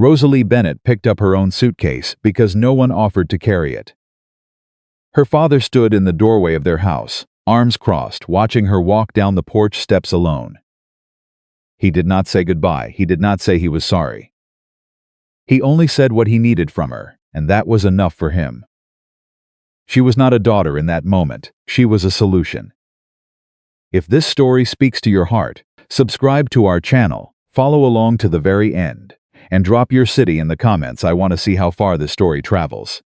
Rosalie Bennett picked up her own suitcase because no one offered to carry it. Her father stood in the doorway of their house, arms crossed, watching her walk down the porch steps alone. He did not say goodbye. He did not say he was sorry. He only said what he needed from her, and that was enough for him. She was not a daughter in that moment. She was a solution. If this story speaks to your heart, subscribe to our channel, follow along to the very end, and drop your city in the comments. I want to see how far this story travels.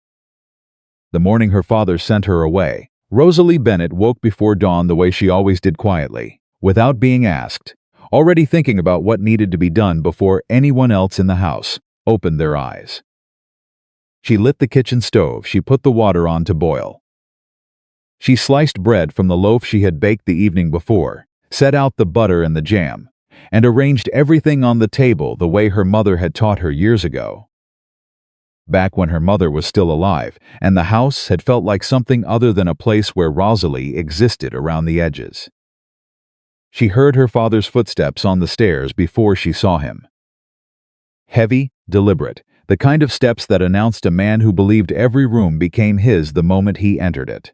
The morning her father sent her away, Rosalie Bennett woke before dawn the way she always did, quietly, without being asked, already thinking about what needed to be done before anyone else in the house opened their eyes. She lit the kitchen stove. She put the water on to boil. She sliced bread from the loaf she had baked the evening before, set out the butter and the jam, and arranged everything on the table the way her mother had taught her years ago. Back when her mother was still alive, and the house had felt like something other than a place where Rosalie existed around the edges. She heard her father's footsteps on the stairs before she saw him. Heavy, deliberate, the kind of steps that announced a man who believed every room became his the moment he entered it.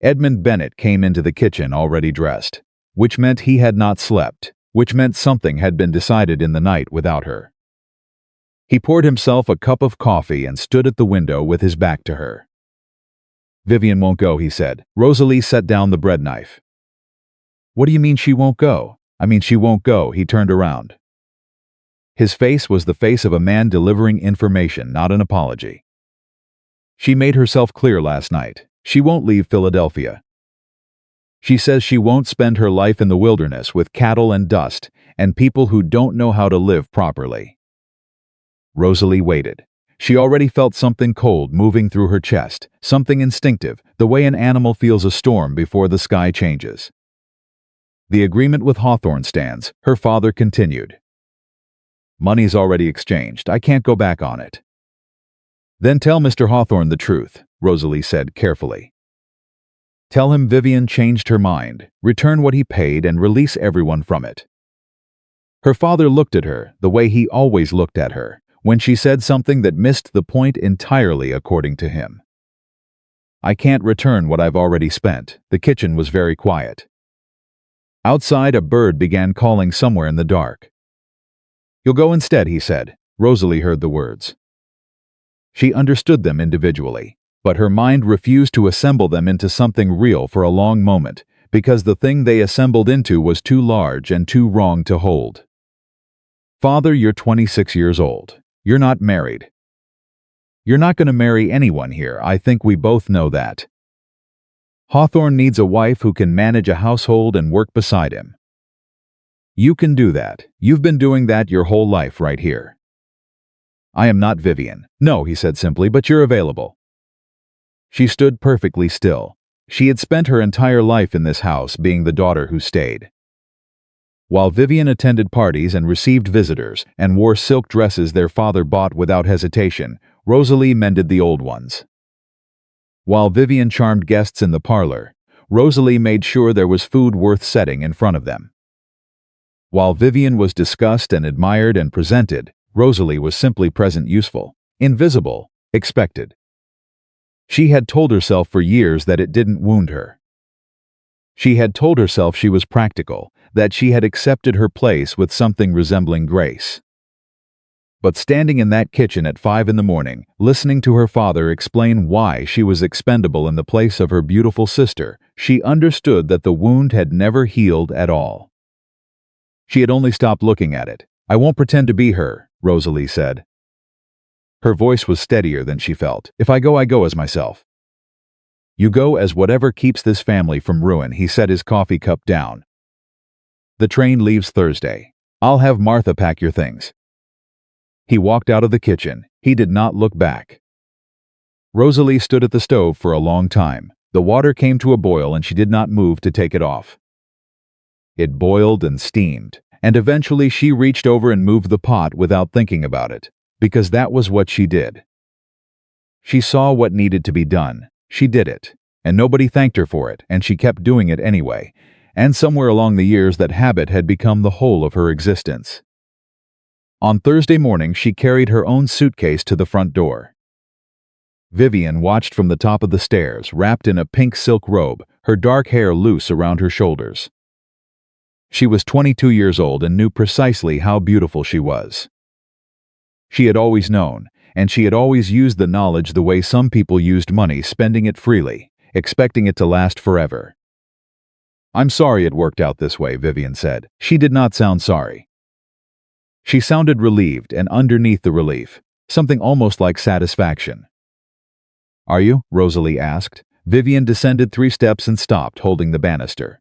Edmund Bennett came into the kitchen already dressed, which meant he had not slept, which meant something had been decided in the night without her. He poured himself a cup of coffee and stood at the window with his back to her. "Vivian won't go," he said. Rosalie set down the bread knife. "What do you mean she won't go?" "I mean she won't go." He turned around. His face was the face of a man delivering information, not an apology. "She made herself clear last night. She won't leave Philadelphia. She says she won't spend her life in the wilderness with cattle and dust and people who don't know how to live properly." Rosalie waited. She already felt something cold moving through her chest, something instinctive, the way an animal feels a storm before the sky changes. "The agreement with Hawthorne stands," her father continued. "Money's already exchanged. I can't go back on it." "Then tell Mr. Hawthorne the truth," Rosalie said carefully. "Tell him Vivian changed her mind, return what he paid, and release everyone from it." Her father looked at her the way he always looked at her, when she said something that missed the point entirely, according to him. "I can't return what I've already spent." The kitchen was very quiet. Outside, a bird began calling somewhere in the dark. "You'll go instead," he said. Rosalie heard the words. She understood them individually, but her mind refused to assemble them into something real for a long moment, because the thing they assembled into was too large and too wrong to hold. "Father, you're 26 years old. You're not married. You're not going to marry anyone here. I think we both know that. Hawthorne needs a wife who can manage a household and work beside him. You can do that. You've been doing that your whole life right here." "I am not Vivian." "No," he said simply, "but you're available." She stood perfectly still. She had spent her entire life in this house being the daughter who stayed. While Vivian attended parties and received visitors and wore silk dresses their father bought without hesitation, Rosalie mended the old ones. While Vivian charmed guests in the parlor, Rosalie made sure there was food worth setting in front of them. While Vivian was discussed and admired and presented, Rosalie was simply present, useful, invisible, expected. She had told herself for years that it didn't wound her. She had told herself she was practical, that she had accepted her place with something resembling grace. But standing in that kitchen at 5 in the morning, listening to her father explain why she was expendable in the place of her beautiful sister, she understood that the wound had never healed at all. She had only stopped looking at it. "I won't pretend to be her," Rosalie said. Her voice was steadier than she felt. "If I go as myself." "You go as whatever keeps this family from ruin." He set his coffee cup down. "The train leaves Thursday. I'll have Martha pack your things." He walked out of the kitchen. He did not look back. Rosalie stood at the stove for a long time. The water came to a boil and she did not move to take it off. It boiled and steamed, and eventually she reached over and moved the pot without thinking about it, because that was what she did. She saw what needed to be done. She did it, and nobody thanked her for it, and she kept doing it anyway, and somewhere along the years that habit had become the whole of her existence. On Thursday morning, she carried her own suitcase to the front door. Vivian watched from the top of the stairs, wrapped in a pink silk robe, her dark hair loose around her shoulders. She was 22 years old and knew precisely how beautiful she was. She had always known, and she had always used the knowledge the way some people used money, spending it freely, expecting it to last forever. "I'm sorry it worked out this way," Vivian said. She did not sound sorry. She sounded relieved, and underneath the relief, something almost like satisfaction. "Are you?" Rosalie asked. Vivian descended 3 steps and stopped, holding the banister.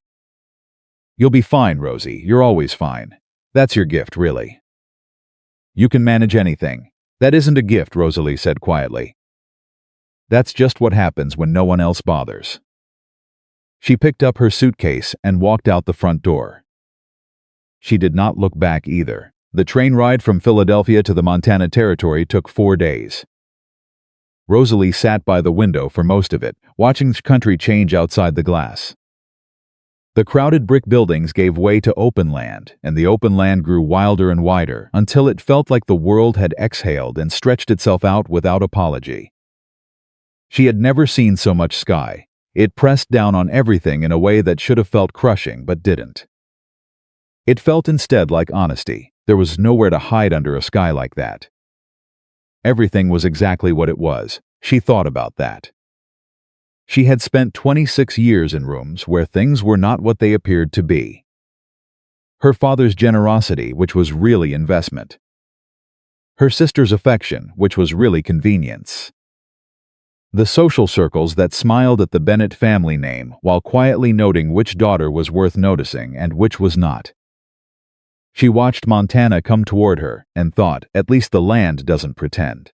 "You'll be fine, Rosie. You're always fine. That's your gift, really. You can manage anything." "That isn't a gift," Rosalie said quietly. "That's just what happens when no one else bothers." She picked up her suitcase and walked out the front door. She did not look back either. The train ride from Philadelphia to the Montana Territory took 4 days. Rosalie sat by the window for most of it, watching the country change outside the glass. The crowded brick buildings gave way to open land, and the open land grew wilder and wider until it felt like the world had exhaled and stretched itself out without apology. She had never seen so much sky. It pressed down on everything in a way that should have felt crushing but didn't. It felt instead like honesty. There was nowhere to hide under a sky like that. Everything was exactly what it was. She thought about that. She had spent 26 years in rooms where things were not what they appeared to be. Her father's generosity, which was really investment. Her sister's affection, which was really convenience. The social circles that smiled at the Bennett family name while quietly noting which daughter was worth noticing and which was not. She watched Montana come toward her and thought, at least the land doesn't pretend.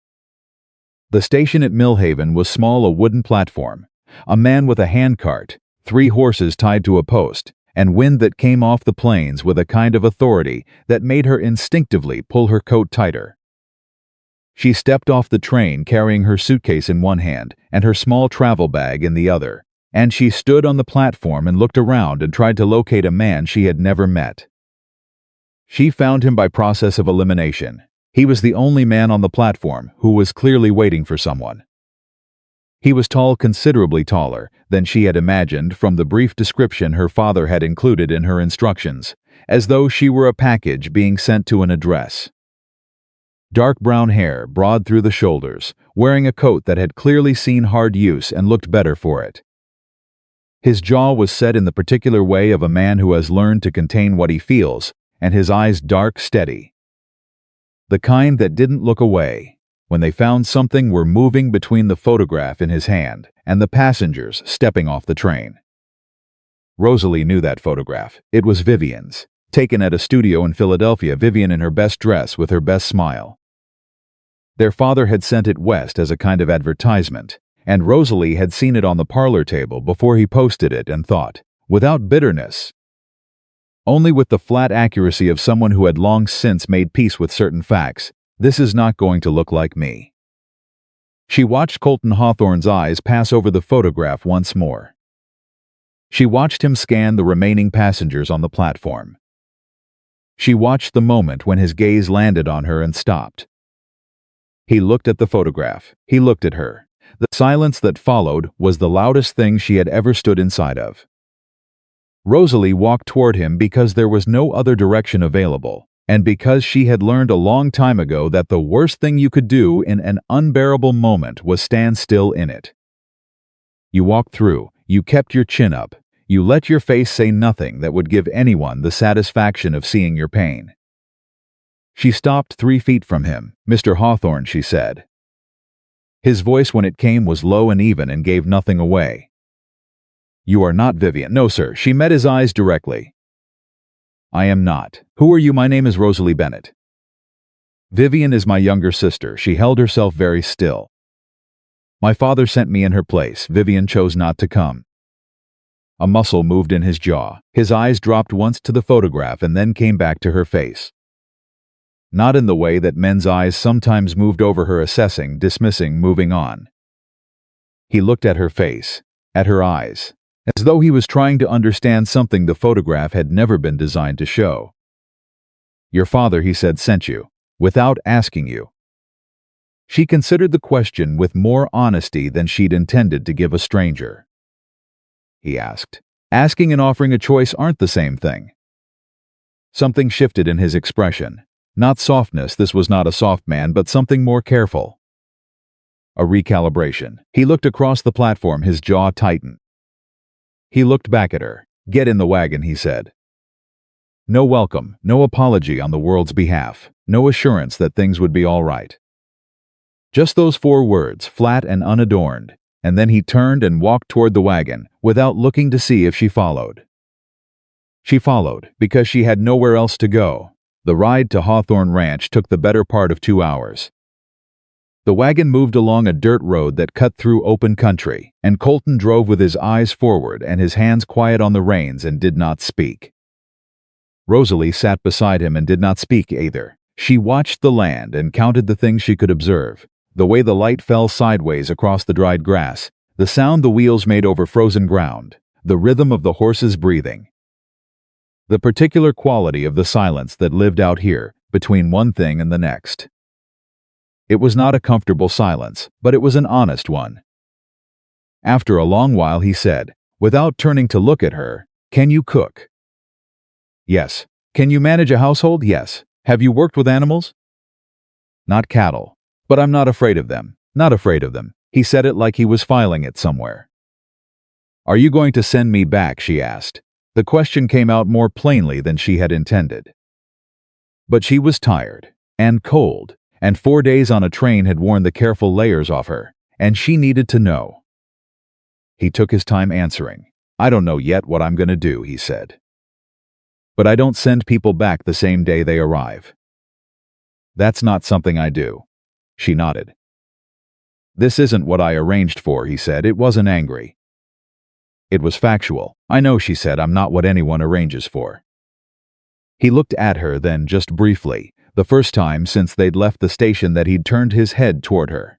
The station at Millhaven was small, a wooden platform, a man with a handcart, 3 horses tied to a post, and wind that came off the plains with a kind of authority that made her instinctively pull her coat tighter. She stepped off the train carrying her suitcase in one hand and her small travel bag in the other, and she stood on the platform and looked around and tried to locate a man she had never met. She found him by process of elimination. He was the only man on the platform who was clearly waiting for someone. He was tall, considerably taller than she had imagined from the brief description her father had included in her instructions, as though she were a package being sent to an address. Dark brown hair, broad through the shoulders, wearing a coat that had clearly seen hard use and looked better for it. His jaw was set in the particular way of a man who has learned to contain what he feels, and his eyes dark, steady. The kind that didn't look away when they found something were moving between the photograph in his hand and the passengers stepping off the train. Rosalie knew that photograph. It was Vivian's, taken at a studio in Philadelphia, Vivian in her best dress with her best smile. Their father had sent it west as a kind of advertisement, and Rosalie had seen it on the parlor table before he posted it and thought, without bitterness, only with the flat accuracy of someone who had long since made peace with certain facts, this is not going to look like me. She watched Colton Hawthorne's eyes pass over the photograph once more. She watched him scan the remaining passengers on the platform. She watched the moment when his gaze landed on her and stopped. He looked at the photograph. He looked at her. The silence that followed was the loudest thing she had ever stood inside of. Rosalie walked toward him because there was no other direction available, and because she had learned a long time ago that the worst thing you could do in an unbearable moment was stand still in it. You walked through, you kept your chin up, you let your face say nothing that would give anyone the satisfaction of seeing your pain. She stopped 3 feet from him. "Mr. Hawthorne," she said. His voice when it came was low and even and gave nothing away. "You are not Vivian." "No, sir." She met his eyes directly. "I am not. Who are you?" "My name is Rosalie Bennett." "Vivian is my younger sister." She held herself very still. "My father sent me in her place. Vivian chose not to come." A muscle moved in his jaw. His eyes dropped once to the photograph and then came back to her face. Not in the way that men's eyes sometimes moved over her, assessing, dismissing, moving on. He looked at her face, at her eyes, as though he was trying to understand something the photograph had never been designed to show. "Your father," he said, "sent you." without asking you?" She considered the question with more honesty than she'd intended to give a stranger. He asked. "Asking and offering a choice aren't the same thing." Something shifted in his expression. Not softness, this was not a soft man, but something more careful. A recalibration. He looked across the platform, his jaw tightened. He looked back at her. "Get in the wagon," he said. No welcome, no apology on the world's behalf, no assurance that things would be all right. Just those 4 words, flat and unadorned, and then he turned and walked toward the wagon, without looking to see if she followed. She followed, because she had nowhere else to go. The ride to Hawthorne Ranch took the better part of 2 hours. The wagon moved along a dirt road that cut through open country, and Colton drove with his eyes forward and his hands quiet on the reins and did not speak. Rosalie sat beside him and did not speak either. She watched the land and counted the things she could observe: the way the light fell sideways across the dried grass, the sound the wheels made over frozen ground, the rhythm of the horses' breathing. The particular quality of the silence that lived out here, between one thing and the next. It was not a comfortable silence, but it was an honest one. After a long while he said, without turning to look at her, "Can you cook?" "Yes." "Can you manage a household?" "Yes." "Have you worked with animals?" "Not cattle. But I'm not afraid of them. Not afraid of them." He said it like he was filing it somewhere. "Are you going to send me back?" she asked. The question came out more plainly than she had intended. But she was tired, and cold, and 4 days on a train had worn the careful layers off her, and she needed to know. He took his time answering. "I don't know yet what I'm going to do," he said. "But I don't send people back the same day they arrive." "That's not something I do." She nodded. "This isn't what I arranged for," he said. It wasn't angry. It was factual. "I know," she said. "I'm not what anyone arranges for." He looked at her then, just briefly, the first time since they'd left the station that he'd turned his head toward her.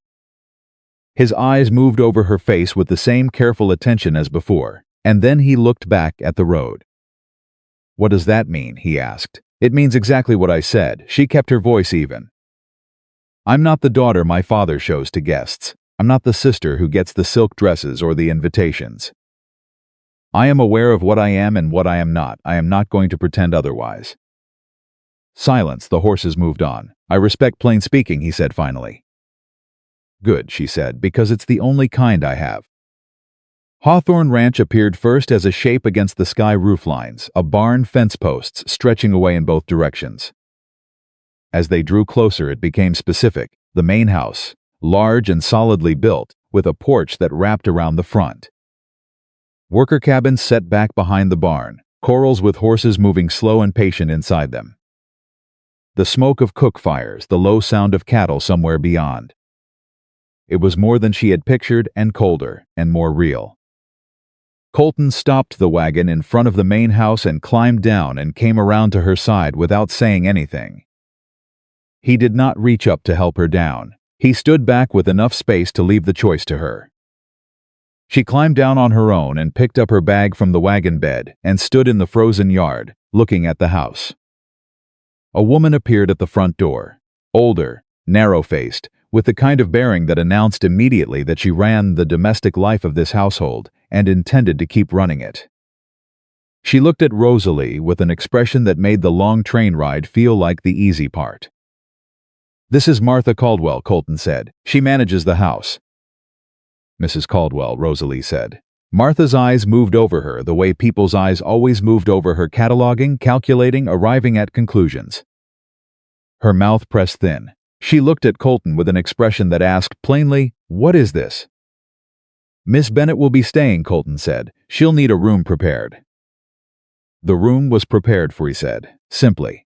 His eyes moved over her face with the same careful attention as before, and then he looked back at the road. "What does that mean?" he asked. "It means exactly what I said." She kept her voice even. "I'm not the daughter my father shows to guests. I'm not the sister who gets the silk dresses or the invitations. I am aware of what I am and what I am not. I am not going to pretend otherwise." Silence. The horses moved on. "I respect plain speaking," he said finally. "Good," she said, "because it's the only kind I have." Hawthorne Ranch appeared first as a shape against the sky rooflines, a barn, fence posts stretching away in both directions. As they drew closer, it became specific: the main house, large and solidly built, with a porch that wrapped around the front. Worker cabins set back behind the barn, corrals with horses moving slow and patient inside them. The smoke of cook fires, the low sound of cattle somewhere beyond. It was more than she had pictured, and colder, and more real. Colton stopped the wagon in front of the main house and climbed down and came around to her side without saying anything. He did not reach up to help her down. He stood back with enough space to leave the choice to her. She climbed down on her own and picked up her bag from the wagon bed and stood in the frozen yard, looking at the house. A woman appeared at the front door, older, narrow-faced, with the kind of bearing that announced immediately that she ran the domestic life of this household and intended to keep running it. She looked at Rosalie with an expression that made the long train ride feel like the easy part. "This is Martha Caldwell," Colton said. "She manages the house." "Mrs. Caldwell," Rosalie said. Martha's eyes moved over her the way people's eyes always moved over her, cataloging, calculating, arriving at conclusions. Her mouth pressed thin. She looked at Colton with an expression that asked plainly, "What is this?" "Miss Bennett will be staying," Colton said. "She'll need a room prepared." The room was prepared for, he said, simply.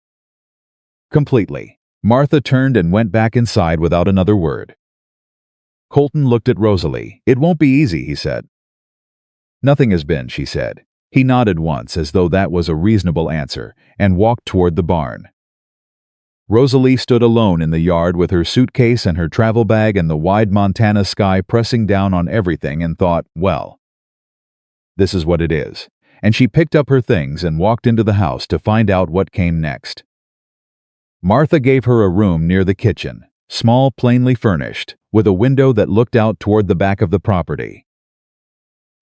Completely. Martha turned and went back inside without another word. Colton looked at Rosalie. "It won't be easy," he said. "Nothing has been," she said. He nodded once as though that was a reasonable answer, and walked toward the barn. Rosalie stood alone in the yard with her suitcase and her travel bag and the wide Montana sky pressing down on everything, and thought, well, this is what it is. And she picked up her things and walked into the house to find out what came next. Martha gave her a room near the kitchen, small, plainly furnished, with a window that looked out toward the back of the property.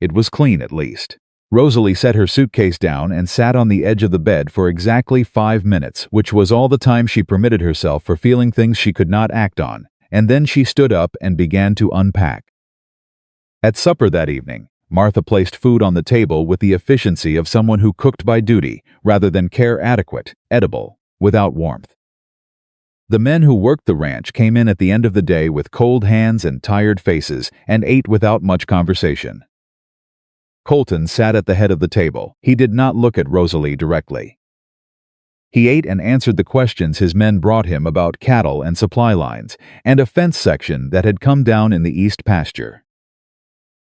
It was clean, at least. Rosalie set her suitcase down and sat on the edge of the bed for exactly 5 minutes, which was all the time she permitted herself for feeling things she could not act on, and then she stood up and began to unpack. At supper that evening, Martha placed food on the table with the efficiency of someone who cooked by duty rather than care adequate, edible, without warmth. The men who worked the ranch came in at the end of the day with cold hands and tired faces and ate without much conversation. Colton sat at the head of the table. He did not look at Rosalie directly. He ate and answered the questions his men brought him about cattle and supply lines, and a fence section that had come down in the east pasture.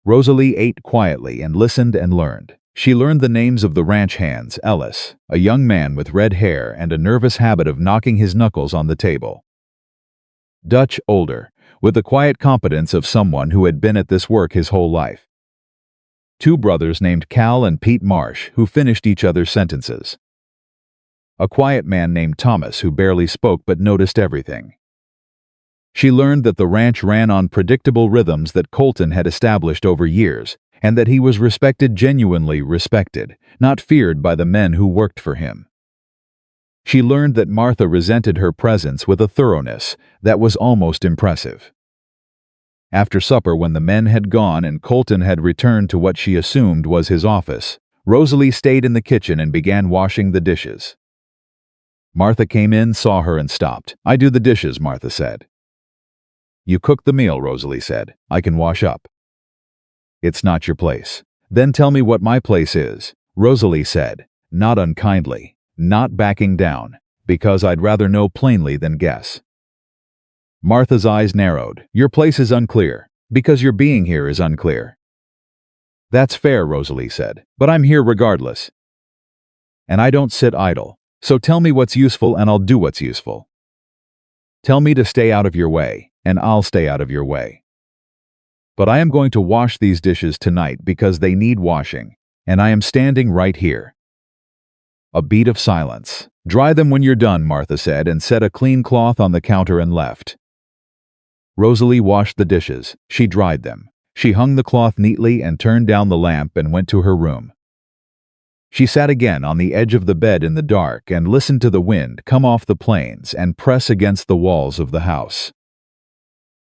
Rosalie ate quietly and listened and learned. She learned the names of the ranch hands: Ellis, a young man with red hair and a nervous habit of knocking his knuckles on the table; Dutch, older, with the quiet competence of someone who had been at this work his whole life; two brothers named Cal and Pete Marsh, who finished each other's sentences; a quiet man named Thomas who barely spoke but noticed everything. She learned that the ranch ran on predictable rhythms that Colton had established over years, and that he was respected, genuinely respected, not feared by the men who worked for him. She learned that Martha resented her presence with a thoroughness that was almost impressive. After supper, when the men had gone and Colton had returned to what she assumed was his office, Rosalie stayed in the kitchen and began washing the dishes. Martha came in, saw her, and stopped. "I do the dishes," Martha said. "You cook the meal," Rosalie said. "I can wash up." "It's not your place." "Then tell me what my place is," Rosalie said, not unkindly, not backing down, because I'd rather know plainly than guess. Martha's eyes narrowed. "Your place is unclear, because your being here is unclear." "That's fair," Rosalie said, "but I'm here regardless. And I don't sit idle, so tell me what's useful and I'll do what's useful. Tell me to stay out of your way, and I'll stay out of your way. But I am going to wash these dishes tonight because they need washing, and I am standing right here." A beat of silence. "Dry them when you're done," Martha said, and set a clean cloth on the counter and left. Rosalie washed the dishes. She dried them. She hung the cloth neatly and turned down the lamp and went to her room. She sat again on the edge of the bed in the dark and listened to the wind come off the plains and press against the walls of the house.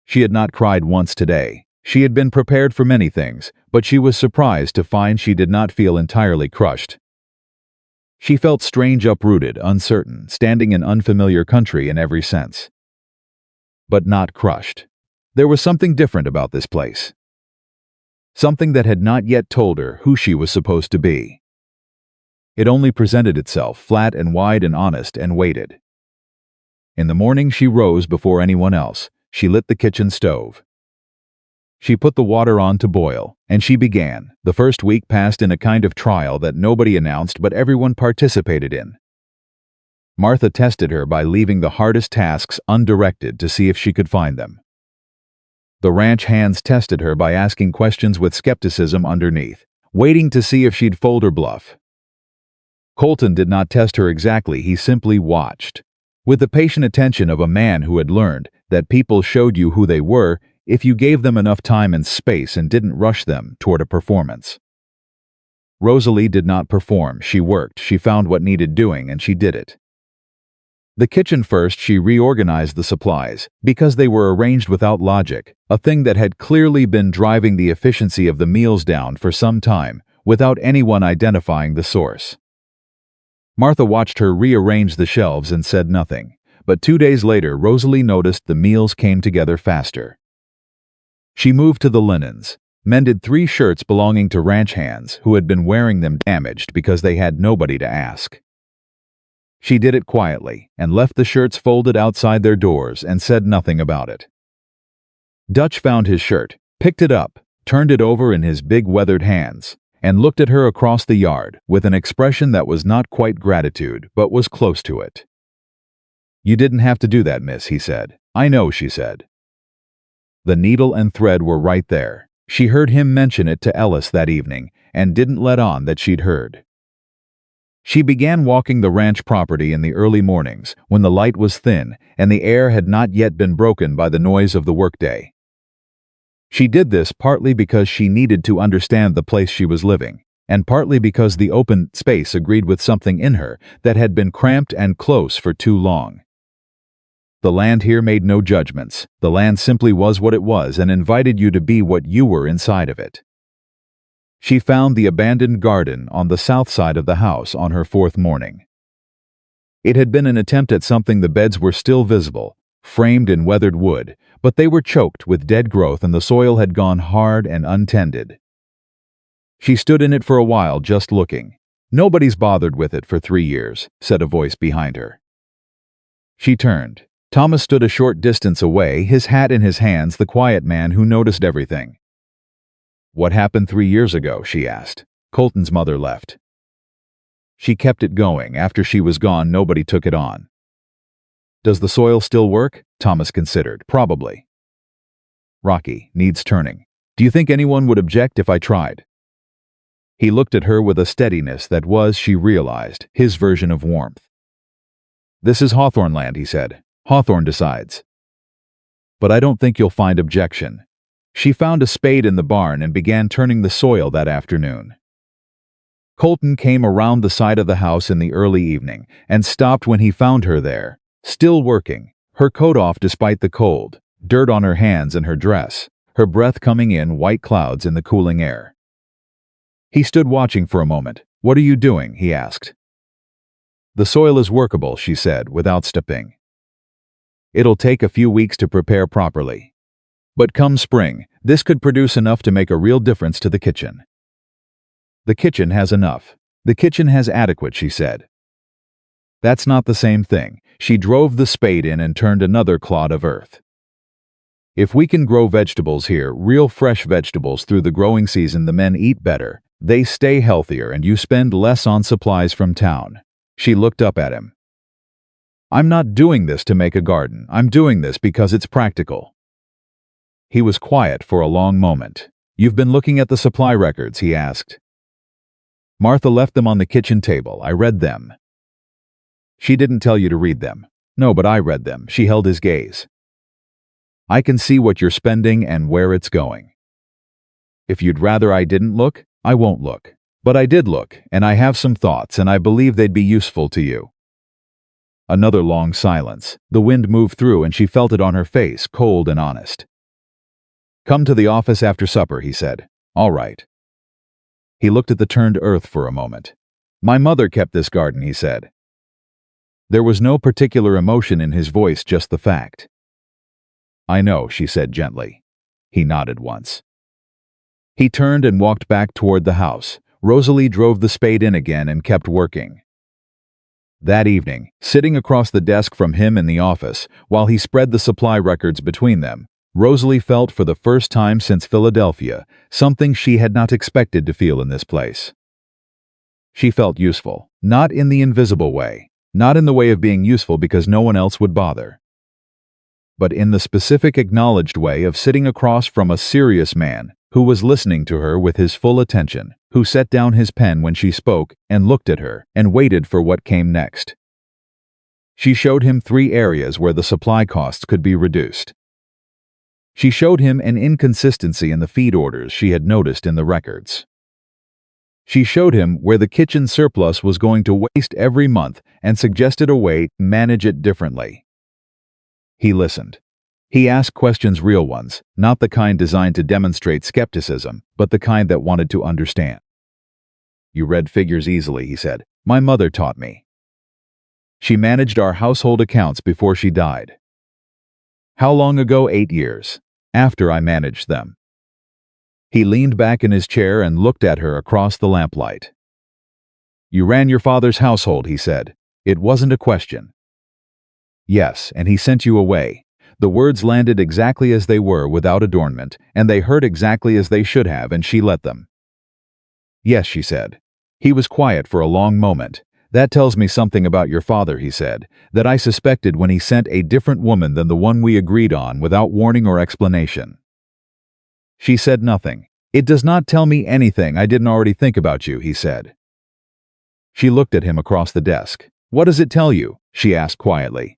She had not cried once today. She had been prepared for many things, but she was surprised to find she did not feel entirely crushed. She felt strange, uprooted, uncertain, standing in unfamiliar country in every sense. But not crushed. There was something different about this place. Something that had not yet told her who she was supposed to be. It only presented itself, flat and wide and honest, and waited. In the morning she rose before anyone else. She lit the kitchen stove. She put the water on to boil, and she began. The first week passed in a kind of trial that nobody announced but everyone participated in. Martha tested her by leaving the hardest tasks undirected to see if she could find them. The ranch hands tested her by asking questions with skepticism underneath, waiting to see if she'd fold or bluff. Colton did not test her exactly, he simply watched, with the patient attention of a man who had learned that people showed you who they were if you gave them enough time and space and didn't rush them toward a performance. Rosalie did not perform. She worked, she found what needed doing, and she did it. The kitchen first, she reorganized the supplies, because they were arranged without logic, a thing that had clearly been driving the efficiency of the meals down for some time, without anyone identifying the source. Martha watched her rearrange the shelves and said nothing, but 2 days later Rosalie noticed the meals came together faster. She moved to the linens, mended 3 shirts belonging to ranch hands who had been wearing them damaged because they had nobody to ask. She did it quietly and left the shirts folded outside their doors and said nothing about it. Dutch found his shirt, picked it up, turned it over in his big weathered hands, and looked at her across the yard with an expression that was not quite gratitude but was close to it. "You didn't have to do that, miss," he said. "I know," she said. The needle and thread were right there. She heard him mention it to Ellis that evening and didn't let on that she'd heard. She began walking the ranch property in the early mornings, when the light was thin and the air had not yet been broken by the noise of the workday. She did this partly because she needed to understand the place she was living, and partly because the open space agreed with something in her that had been cramped and close for too long. The land here made no judgments. The land simply was what it was and invited you to be what you were inside of it. She found the abandoned garden on the south side of the house on her fourth morning. It had been an attempt at something. The beds were still visible, framed in weathered wood, but they were choked with dead growth and the soil had gone hard and untended. She stood in it for a while just looking. "Nobody's bothered with it for 3 years," said a voice behind her. She turned. Thomas stood a short distance away, his hat in his hands, the quiet man who noticed everything. "What happened 3 years ago?" she asked. "Colton's mother left." She kept it going. After she was gone, nobody took it on. "Does the soil still work?" Thomas considered. "Probably." "Rocky, needs turning. Do you think anyone would object if I tried?" He looked at her with a steadiness that was, she realized, his version of warmth. "This is Hawthorne land," he said. "Hawthorne decides." "But I don't think you'll find objection." She found a spade in the barn and began turning the soil that afternoon. Colton came around the side of the house in the early evening and stopped when he found her there, still working, her coat off despite the cold, dirt on her hands and her dress, her breath coming in white clouds in the cooling air. He stood watching for a moment. "What are you doing?" he asked. "The soil is workable," she said, without stepping. "It'll take a few weeks to prepare properly. But come spring, this could produce enough to make a real difference to the kitchen." "The kitchen has enough. The kitchen has adequate," she said. "That's not the same thing." She drove the spade in and turned another clod of earth. "If we can grow vegetables here, real fresh vegetables through the growing season, the men eat better, they stay healthier, and you spend less on supplies from town." She looked up at him. "I'm not doing this to make a garden. I'm doing this because it's practical." He was quiet for a long moment. "You've been looking at the supply records?" he asked. "Martha left them on the kitchen table. I read them." "She didn't tell you to read them." "No, but I read them." She held his gaze. "I can see what you're spending and where it's going. If you'd rather I didn't look, I won't look. But I did look, and I have some thoughts, and I believe they'd be useful to you." Another long silence. The wind moved through and she felt it on her face, cold and honest. "Come to the office after supper," he said. "All right." He looked at the turned earth for a moment. "My mother kept this garden," he said. There was no particular emotion in his voice, just the fact. "I know," she said gently. He nodded once. He turned and walked back toward the house. Rosalie drove the spade in again and kept working. That evening, sitting across the desk from him in the office, while he spread the supply records between them, Rosalie felt for the first time since Philadelphia something she had not expected to feel in this place. She felt useful, not in the invisible way, not in the way of being useful because no one else would bother, but in the specific acknowledged way of sitting across from a serious man who was listening to her with his full attention, who set down his pen when she spoke and looked at her and waited for what came next. She showed him 3 areas where the supply costs could be reduced. She showed him an inconsistency in the feed orders she had noticed in the records. She showed him where the kitchen surplus was going to waste every month and suggested a way to manage it differently. He listened. He asked questions, real ones, not the kind designed to demonstrate skepticism, but the kind that wanted to understand. "You read figures easily," he said. "My mother taught me. She managed our household accounts before she died." "How long ago?" 8 years. "After I managed them." He leaned back in his chair and looked at her across the lamplight. "You ran your father's household," he said. "It wasn't a question." "Yes, and he sent you away." The words landed exactly as they were, without adornment, and they hurt exactly as they should have, and she let them. "Yes," she said. He was quiet for a long moment. "That tells me something about your father," he said, "that I suspected when he sent a different woman than the one we agreed on without warning or explanation." She said nothing. "It does not tell me anything I didn't already think about you," he said. She looked at him across the desk. "What does it tell you?" she asked quietly.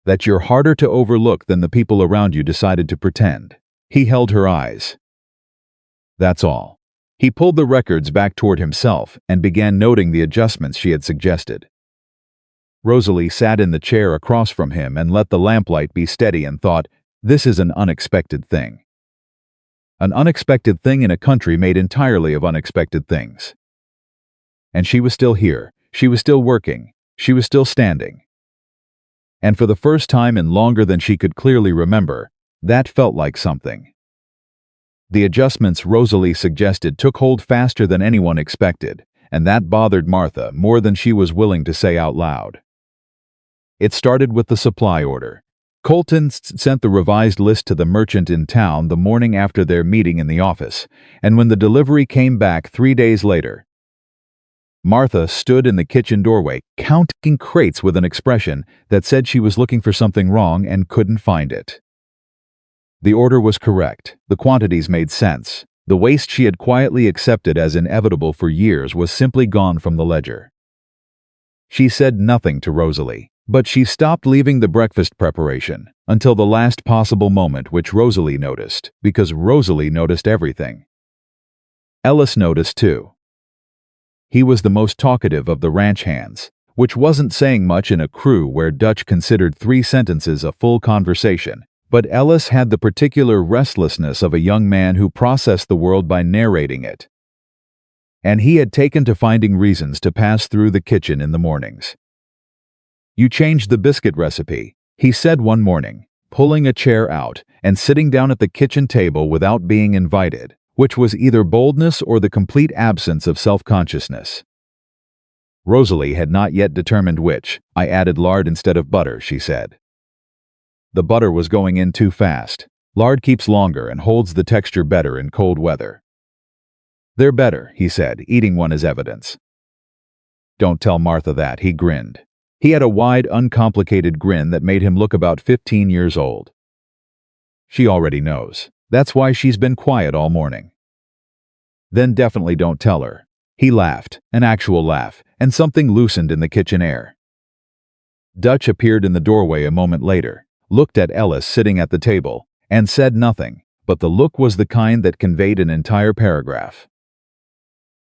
"That you're harder to overlook than the people around you decided to pretend." He held her eyes. "That's all." He pulled the records back toward himself and began noting the adjustments she had suggested. Rosalie sat in the chair across from him and let the lamplight be steady and thought, "This is an unexpected thing." An unexpected thing in a country made entirely of unexpected things. And she was still here, she was still working, she was still standing. And for the first time in longer than she could clearly remember, that felt like something. The adjustments Rosalie suggested took hold faster than anyone expected, and that bothered Martha more than she was willing to say out loud. It started with the supply order. Colton sent the revised list to the merchant in town the morning after their meeting in the office, and when the delivery came back 3 days later, Martha stood in the kitchen doorway, counting crates with an expression that said she was looking for something wrong and couldn't find it. The order was correct, the quantities made sense. The waste she had quietly accepted as inevitable for years was simply gone from the ledger. She said nothing to Rosalie, but she stopped leaving the breakfast preparation until the last possible moment, which Rosalie noticed, because Rosalie noticed everything. Ellis noticed too. He was the most talkative of the ranch hands, which wasn't saying much in a crew where Dutch considered 3 sentences a full conversation, but Ellis had the particular restlessness of a young man who processed the world by narrating it. And he had taken to finding reasons to pass through the kitchen in the mornings. "You changed the biscuit recipe," he said one morning, pulling a chair out and sitting down at the kitchen table without being invited, which was either boldness or the complete absence of self-consciousness. Rosalie had not yet determined which. "I added lard instead of butter," she said. The butter was going in too fast. Lard keeps longer and holds the texture better in cold weather. "They're better," he said, eating one as evidence. "Don't tell Martha that," he grinned. He had a wide, uncomplicated grin that made him look about 15 years old. "She already knows. That's why she's been quiet all morning." "Then definitely don't tell her." He laughed, an actual laugh, and something loosened in the kitchen air. Dutch appeared in the doorway a moment later, looked at Ellis sitting at the table, and said nothing, but the look was the kind that conveyed an entire paragraph.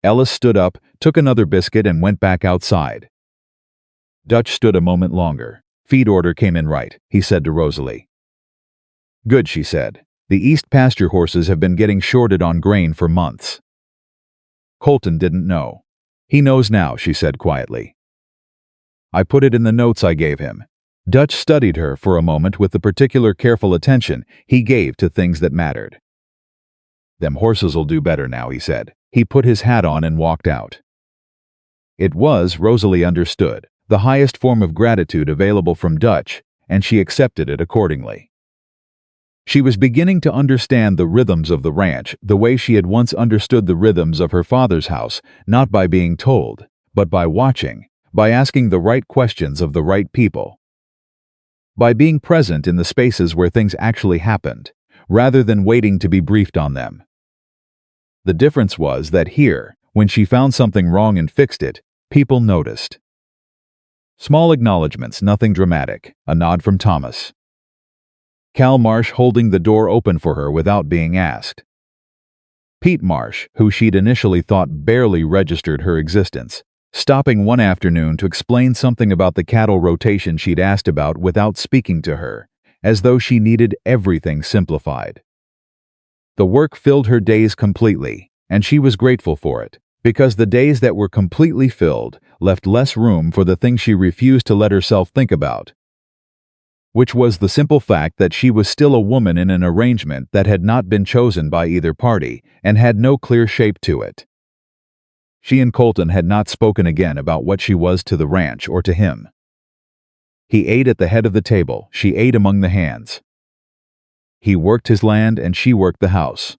Ellis stood up, took another biscuit, and went back outside. Dutch stood a moment longer. "Feed order came in right," he said to Rosalie. "Good," she said. "The East pasture horses have been getting shorted on grain for months." Colton didn't know. "He knows now," she said quietly. "I put it in the notes I gave him." Dutch studied her for a moment with the particular careful attention he gave to things that mattered. "Them horses'll do better now," he said. He put his hat on and walked out. It was, Rosalie understood, the highest form of gratitude available from Dutch, and she accepted it accordingly. She was beginning to understand the rhythms of the ranch the way she had once understood the rhythms of her father's house, not by being told, but by watching, by asking the right questions of the right people, by being present in the spaces where things actually happened, rather than waiting to be briefed on them. The difference was that here, when she found something wrong and fixed it, people noticed. Small acknowledgments, nothing dramatic, a nod from Thomas. Cal Marsh holding the door open for her without being asked. Pete Marsh, who she'd initially thought barely registered her existence, stopping one afternoon to explain something about the cattle rotation she'd asked about without speaking to her, as though she needed everything simplified. The work filled her days completely, and she was grateful for it, because the days that were completely filled left less room for the things she refused to let herself think about, which was the simple fact that she was still a woman in an arrangement that had not been chosen by either party and had no clear shape to it. She and Colton had not spoken again about what she was to the ranch or to him. He ate at the head of the table, she ate among the hands. He worked his land and she worked the house.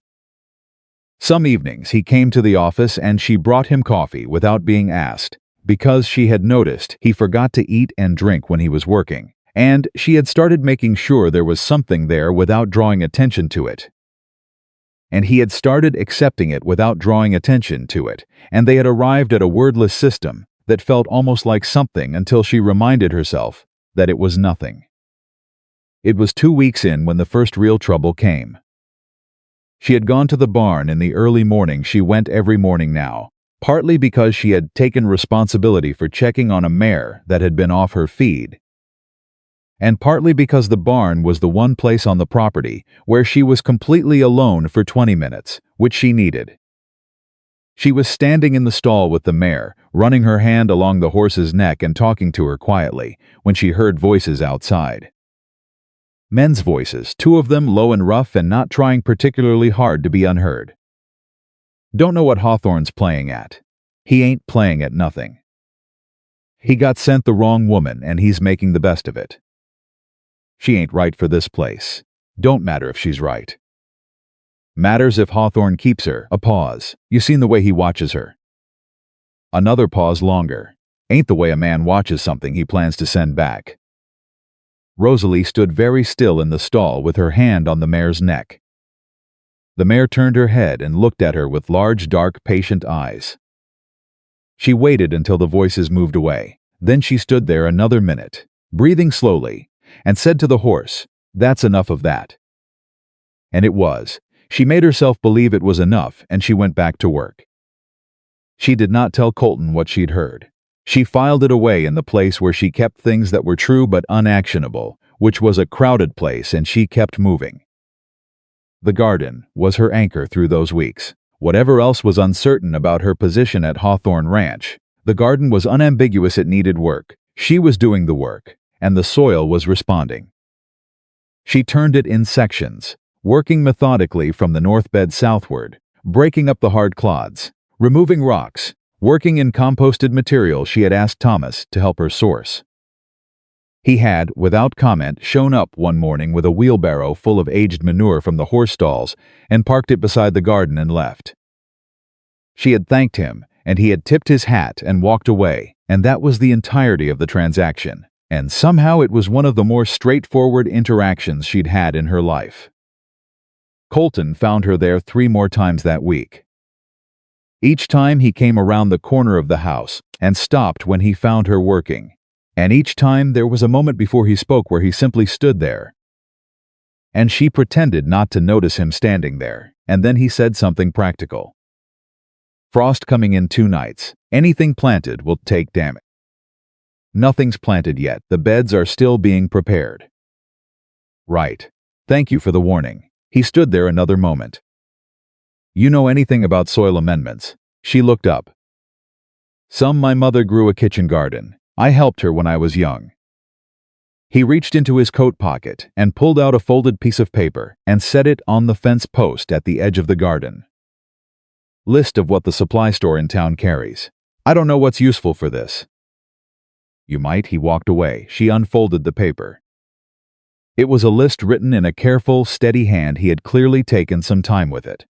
Some evenings he came to the office and she brought him coffee without being asked, because she had noticed he forgot to eat and drink when he was working, and she had started making sure there was something there without drawing attention to it. and he had started accepting it without drawing attention to it, and they had arrived at a wordless system that felt almost like something until she reminded herself that it was nothing. It was 2 weeks in when the first real trouble came. She had gone to the barn in the early morning. She went every morning now, partly because she had taken responsibility for checking on a mare that had been off her feed, and partly because the barn was the one place on the property where she was completely alone for 20 minutes, which she needed. She was standing in the stall with the mare, running her hand along the horse's neck and talking to her quietly, when she heard voices outside. Men's voices, 2 of them low and rough and not trying particularly hard to be unheard. "Don't know what Hawthorne's playing at. He ain't playing at nothing. He got sent the wrong woman and he's making the best of it. She ain't right for this place. Don't matter if she's right. Matters if Hawthorne keeps her." A pause. "You seen the way he watches her?" Another pause longer. "Ain't the way a man watches something he plans to send back." Rosalie stood very still in the stall with her hand on the mare's neck. The mare turned her head and looked at her with large, dark, patient eyes. She waited until the voices moved away. Then she stood there another minute, breathing slowly, and said to the horse, "That's enough of that." And it was. She made herself believe it was enough, and she went back to work. She did not tell Colton what she'd heard. She filed it away in the place where she kept things that were true but unactionable, which was a crowded place, and she kept moving. The garden was her anchor through those weeks. Whatever else was uncertain about her position at Hawthorne Ranch, the garden was unambiguous. It needed work. She was doing the work, and the soil was responding. She turned it in sections, working methodically from the north bed southward, breaking up the hard clods, removing rocks, working in composted material she had asked Thomas to help her source. He had, without comment, shown up one morning with a wheelbarrow full of aged manure from the horse stalls and parked it beside the garden and left. She had thanked him, and he had tipped his hat and walked away, and that was the entirety of the transaction. And somehow it was one of the more straightforward interactions she'd had in her life. Colton found her there 3 more times that week. Each time he came around the corner of the house and stopped when he found her working. And each time there was a moment before he spoke where he simply stood there. And she pretended not to notice him standing there, and then he said something practical. "Frost coming in 2 nights. Anything planted will take damage." "Nothing's planted yet. The beds are still being prepared." "Right. Thank you for the warning." He stood there another moment. "You know anything about soil amendments?" She looked up. "Some. My mother grew a kitchen garden. I helped her when I was young." He reached into his coat pocket and pulled out a folded piece of paper and set it on the fence post at the edge of the garden. "List of what the supply store in town carries. I don't know what's useful for this." "You might." He walked away. She unfolded the paper. It was a list written in a careful, steady hand. He had clearly taken some time with it.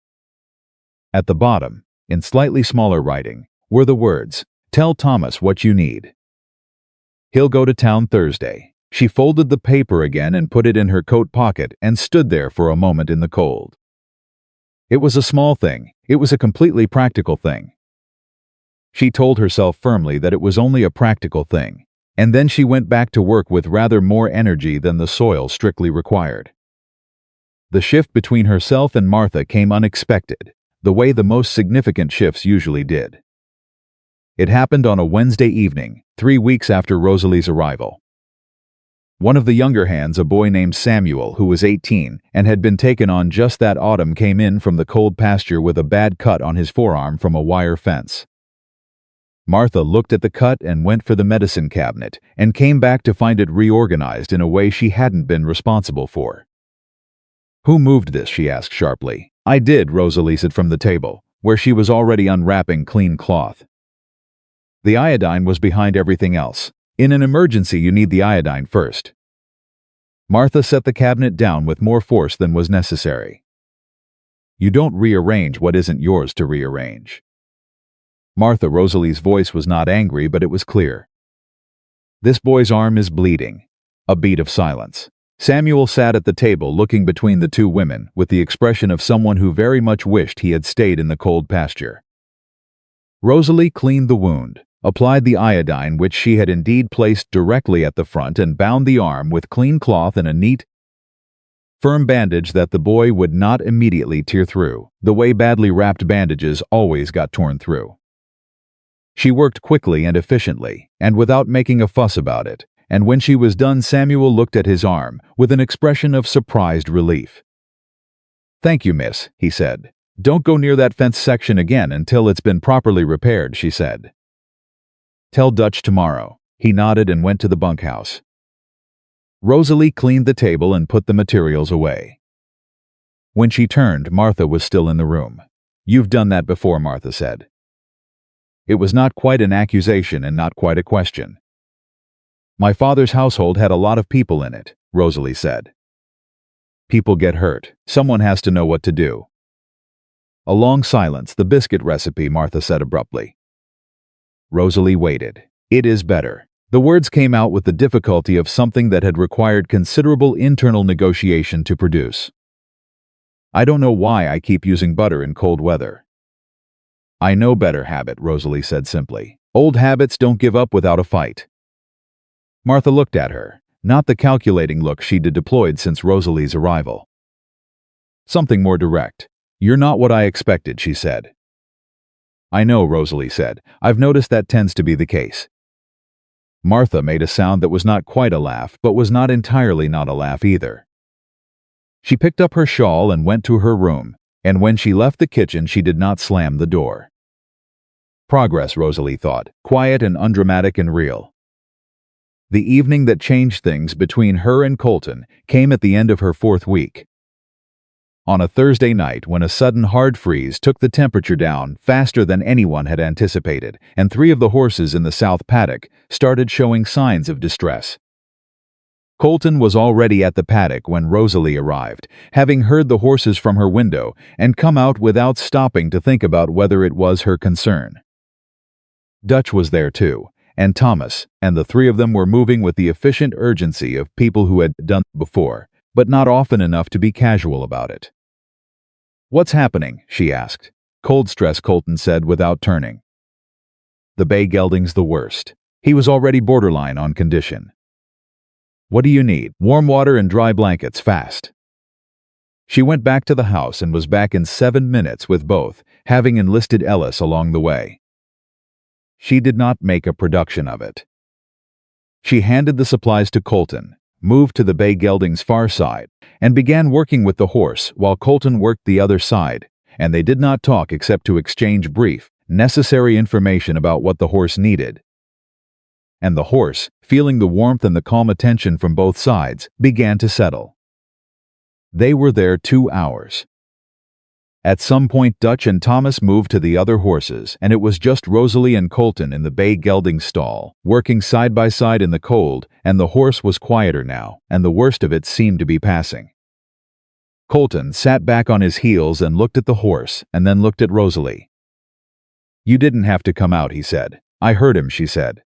At the bottom, in slightly smaller writing, were the words, "Tell Thomas what you need. He'll go to town Thursday." She folded the paper again and put it in her coat pocket and stood there for a moment in the cold. It was a small thing. It was a completely practical thing. She told herself firmly that it was only a practical thing, and then she went back to work with rather more energy than the soil strictly required. The shift between herself and Martha came unexpected, the way the most significant shifts usually did. It happened on a Wednesday evening, 3 weeks after Rosalie's arrival. One of the younger hands, a boy named Samuel, who was 18 and had been taken on just that autumn, came in from the cold pasture with a bad cut on his forearm from a wire fence. Martha looked at the cut and went for the medicine cabinet and came back to find it reorganized in a way she hadn't been responsible for. "Who moved this?" she asked sharply. "I did," Rosalie said from the table, where she was already unwrapping clean cloth. "The iodine was behind everything else. In an emergency you need the iodine first." Martha set the cabinet down with more force than was necessary. "You don't rearrange what isn't yours to rearrange." "Martha," Rosalie's voice was not angry, but it was clear. "This boy's arm is bleeding." A beat of silence. Samuel sat at the table looking between the two women with the expression of someone who very much wished he had stayed in the cold pasture. Rosalie cleaned the wound, applied the iodine which she had indeed placed directly at the front, and bound the arm with clean cloth and a neat, firm bandage that the boy would not immediately tear through, the way badly wrapped bandages always got torn through. She worked quickly and efficiently, and without making a fuss about it, and when she was done Samuel looked at his arm with an expression of surprised relief. "Thank you, miss," he said. "Don't go near that fence section again until it's been properly repaired," she said. "Tell Dutch tomorrow." He nodded and went to the bunkhouse. Rosalie cleaned the table and put the materials away. When she turned, Martha was still in the room. "You've done that before," Martha said. It was not quite an accusation and not quite a question. "My father's household had a lot of people in it," Rosalie said. "People get hurt. Someone has to know what to do." A long silence. "The biscuit recipe," Martha said abruptly. Rosalie waited. "It is better." The words came out with the difficulty of something that had required considerable internal negotiation to produce. "I don't know why I keep using butter in cold weather." "I know better habit," Rosalie said simply. "Old habits don't give up without a fight." Martha looked at her, not the calculating look she'd deployed since Rosalie's arrival. Something more direct. "You're not what I expected," she said. "I know," Rosalie said. "I've noticed that tends to be the case." Martha made a sound that was not quite a laugh, but was not entirely not a laugh either. She picked up her shawl and went to her room, and when she left the kitchen she did not slam the door. Progress, Rosalie thought, quiet and undramatic and real. The evening that changed things between her and Colton came at the end of her 4th week. On a Thursday night, when a sudden hard freeze took the temperature down faster than anyone had anticipated, and 3 of the horses in the south paddock started showing signs of distress. Colton was already at the paddock when Rosalie arrived, having heard the horses from her window and come out without stopping to think about whether it was her concern. Dutch was there too, and Thomas, and the 3 of them were moving with the efficient urgency of people who had done it before, but not often enough to be casual about it. "What's happening?" she asked. "Cold stress," Colton said without turning. "The bay gelding's the worst. He was already borderline on condition." "What do you need?" "Warm water and dry blankets, fast." She went back to the house and was back in 7 minutes with both, having enlisted Ellis along the way. She did not make a production of it. She handed the supplies to Colton, moved to the bay gelding's far side, and began working with the horse while Colton worked the other side, and they did not talk except to exchange brief, necessary information about what the horse needed. And the horse, feeling the warmth and the calm attention from both sides, began to settle. They were there 2 hours. At some point Dutch and Thomas moved to the other horses, and it was just Rosalie and Colton in the bay gelding stall, working side by side in the cold, and the horse was quieter now, and the worst of it seemed to be passing. Colton sat back on his heels and looked at the horse, and then looked at Rosalie. "You didn't have to come out," he said. "I heard him," she said.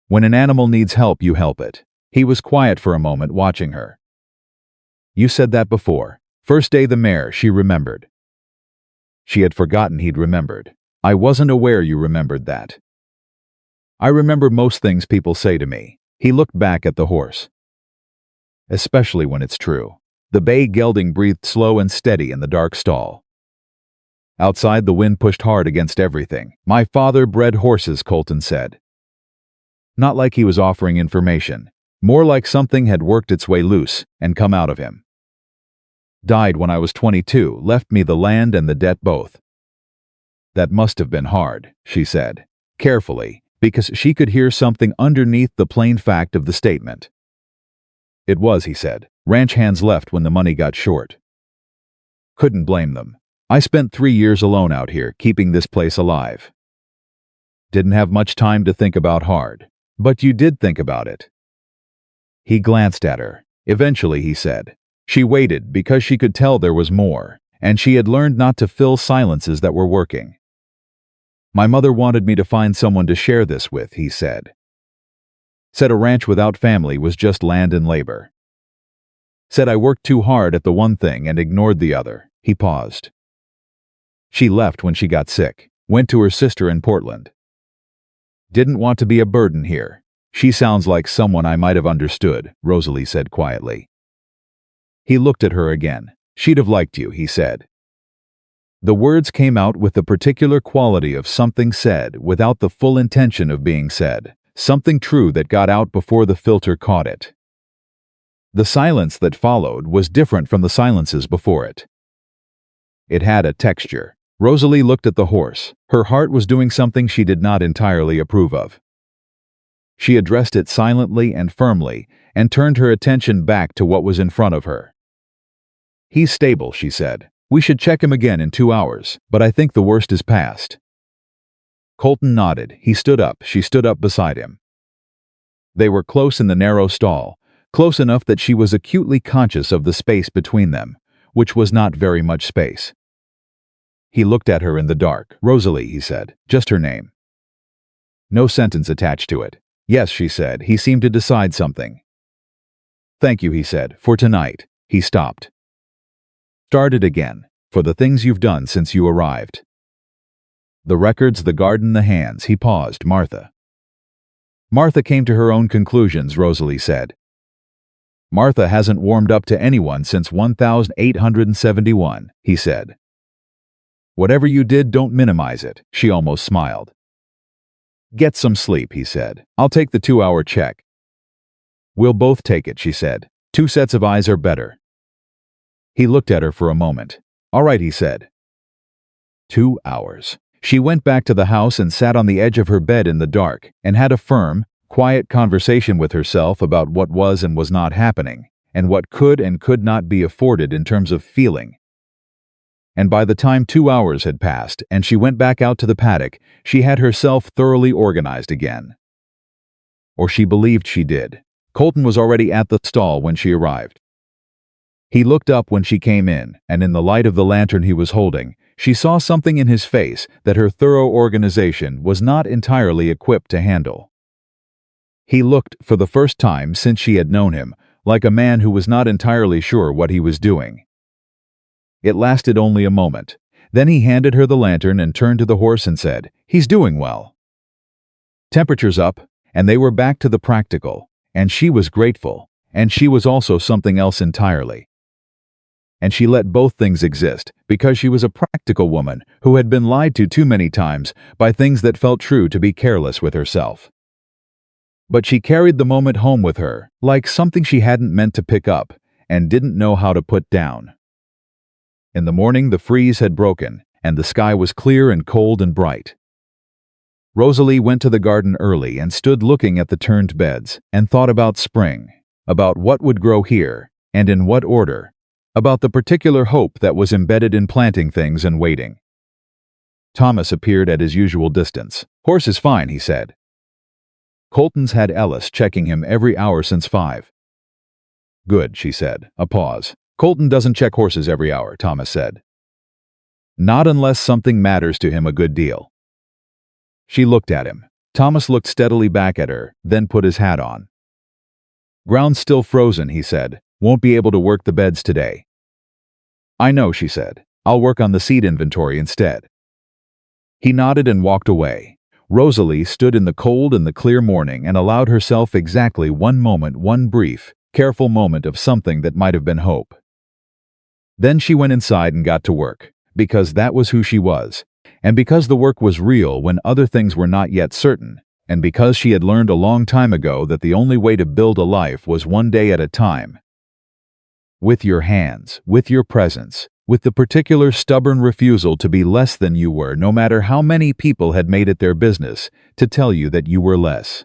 "When an animal needs help, you help it." He was quiet for a moment, watching her. "You said that before. First day the mare," she remembered. She had forgotten he'd remembered. "I wasn't aware you remembered that." "I remember most things people say to me." He looked back at the horse. "Especially when it's true." The bay gelding breathed slow and steady in the dark stall. Outside, the wind pushed hard against everything. "My father bred horses," Colton said. Not like he was offering information, more like something had worked its way loose and come out of him. "Died when I was 22, left me the land and the debt both." "That must have been hard," she said, carefully, because she could hear something underneath the plain fact of the statement. "It was," he said. "Ranch hands left when the money got short. Couldn't blame them. I spent 3 years alone out here, keeping this place alive. Didn't have much time to think about hard. But you did think about it." He glanced at her. Eventually, he said. She waited because she could tell there was more, and she had learned not to fill silences that were working. "My mother wanted me to find someone to share this with," he said. "Said a ranch without family was just land and labor. Said I worked too hard at the one thing and ignored the other. He paused. She left when she got sick, went to her sister in Portland. Didn't want to be a burden here. She sounds like someone I might have understood, Rosalie said quietly. He looked at her again. She'd have liked you, he said. The words came out with the particular quality of something said without the full intention of being said, something true that got out before the filter caught it. The silence that followed was different from the silences before it. It had a texture. Rosalie looked at the horse. Her heart was doing something she did not entirely approve of. She addressed it silently and firmly and turned her attention back to what was in front of her. He's stable, she said. We should check him again in 2 hours, but I think the worst is past. Colton nodded. He stood up. She stood up beside him. They were close in the narrow stall, close enough that she was acutely conscious of the space between them, which was not very much space. He looked at her in the dark. Rosalie, he said. Just her name. No sentence attached to it. Yes, she said. He seemed to decide something. Thank you, he said, for tonight. He stopped. Started again, for the things you've done since you arrived. The records, the garden, the hands. He paused. Martha. Martha came to her own conclusions, Rosalie said. Martha hasn't warmed up to anyone since 1871, he said. Whatever you did, don't minimize it, she almost smiled. Get some sleep, he said. I'll take the 2-hour check. We'll both take it, she said. 2 sets of eyes are better. He looked at her for a moment. All right, he said. 2 hours. She went back to the house and sat on the edge of her bed in the dark and had a firm, quiet conversation with herself about what was and was not happening, and what could and could not be afforded in terms of feeling. And by the time 2 hours had passed and she went back out to the paddock, she had herself thoroughly organized again. Or she believed she did. Colton was already at the stall when she arrived. He looked up when she came in, and in the light of the lantern he was holding, she saw something in his face that her thorough organization was not entirely equipped to handle. He looked, for the first time since she had known him, like a man who was not entirely sure what he was doing. It lasted only a moment. Then he handed her the lantern and turned to the horse and said, He's doing well. Temperature's up, and they were back to the practical, and she was grateful, and she was also something else entirely. And she let both things exist, because she was a practical woman who had been lied to too many times by things that felt true to be careless with herself. But she carried the moment home with her, like something she hadn't meant to pick up, and didn't know how to put down. In the morning the freeze had broken, and the sky was clear and cold and bright. Rosalie went to the garden early and stood looking at the turned beds, and thought about spring, about what would grow here, and in what order, about the particular hope that was embedded in planting things and waiting. Thomas appeared at his usual distance. Horse is fine, he said. Colton's had Ellis checking him every hour since 5. Good, she said. A pause. Colton doesn't check horses every hour, Thomas said. Not unless something matters to him a good deal. She looked at him. Thomas looked steadily back at her, then put his hat on. Ground's still frozen, he said. Won't be able to work the beds today. I know, she said. I'll work on the seed inventory instead. He nodded and walked away. Rosalie stood in the cold and the clear morning and allowed herself exactly one moment, one brief, careful moment of something that might have been hope. Then she went inside and got to work, because that was who she was, and because the work was real when other things were not yet certain, and because she had learned a long time ago that the only way to build a life was one day at a time. With your hands, with your presence, with the particular stubborn refusal to be less than you were, no matter how many people had made it their business to tell you that you were less.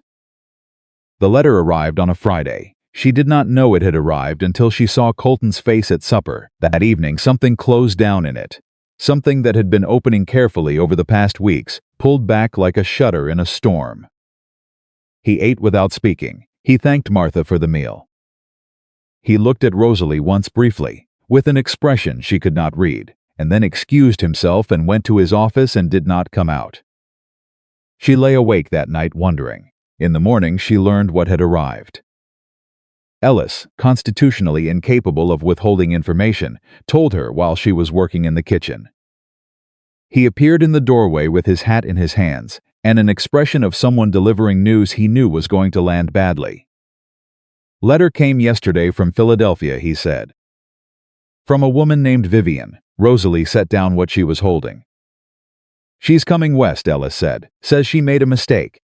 The letter arrived on a Friday. She did not know it had arrived until she saw Colton's face at supper. That evening something closed down in it. Something that had been opening carefully over the past weeks, pulled back like a shutter in a storm. He ate without speaking. He thanked Martha for the meal. He looked at Rosalie once briefly, with an expression she could not read, and then excused himself and went to his office and did not come out. She lay awake that night wondering. In the morning she learned what had arrived. Ellis, constitutionally incapable of withholding information, told her while she was working in the kitchen. He appeared in the doorway with his hat in his hands, and an expression of someone delivering news he knew was going to land badly. "Letter came yesterday from Philadelphia," he said. "From a woman named Vivian." Rosalie set down what she was holding. "She's coming west," Ellis said. "Says she made a mistake.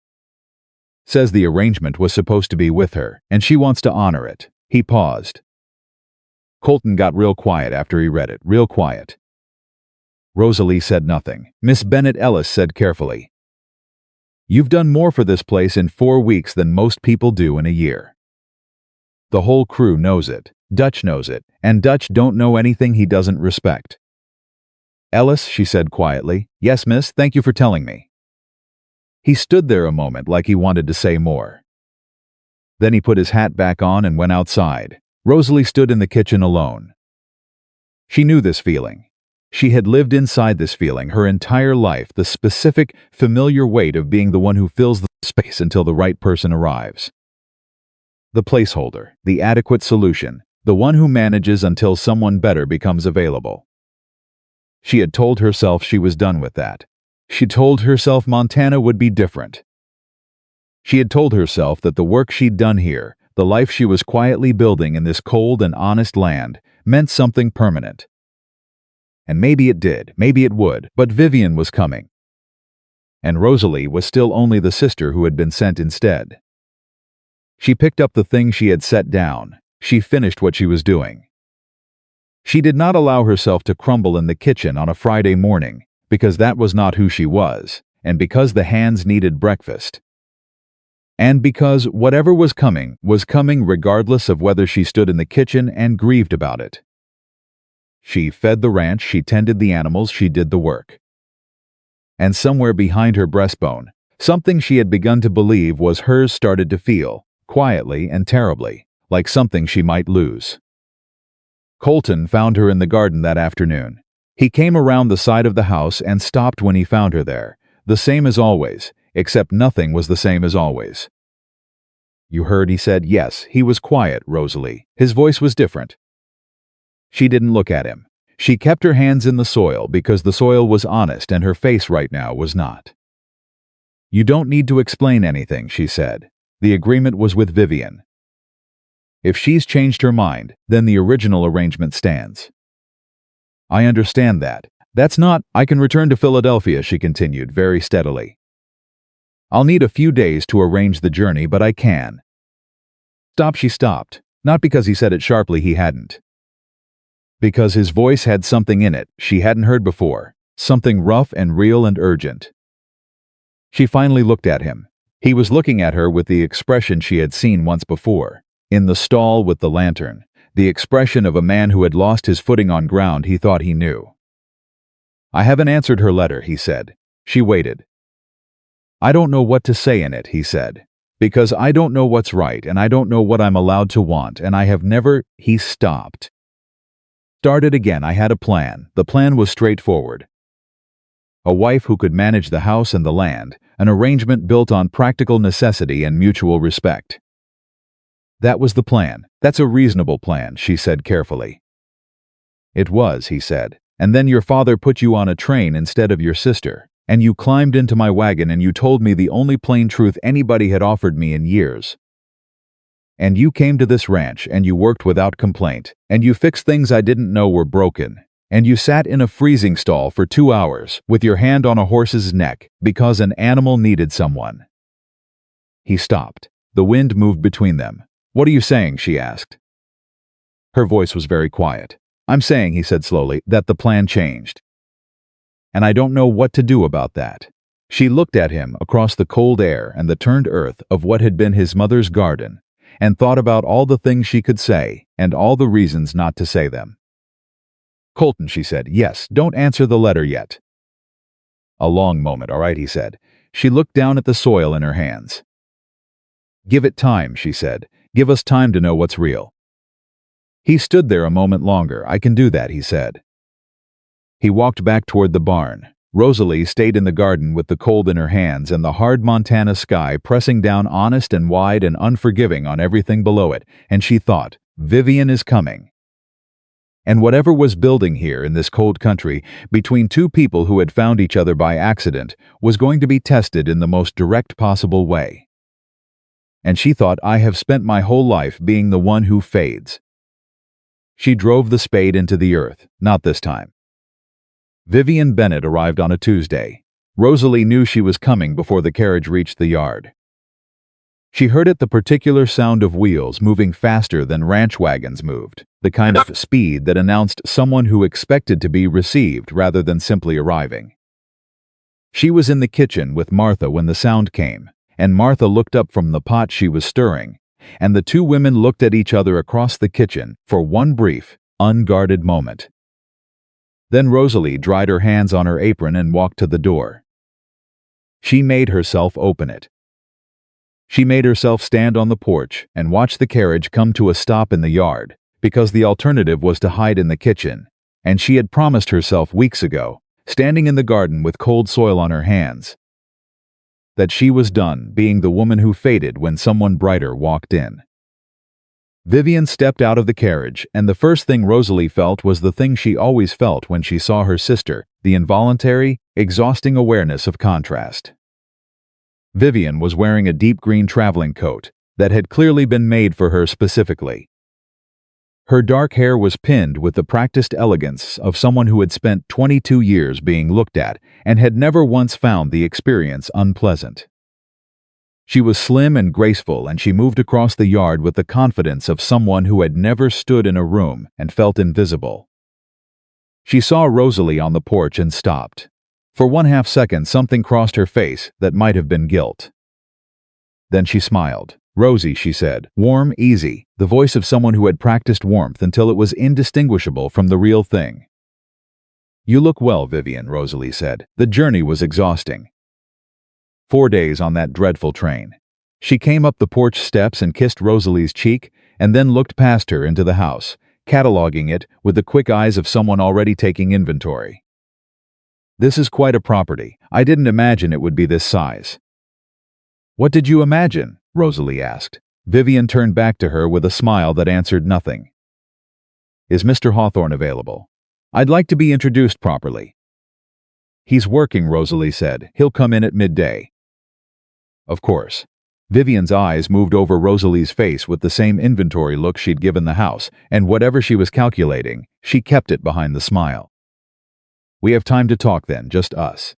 Says the arrangement was supposed to be with her, and she wants to honor it." He paused. Colton got real quiet after he read it, real quiet. Rosalie said nothing. "Miss Bennett," Ellis said carefully, "you've done more for this place in 4 weeks than most people do in a year. The whole crew knows it. Dutch knows it, and Dutch don't know anything he doesn't respect." "Ellis," she said quietly. "Yes, miss, thank you for telling me." He stood there a moment like he wanted to say more. Then he put his hat back on and went outside. Rosalie stood in the kitchen alone. She knew this feeling. She had lived inside this feeling her entire life, the specific, familiar weight of being the one who fills the space until the right person arrives. The placeholder, the adequate solution, the one who manages until someone better becomes available. She had told herself she was done with that. She told herself Montana would be different. She had told herself that the work she'd done here, the life she was quietly building in this cold and honest land, meant something permanent. And maybe it did, maybe it would, but Vivian was coming. And Rosalie was still only the sister who had been sent instead. She picked up the thing she had set down. She finished what she was doing. She did not allow herself to crumble in the kitchen on a Friday morning, because that was not who she was, and because the hands needed breakfast. And because whatever was coming regardless of whether she stood in the kitchen and grieved about it. She fed the ranch, she tended the animals, she did the work. And somewhere behind her breastbone, something she had begun to believe was hers started to feel, quietly and terribly, like something she might lose. Colton found her in the garden that afternoon. He came around the side of the house and stopped when he found her there, the same as always, except nothing was the same as always. "You heard?" he said. "Yes." He was quiet, Rosalie. His voice was different. She didn't look at him. She kept her hands in the soil because the soil was honest and her face right now was not. "You don't need to explain anything," she said. "The agreement was with Vivian. If she's changed her mind, then the original arrangement stands." "I understand that. That's not, I can return to Philadelphia," she continued very steadily. "I'll need a few days to arrange the journey, but I can." Stop, she stopped. Not because he said it sharply, he hadn't. Because his voice had something in it she hadn't heard before, something rough and real and urgent. She finally looked at him. He was looking at her with the expression she had seen once before, in the stall with the lantern, the expression of a man who had lost his footing on ground he thought he knew. "I haven't answered her letter," he said. She waited. "I don't know what to say in it," he said, "because I don't know what's right and I don't know what I'm allowed to want and I have never—" He stopped. Started again. "I had a plan. The plan was straightforward. A wife who could manage the house and the land, an arrangement built on practical necessity and mutual respect. That was the plan. That's a reasonable plan," she said carefully. "It was," he said. "And then your father put you on a train instead of your sister, and you climbed into my wagon and you told me the only plain truth anybody had offered me in years. And you came to this ranch and you worked without complaint, and you fixed things I didn't know were broken, and you sat in a freezing stall for 2 hours with your hand on a horse's neck because an animal needed someone." He stopped. The wind moved between them. "What are you saying?" she asked. Her voice was very quiet. "I'm saying," he said slowly, "that the plan changed. And I don't know what to do about that." She looked at him across the cold air and the turned earth of what had been his mother's garden, and thought about all the things she could say and all the reasons not to say them. "Colton," she said, "yes, don't answer the letter yet." A long moment. "All right," he said. She looked down at the soil in her hands. "Give it time," she said. "Give us time to know what's real." He stood there a moment longer. "I can do that," he said. He walked back toward the barn. Rosalie stayed in the garden with the cold in her hands and the hard Montana sky pressing down honest and wide and unforgiving on everything below it, and she thought, Vivian is coming. And whatever was building here in this cold country, between two people who had found each other by accident, was going to be tested in the most direct possible way. And she thought, I have spent my whole life being the one who fades. She drove the spade into the earth, not this time. Vivian Bennett arrived on a Tuesday. Rosalie knew she was coming before the carriage reached the yard. She heard it, the particular sound of wheels moving faster than ranch wagons moved, the kind of speed that announced someone who expected to be received rather than simply arriving. She was in the kitchen with Martha when the sound came, and Martha looked up from the pot she was stirring, and the two women looked at each other across the kitchen for one brief, unguarded moment. Then Rosalie dried her hands on her apron and walked to the door. She made herself open it. She made herself stand on the porch and watch the carriage come to a stop in the yard, because the alternative was to hide in the kitchen, and she had promised herself weeks ago, standing in the garden with cold soil on her hands, that she was done being the woman who faded when someone brighter walked in. Vivian stepped out of the carriage, and the first thing Rosalie felt was the thing she always felt when she saw her sister, the involuntary, exhausting awareness of contrast. Vivian was wearing a deep green traveling coat that had clearly been made for her specifically. Her dark hair was pinned with the practiced elegance of someone who had spent 22 years being looked at and had never once found the experience unpleasant. She was slim and graceful, and she moved across the yard with the confidence of someone who had never stood in a room and felt invisible. She saw Rosalie on the porch and stopped. For 1/2 second, something crossed her face that might have been guilt. Then she smiled. Rosie, she said, warm, easy, the voice of someone who had practiced warmth until it was indistinguishable from the real thing. You look well, Vivian, Rosalie said. The journey was exhausting. 4 days on that dreadful train. She came up the porch steps and kissed Rosalie's cheek, and then looked past her into the house, cataloging it with the quick eyes of someone already taking inventory. This is quite a property. I didn't imagine it would be this size. What did you imagine? Rosalie asked. Vivian turned back to her with a smile that answered nothing. Is Mr. Hawthorne available? I'd like to be introduced properly. He's working, Rosalie said. He'll come in at midday. Of course. Vivian's eyes moved over Rosalie's face with the same inventory look she'd given the house, and whatever she was calculating, she kept it behind the smile. We have time to talk then, just us.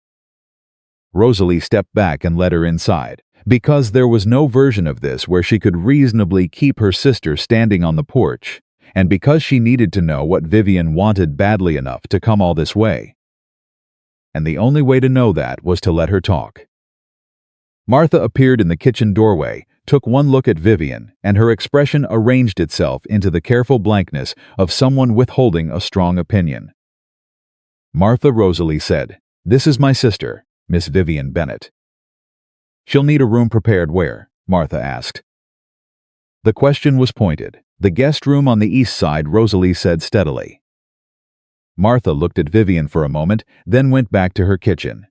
Rosalie stepped back and led her inside, because there was no version of this where she could reasonably keep her sister standing on the porch, and because she needed to know what Vivian wanted badly enough to come all this way. And the only way to know that was to let her talk. Martha appeared in the kitchen doorway, took one look at Vivian, and her expression arranged itself into the careful blankness of someone withholding a strong opinion. Martha, Rosalie said, this is my sister, Miss Vivian Bennett. She'll need a room prepared where? Martha asked. The question was pointed. The guest room on the east side, Rosalie said steadily. Martha looked at Vivian for a moment, then went back to her kitchen.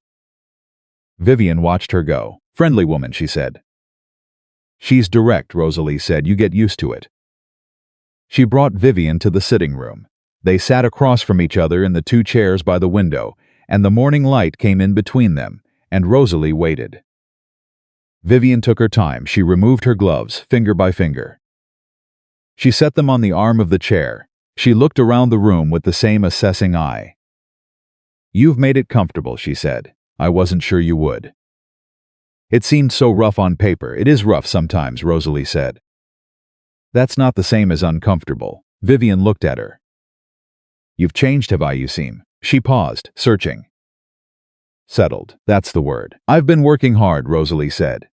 Vivian watched her go. Friendly woman, she said. She's direct, Rosalie said. You get used to it. She brought Vivian to the sitting room. They sat across from each other in the 2 chairs by the window, and the morning light came in between them, and Rosalie waited. Vivian took her time. She removed her gloves, finger by finger. She set them on the arm of the chair. She looked around the room with the same assessing eye. You've made it comfortable, she said. I wasn't sure you would. It seemed so rough on paper. It is rough sometimes, Rosalie said. That's not the same as uncomfortable. Vivian looked at her. You've changed, have I, you seem. She paused, searching. Settled, that's the word. I've been working hard, Rosalie said.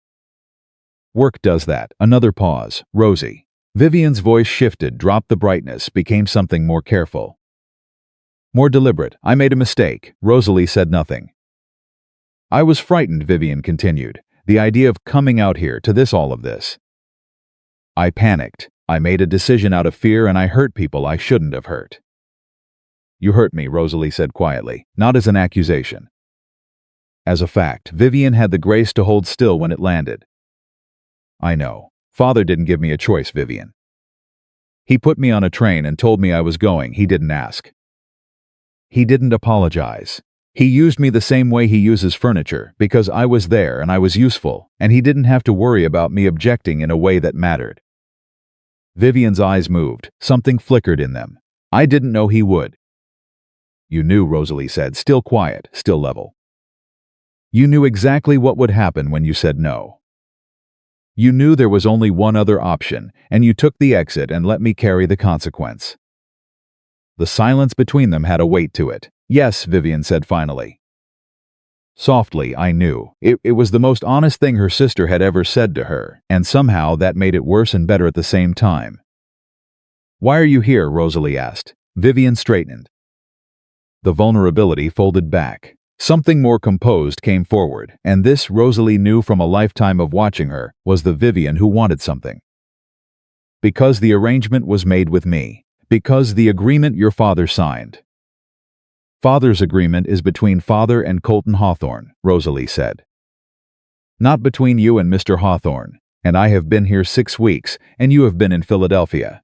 Work does that. Another pause. Rosie. Vivian's voice shifted, dropped the brightness, became something more careful. More deliberate. I made a mistake. Rosalie said nothing. I was frightened, Vivian continued. The idea of coming out here to this, all of this. I panicked. I made a decision out of fear, and I hurt people I shouldn't have hurt. You hurt me, Rosalie said quietly, not as an accusation. As a fact, Vivian had the grace to hold still when it landed. I know. Father didn't give me a choice, Vivian. He put me on a train and told me I was going. He didn't ask. He didn't apologize. He used me the same way he uses furniture, because I was there and I was useful, and he didn't have to worry about me objecting in a way that mattered. Vivian's eyes moved. Something flickered in them. I didn't know he would. You knew, Rosalie said, still quiet, still level. You knew exactly what would happen when you said no. You knew there was only one other option, and you took the exit and let me carry the consequence. The silence between them had a weight to it. Yes, Vivian said finally. Softly, I knew. It was the most honest thing her sister had ever said to her, and somehow that made it worse and better at the same time. Why are you here? Rosalie asked. Vivian straightened. The vulnerability folded back. Something more composed came forward, and this, Rosalie knew from a lifetime of watching her, was the Vivian who wanted something. Because the arrangement was made with me. Because the agreement your father signed. Father's agreement is between father and Colton Hawthorne, Rosalie said. Not between you and Mr. Hawthorne, and I have been here 6 weeks, and you have been in Philadelphia.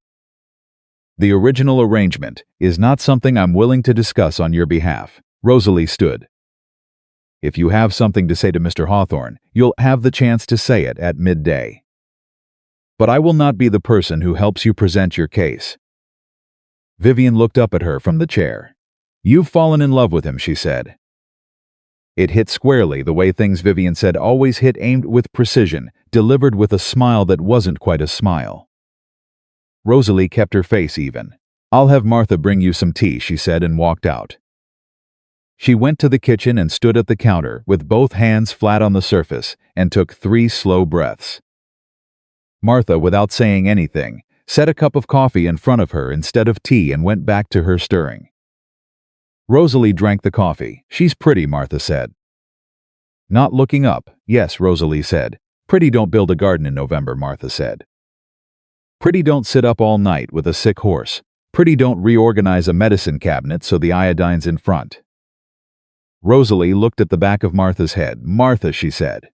The original arrangement is not something I'm willing to discuss on your behalf. Rosalie stood. If you have something to say to Mr. Hawthorne, you'll have the chance to say it at midday. But I will not be the person who helps you present your case. Vivian looked up at her from the chair. You've fallen in love with him, she said. It hit squarely the way things Vivian said always hit, aimed with precision, delivered with a smile that wasn't quite a smile. Rosalie kept her face even. I'll have Martha bring you some tea, she said, and walked out. She went to the kitchen and stood at the counter with both hands flat on the surface and took 3 slow breaths. Martha, without saying anything, set a cup of coffee in front of her instead of tea and went back to her stirring. Rosalie drank the coffee. She's pretty, Martha said. Not looking up. Yes, Rosalie said. Pretty don't build a garden in November, Martha said. Pretty don't sit up all night with a sick horse. Pretty don't reorganize a medicine cabinet so the iodine's in front. Rosalie looked at the back of Martha's head. Martha, she said.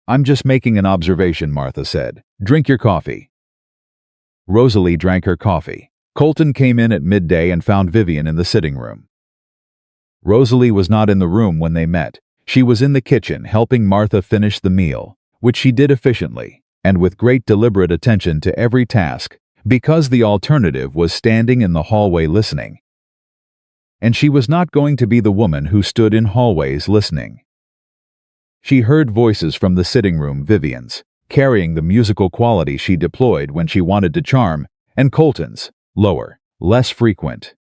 I'm just making an observation, Martha said. Drink your coffee. Rosalie drank her coffee. Colton came in at midday and found Vivian in the sitting room. Rosalie was not in the room when they met. She was in the kitchen helping Martha finish the meal, which she did efficiently, and with great deliberate attention to every task, because the alternative was standing in the hallway listening. And she was not going to be the woman who stood in hallways listening. She heard voices from the sitting room, Vivian's, carrying the musical quality she deployed when she wanted to charm, and Colton's, lower, less frequent.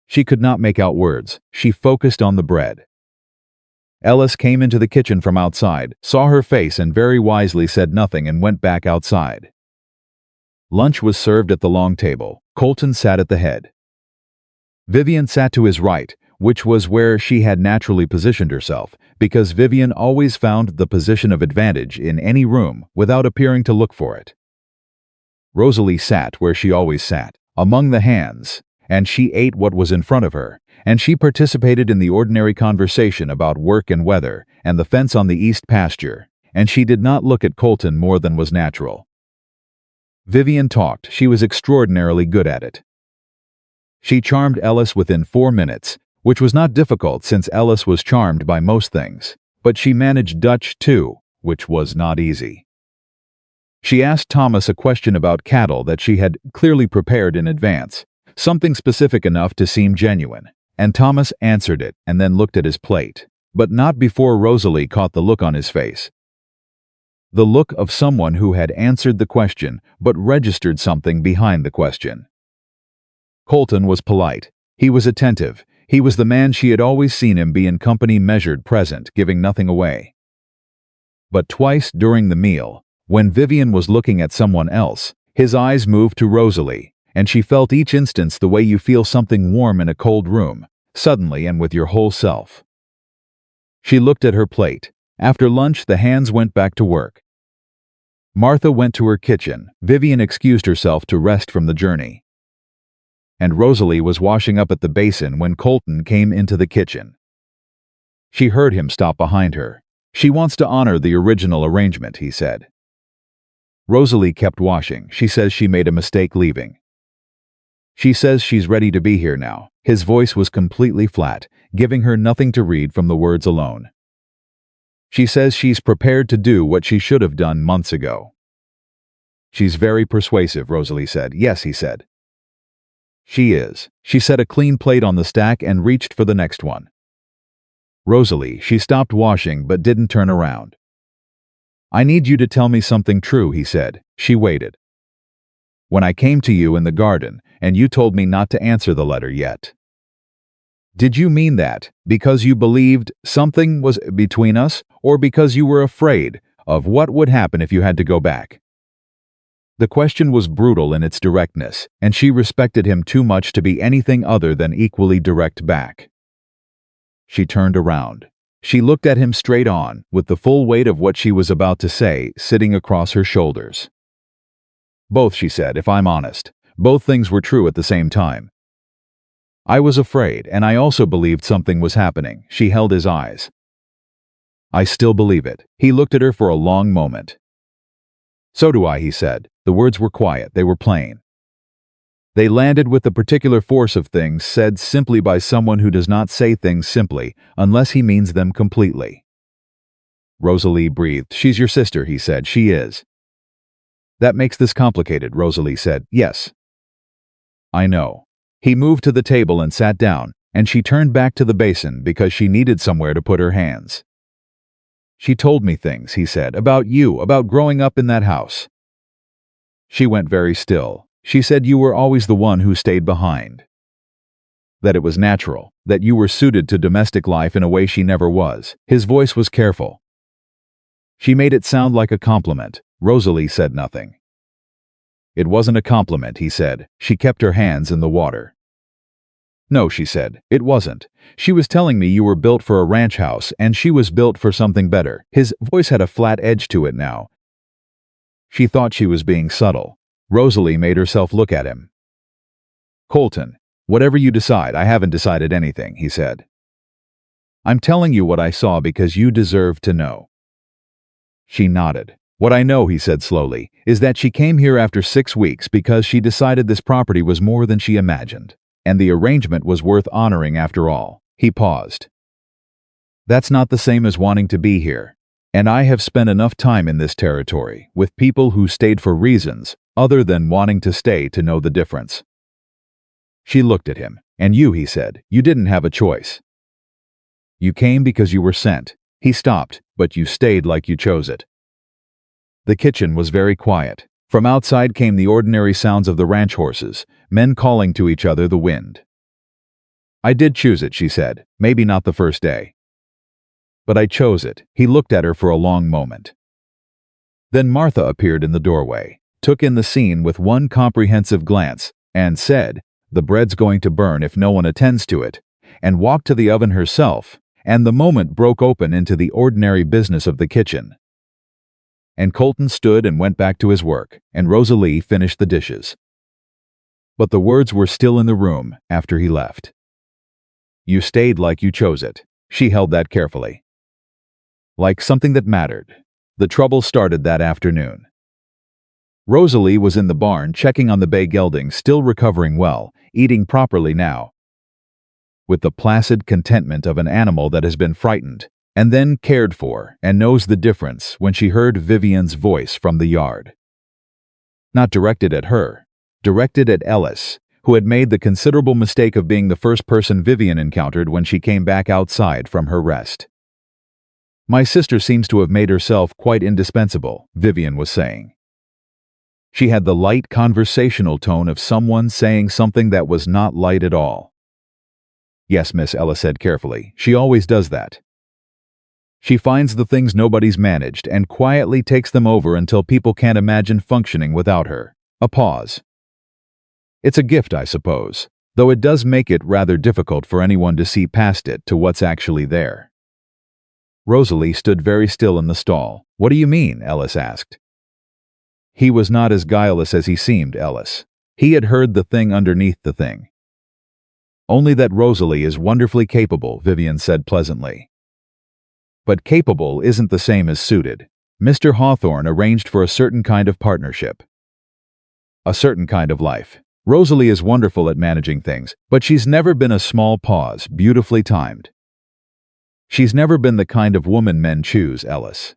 She could not make out words. She focused on the bread. Ellis came into the kitchen from outside, saw her face and very wisely said nothing and went back outside. Lunch was served at the long table. Colton sat at the head. Vivian sat to his right, which was where she had naturally positioned herself, because Vivian always found the position of advantage in any room without appearing to look for it. Rosalie sat where she always sat, among the hands, and she ate what was in front of her, and she participated in the ordinary conversation about work and weather and the fence on the east pasture, and she did not look at Colton more than was natural. Vivian talked. She was extraordinarily good at it. She charmed Ellis within 4 minutes, which was not difficult since Ellis was charmed by most things, but she managed Dutch too, which was not easy. She asked Thomas a question about cattle that she had clearly prepared in advance, something specific enough to seem genuine, and Thomas answered it and then looked at his plate, but not before Rosalie caught the look on his face. The look of someone who had answered the question but registered something behind the question. Colton was polite. He was attentive. He was the man she had always seen him be in company, measured, present, giving nothing away. But twice during the meal, when Vivian was looking at someone else, his eyes moved to Rosalie, and she felt each instance the way you feel something warm in a cold room, suddenly and with your whole self. She looked at her plate. After lunch, the hands went back to work. Martha went to her kitchen. Vivian excused herself to rest from the journey. And Rosalie was washing up at the basin when Colton came into the kitchen. She heard him stop behind her. She wants to honor the original arrangement, he said. Rosalie kept washing. She says she made a mistake leaving. She says she's ready to be here now. His voice was completely flat, giving her nothing to read from the words alone. She says she's prepared to do what she should have done months ago. She's very persuasive, Rosalie said. Yes, he said. She is. She set a clean plate on the stack and reached for the next one. Rosalie, she stopped washing but didn't turn around. I need you to tell me something true, he said. She waited. When I came to you in the garden, and you told me not to answer the letter yet. Did you mean that because you believed something was between us, or because you were afraid of what would happen if you had to go back? The question was brutal in its directness, and she respected him too much to be anything other than equally direct back. She turned around. She looked at him straight on, with the full weight of what she was about to say sitting across her shoulders. Both, she said, if I'm honest. Both things were true at the same time. I was afraid, and I also believed something was happening. She held his eyes. I still believe it. He looked at her for a long moment. So do I, he said. The words were quiet. They were plain. They landed with the particular force of things said simply by someone who does not say things simply, unless he means them completely. Rosalie breathed. She's your sister, he said. She is. That makes this complicated, Rosalie said. Yes. I know. He moved to the table and sat down, and she turned back to the basin because she needed somewhere to put her hands. She told me things, he said, about you, about growing up in that house. She went very still. She said you were always the one who stayed behind. That it was natural, that you were suited to domestic life in a way she never was. His voice was careful. She made it sound like a compliment. Rosalie said nothing. It wasn't a compliment, he said. She kept her hands in the water. No, she said, it wasn't. She was telling me you were built for a ranch house, and she was built for something better. His voice had a flat edge to it now. She thought she was being subtle. Rosalie made herself look at him. Colton, whatever you decide, I haven't decided anything, he said. I'm telling you what I saw because you deserve to know. She nodded. What I know, he said slowly, is that she came here after 6 weeks because she decided this property was more than she imagined, and the arrangement was worth honoring after all. He paused. That's not the same as wanting to be here, and I have spent enough time in this territory with people who stayed for reasons other than wanting to stay to know the difference. She looked at him. And you, he said, you didn't have a choice. You came because you were sent. He stopped, but you stayed like you chose it. The kitchen was very quiet. From outside came the ordinary sounds of the ranch horses, men calling to each other, the wind. I did choose it, she said, maybe not the first day. But I chose it. He looked at her for a long moment. Then Martha appeared in the doorway, took in the scene with one comprehensive glance, and said, the bread's going to burn if no one attends to it, and walked to the oven herself, and the moment broke open into the ordinary business of the kitchen. And Colton stood and went back to his work, and Rosalie finished the dishes. But the words were still in the room after he left. You stayed like you chose it. She held that carefully. Like something that mattered. The trouble started that afternoon. Rosalie was in the barn checking on the bay geldings, still recovering well, eating properly now. With the placid contentment of an animal that has been frightened, and then cared for, and knows the difference, when she heard Vivian's voice from the yard. Not directed at her, directed at Ellis, who had made the considerable mistake of being the first person Vivian encountered when she came back outside from her rest. My sister seems to have made herself quite indispensable, Vivian was saying. She had the light conversational tone of someone saying something that was not light at all. Yes, Miss, Ellis said carefully. She always does that. She finds the things nobody's managed and quietly takes them over until people can't imagine functioning without her. A pause. It's a gift, I suppose, though it does make it rather difficult for anyone to see past it to what's actually there. Rosalie stood very still in the stall. What do you mean? Ellis asked. He was not as guileless as he seemed, Ellis. He had heard the thing underneath the thing. Only that Rosalie is wonderfully capable, Vivian said pleasantly. but capable isn't the same as suited. Mr. Hawthorne arranged for a certain kind of partnership. A certain kind of life. Rosalie is wonderful at managing things, but she's never been a small pause, beautifully timed. She's never been the kind of woman men choose, Ellis.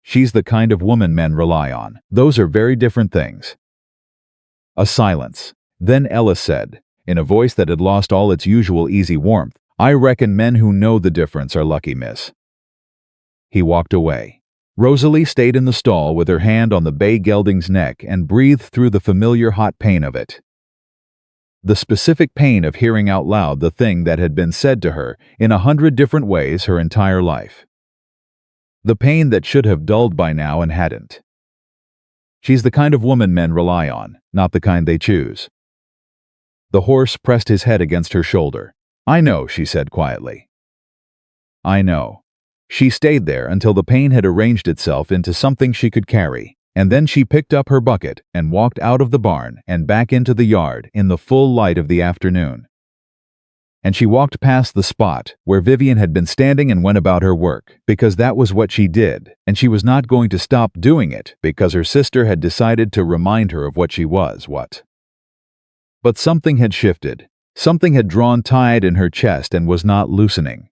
She's the kind of woman men rely on. Those are very different things. A silence. Then Ellis said, in a voice that had lost all its usual easy warmth, "I reckon men who know the difference are lucky, miss." He walked away. Rosalie stayed in the stall with her hand on the bay gelding's neck and breathed through the familiar hot pain of it. The specific pain of hearing out loud the thing that had been said to her in 100 different ways her entire life. The pain that should have dulled by now and hadn't. She's the kind of woman men rely on, not the kind they choose. The horse pressed his head against her shoulder. "I know," she said quietly. "I know." She stayed there until the pain had arranged itself into something she could carry, and then she picked up her bucket and walked out of the barn and back into the yard in the full light of the afternoon. And she walked past the spot where Vivian had been standing and went about her work, because that was what she did, and she was not going to stop doing it because her sister had decided to remind her of what she was. But something had shifted. Something had drawn tight in her chest and was not loosening.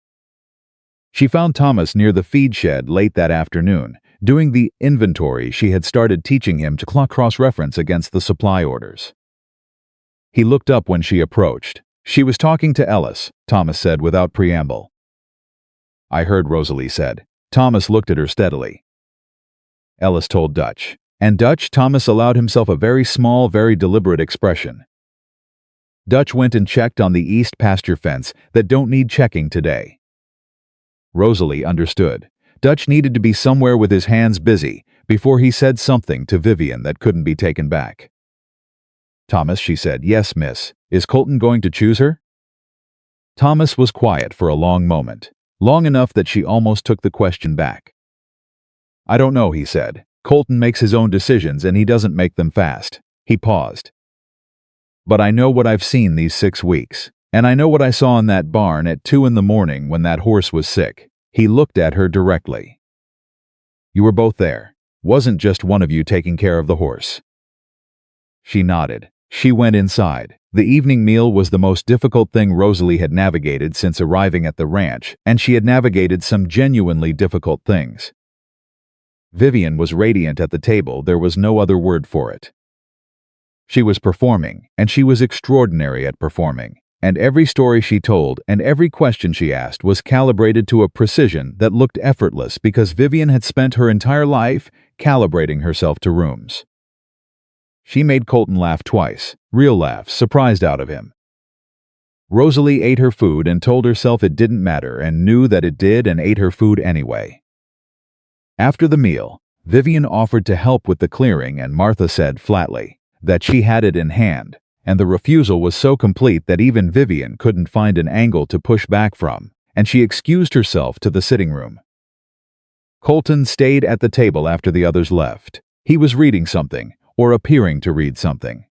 She found Thomas near the feed shed late that afternoon, doing the inventory she had started teaching him to cross-reference against the supply orders. He looked up when she approached. "She was talking to Ellis," Thomas said without preamble. "I heard," Rosalie said. Thomas looked at her steadily. Ellis told Dutch. And Dutch, Thomas allowed himself a very small, very deliberate expression. Dutch went and checked on the east pasture fence that don't need checking today. Rosalie understood. Dutch needed to be somewhere with his hands busy before he said something to Vivian that couldn't be taken back. "Thomas," she said. "Yes, miss. Is Colton going to choose her?" Thomas was quiet for a long moment, long enough that she almost took the question back. "I don't know," he said. "Colton makes his own decisions and he doesn't make them fast." He paused. "But I know what I've seen these 6 weeks. And I know what I saw in that barn at 2 in the morning when that horse was sick." He looked at her directly. "You were both there. Wasn't just one of you taking care of the horse." She nodded. She went inside. The evening meal was the most difficult thing Rosalie had navigated since arriving at the ranch, and she had navigated some genuinely difficult things. Vivian was radiant at the table, there was no other word for it. She was performing, and she was extraordinary at performing. And every story she told and every question she asked was calibrated to a precision that looked effortless because Vivian had spent her entire life calibrating herself to rooms. She made Colton laugh twice, real laughs, surprised out of him. Rosalie ate her food and told herself it didn't matter and knew that it did and ate her food anyway. After the meal, Vivian offered to help with the clearing and Martha said flatly that she had it in hand. And the refusal was so complete that even Vivian couldn't find an angle to push back from, and she excused herself to the sitting room. Colton stayed at the table after the others left. He was reading something, or appearing to read something.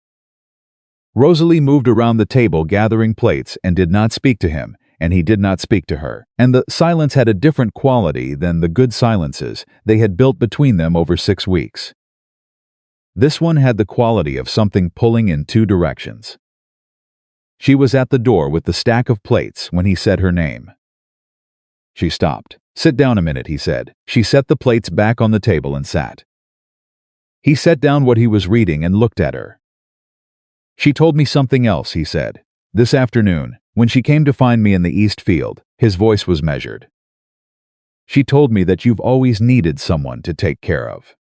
Rosalie moved around the table gathering plates and did not speak to him, and he did not speak to her, and the silence had a different quality than the good silences they had built between them over 6 weeks. This one had the quality of something pulling in 2 directions. She was at the door with the stack of plates when he said her name. She stopped. "Sit down a minute," he said. She set the plates back on the table and sat. He set down what he was reading and looked at her. "She told me something else," he said. "This afternoon, when she came to find me in the East Field," his voice was measured. "She told me that you've always needed someone to take care of.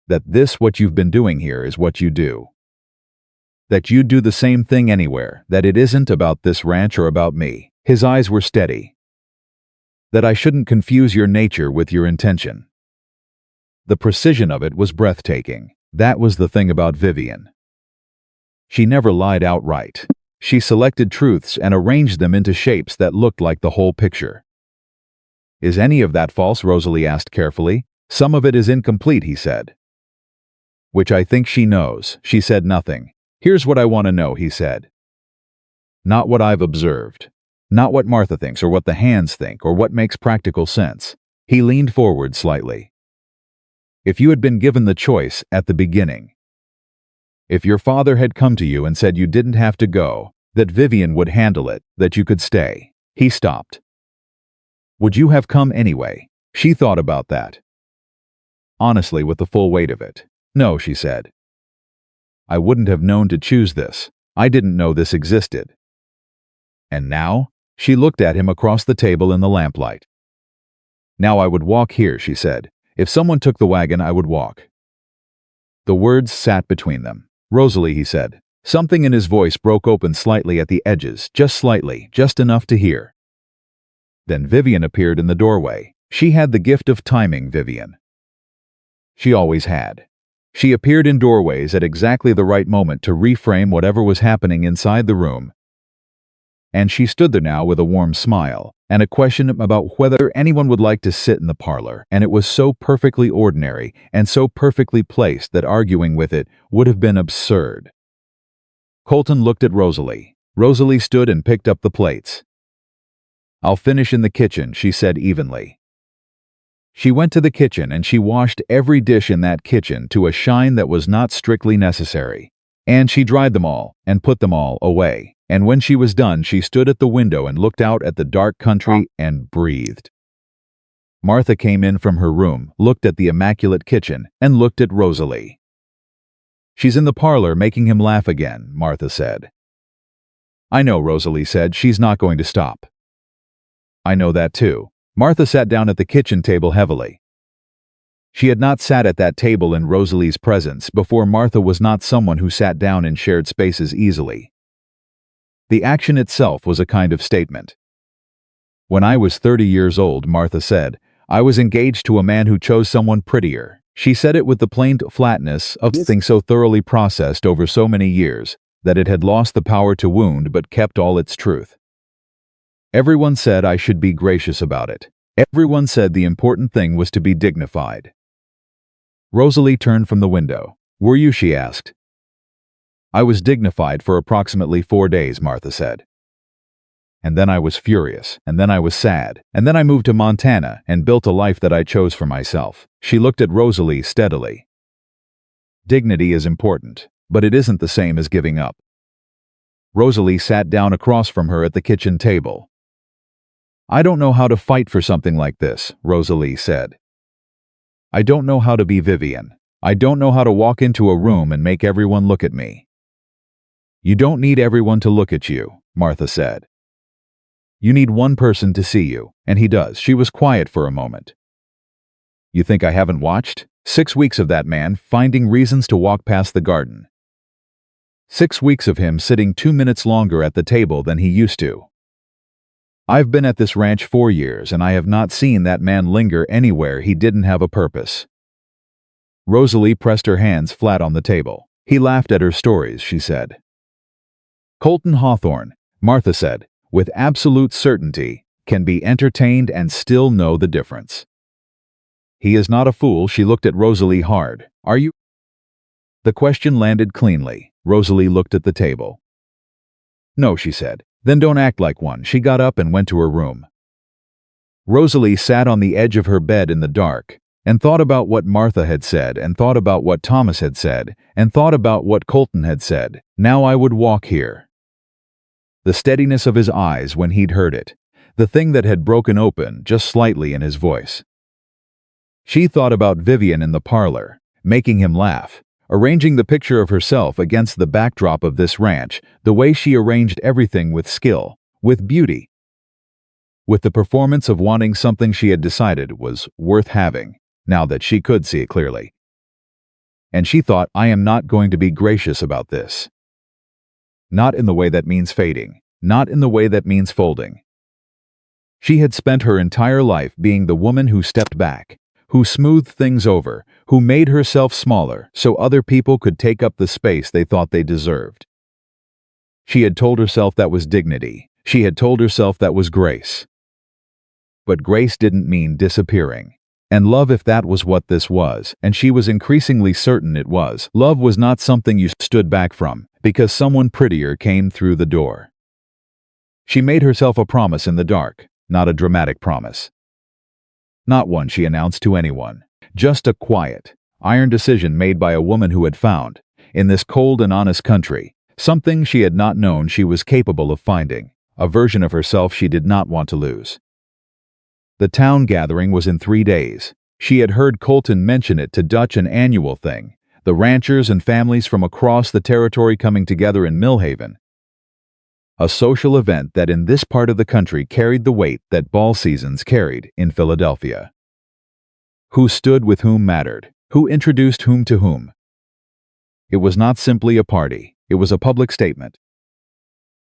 That what you've been doing here is what you do. That you'd do the same thing anywhere, that it isn't about this ranch or about me." His eyes were steady. "That I shouldn't confuse your nature with your intention." The precision of it was breathtaking. That was the thing about Vivian. She never lied outright. She selected truths and arranged them into shapes that looked like the whole picture. "Is any of that false?" Rosalie asked carefully. "Some of it is incomplete," he said. "Which I think she knows." She said nothing. "Here's what I want to know," he said. "Not what I've observed. Not what Martha thinks or what the hands think or what makes practical sense. He leaned forward slightly. If you had been given the choice at the beginning, if your father had come to you and said you didn't have to go, that Vivian would handle it, that you could stay. He stopped. Would you have come anyway? She thought about that. Honestly, with the full weight of it. No, she said. I wouldn't have known to choose this. I didn't know this existed. And now? She looked at him across the table in the lamplight. Now I would walk here, she said. If someone took the wagon, I would walk. The words sat between them. Rosalie, he said. Something in his voice broke open slightly at the edges, just slightly, just enough to hear. Then Vivian appeared in the doorway. She had the gift of timing, Vivian. She always had. She appeared in doorways at exactly the right moment to reframe whatever was happening inside the room. And she stood there now with a warm smile, and a question about whether anyone would like to sit in the parlor, and it was so perfectly ordinary and so perfectly placed that arguing with it would have been absurd. Colton looked at Rosalie. Rosalie stood and picked up the plates. I'll finish in the kitchen, she said evenly. She went to the kitchen and she washed every dish in that kitchen to a shine that was not strictly necessary. And she dried them all and put them all away. And when she was done, she stood at the window and looked out at the dark country and breathed. Martha came in from her room, looked at the immaculate kitchen, and looked at Rosalie. She's in the parlor making him laugh again, Martha said. I know, Rosalie said. She's not going to stop. I know that too. Martha sat down at the kitchen table heavily. She had not sat at that table in Rosalie's presence before. Martha was not someone who sat down in shared spaces easily. The action itself was a kind of statement. When I was 30 years old, Martha said, I was engaged to a man who chose someone prettier. She said it with the plain flatness of something so thoroughly processed over so many years that it had lost the power to wound but kept all its truth. Everyone said I should be gracious about it. Everyone said the important thing was to be dignified. Rosalie turned from the window. Were you? She asked. I was dignified for approximately 4 days, Martha said. And then I was furious, and then I was sad, and then I moved to Montana and built a life that I chose for myself. She looked at Rosalie steadily. Dignity is important, but it isn't the same as giving up. Rosalie sat down across from her at the kitchen table. I don't know how to fight for something like this, Rosalie said. I don't know how to be Vivian. I don't know how to walk into a room and make everyone look at me. You don't need everyone to look at you, Martha said. You need one person to see you, and he does. She was quiet for a moment. You think I haven't watched? 6 weeks of that man finding reasons to walk past the garden. 6 weeks of him sitting 2 minutes longer at the table than he used to. I've been at this ranch 4 years, and I have not seen that man linger anywhere he didn't have a purpose. Rosalie pressed her hands flat on the table. He laughed at her stories, she said. Colton Hawthorne, Martha said, with absolute certainty, can be entertained and still know the difference. He is not a fool. She looked at Rosalie hard. Are you? The question landed cleanly. Rosalie looked at the table. No, she said. Then don't act like one. She got up and went to her room. Rosalie sat on the edge of her bed in the dark, and thought about what Martha had said, and thought about what Thomas had said, and thought about what Colton had said. Now I would walk here. The steadiness of his eyes when he'd heard it, the thing that had broken open just slightly in his voice. She thought about Vivian in the parlor, making him laugh, arranging the picture of herself against the backdrop of this ranch, the way she arranged everything with skill, with beauty, with the performance of wanting something she had decided was worth having, now that she could see it clearly. And she thought, I am not going to be gracious about this. Not in the way that means fading, not in the way that means folding. She had spent her entire life being the woman who stepped back, who smoothed things over, who made herself smaller so other people could take up the space they thought they deserved. She had told herself that was dignity. She had told herself that was grace. But grace didn't mean disappearing. And love, if that was what this was, and she was increasingly certain it was, love was not something you stood back from because someone prettier came through the door. She made herself a promise in the dark, not a dramatic promise. Not one she announced to anyone. Just a quiet, iron decision made by a woman who had found, in this cold and honest country, something she had not known she was capable of finding, a version of herself she did not want to lose. The town gathering was in 3 days. She had heard Colton mention it to Dutch, an annual thing, the ranchers and families from across the territory coming together in Millhaven. A social event that in this part of the country carried the weight that ball seasons carried in Philadelphia. Who stood with whom mattered, who introduced whom to whom. It was not simply a party, it was a public statement.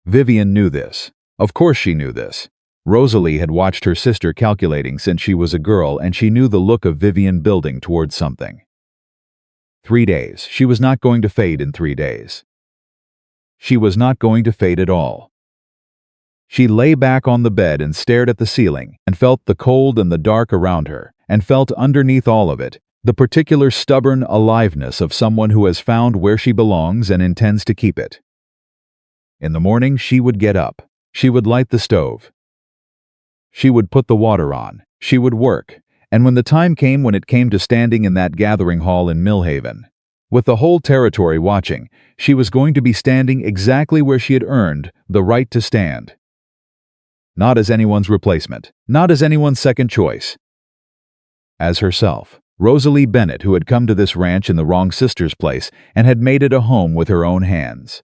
Vivian knew this. Of course she knew this. Rosalie had watched her sister calculating since she was a girl, and she knew the look of Vivian building towards something. 3 days. She was not going to fade in 3 days. She was not going to fade at all. She lay back on the bed and stared at the ceiling, and felt the cold and the dark around her, and felt underneath all of it the particular stubborn aliveness of someone who has found where she belongs and intends to keep it. In the morning she would get up. She would light the stove. She would put the water on. She would work. And when the time came when it came to standing in that gathering hall in Millhaven, with the whole territory watching, she was going to be standing exactly where she had earned the right to stand. Not as anyone's replacement, not as anyone's second choice. As herself, Rosalie Bennett, who had come to this ranch in the wrong sister's place and had made it a home with her own hands.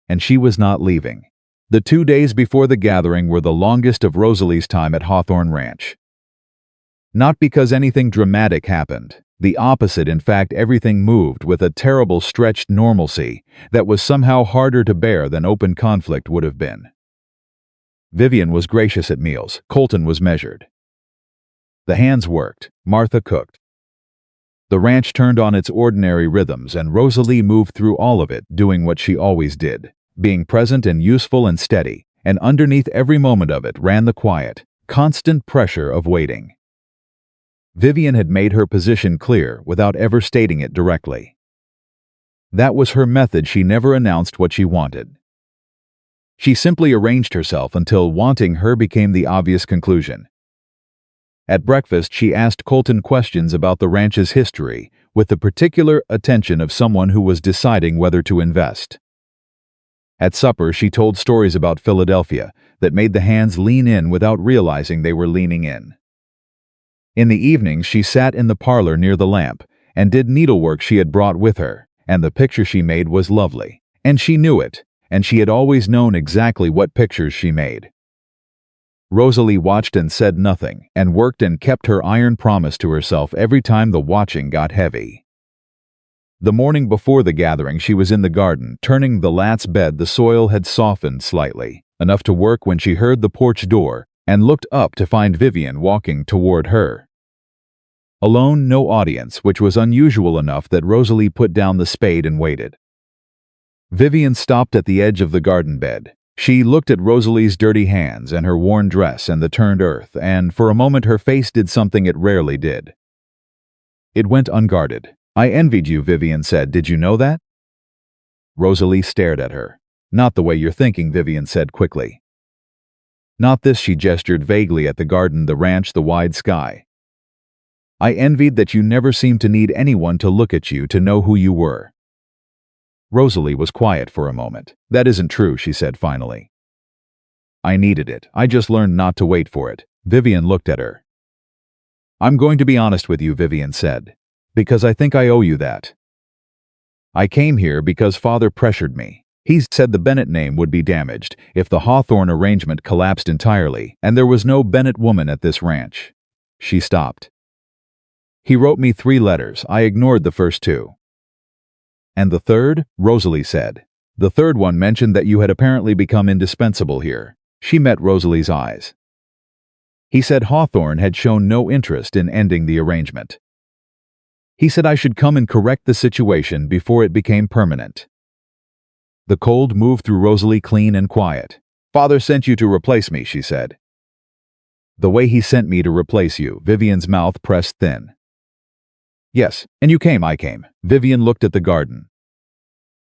And she was not leaving. The 2 days before the gathering were the longest of Rosalie's time at Hawthorne Ranch. Not because anything dramatic happened. The opposite, in fact, everything moved with a terrible stretched normalcy that was somehow harder to bear than open conflict would have been. Vivian was gracious at meals. Colton was measured. The hands worked. Martha cooked. The ranch turned on its ordinary rhythms, and Rosalie moved through all of it, doing what she always did, being present and useful and steady, and underneath every moment of it ran the quiet, constant pressure of waiting. Vivian had made her position clear without ever stating it directly. That was her method. She never announced what she wanted. She simply arranged herself until wanting her became the obvious conclusion. At breakfast, she asked Colton questions about the ranch's history, with the particular attention of someone who was deciding whether to invest. At supper, she told stories about Philadelphia that made the hands lean in without realizing they were leaning in. In the evenings, she sat in the parlor near the lamp and did needlework she had brought with her, and the picture she made was lovely. And she knew it, and she had always known exactly what pictures she made. Rosalie watched and said nothing, and worked and kept her iron promise to herself every time the watching got heavy. The morning before the gathering, she was in the garden, turning the lat's bed. The soil had softened slightly, enough to work when she heard the porch door and looked up to find Vivian walking toward her. Alone, no audience, which was unusual enough that Rosalie put down the spade and waited. Vivian stopped at the edge of the garden bed. She looked at Rosalie's dirty hands and her worn dress and the turned earth, and for a moment her face did something it rarely did. It went unguarded. "I envied you," Vivian said. "Did you know that?" Rosalie stared at her. "Not the way you're thinking," Vivian said quickly. "Not this," she gestured vaguely at the garden, the ranch, the wide sky. "I envied that you never seemed to need anyone to look at you to know who you were." Rosalie was quiet for a moment. "That isn't true," she said finally. "I needed it. I just learned not to wait for it." Vivian looked at her. "I'm going to be honest with you," Vivian said, "because I think I owe you that. I came here because Father pressured me. He said the Bennett name would be damaged if the Hawthorne arrangement collapsed entirely, and there was no Bennett woman at this ranch." She stopped. "He wrote me 3 letters. I ignored the first 2. "And the third?" Rosalie said. "The third one mentioned that you had apparently become indispensable here." She met Rosalie's eyes. "He said Hawthorne had shown no interest in ending the arrangement. He said I should come and correct the situation before it became permanent." The cold moved through Rosalie, clean and quiet. "Father sent you to replace me," she said. "The way he sent me to replace you." Vivian's mouth pressed thin. "Yes, and you came." "I came." Vivian looked at the garden.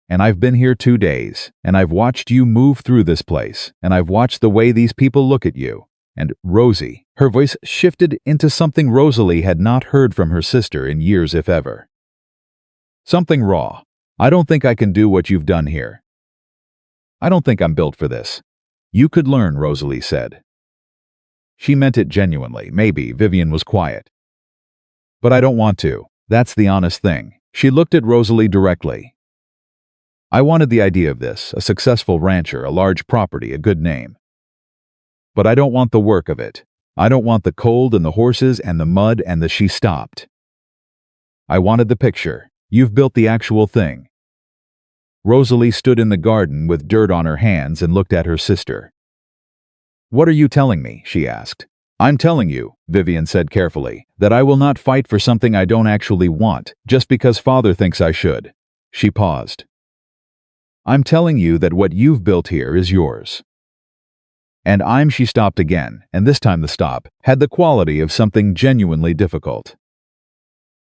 And I've been here 2 days, and I've watched you move through this place, and I've watched the way these people look at you. And Rosie, her voice shifted into something Rosalie had not heard from her sister in years if ever. Something raw. I don't think I can do what you've done here. I don't think I'm built for this. You could learn, Rosalie said. She meant it genuinely. Maybe Vivian was quiet. But I don't want to. That's the honest thing. She looked at Rosalie directly. I wanted the idea of this, a successful rancher, a large property, a good name. But I don't want the work of it. I don't want the cold and the horses and the mud and the she stopped. I wanted the picture. You've built the actual thing. Rosalie stood in the garden with dirt on her hands and looked at her sister. What are you telling me? She asked. I'm telling you, Vivian said carefully, that I will not fight for something I don't actually want, just because Father thinks I should. She paused. I'm telling you that what you've built here is yours. And she stopped again, and this time the stop had the quality of something genuinely difficult.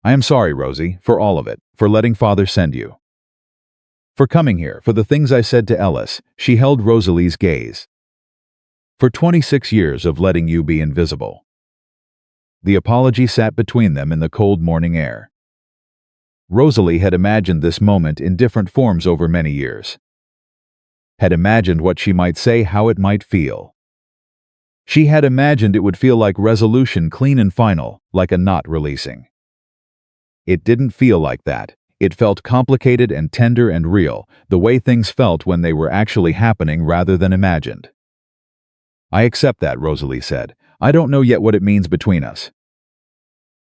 I am sorry, Rosie, for all of it, for letting Father send you. For coming here, for the things I said to Ellis. She held Rosalie's gaze. For 26 years of letting you be invisible. The apology sat between them in the cold morning air. Rosalie had imagined this moment in different forms over many years. Had imagined what she might say, how it might feel. She had imagined it would feel like resolution, clean and final, like a knot releasing. It didn't feel like that. It felt complicated and tender and real, the way things felt when they were actually happening rather than imagined. I accept that, Rosalie said. I don't know yet what it means between us.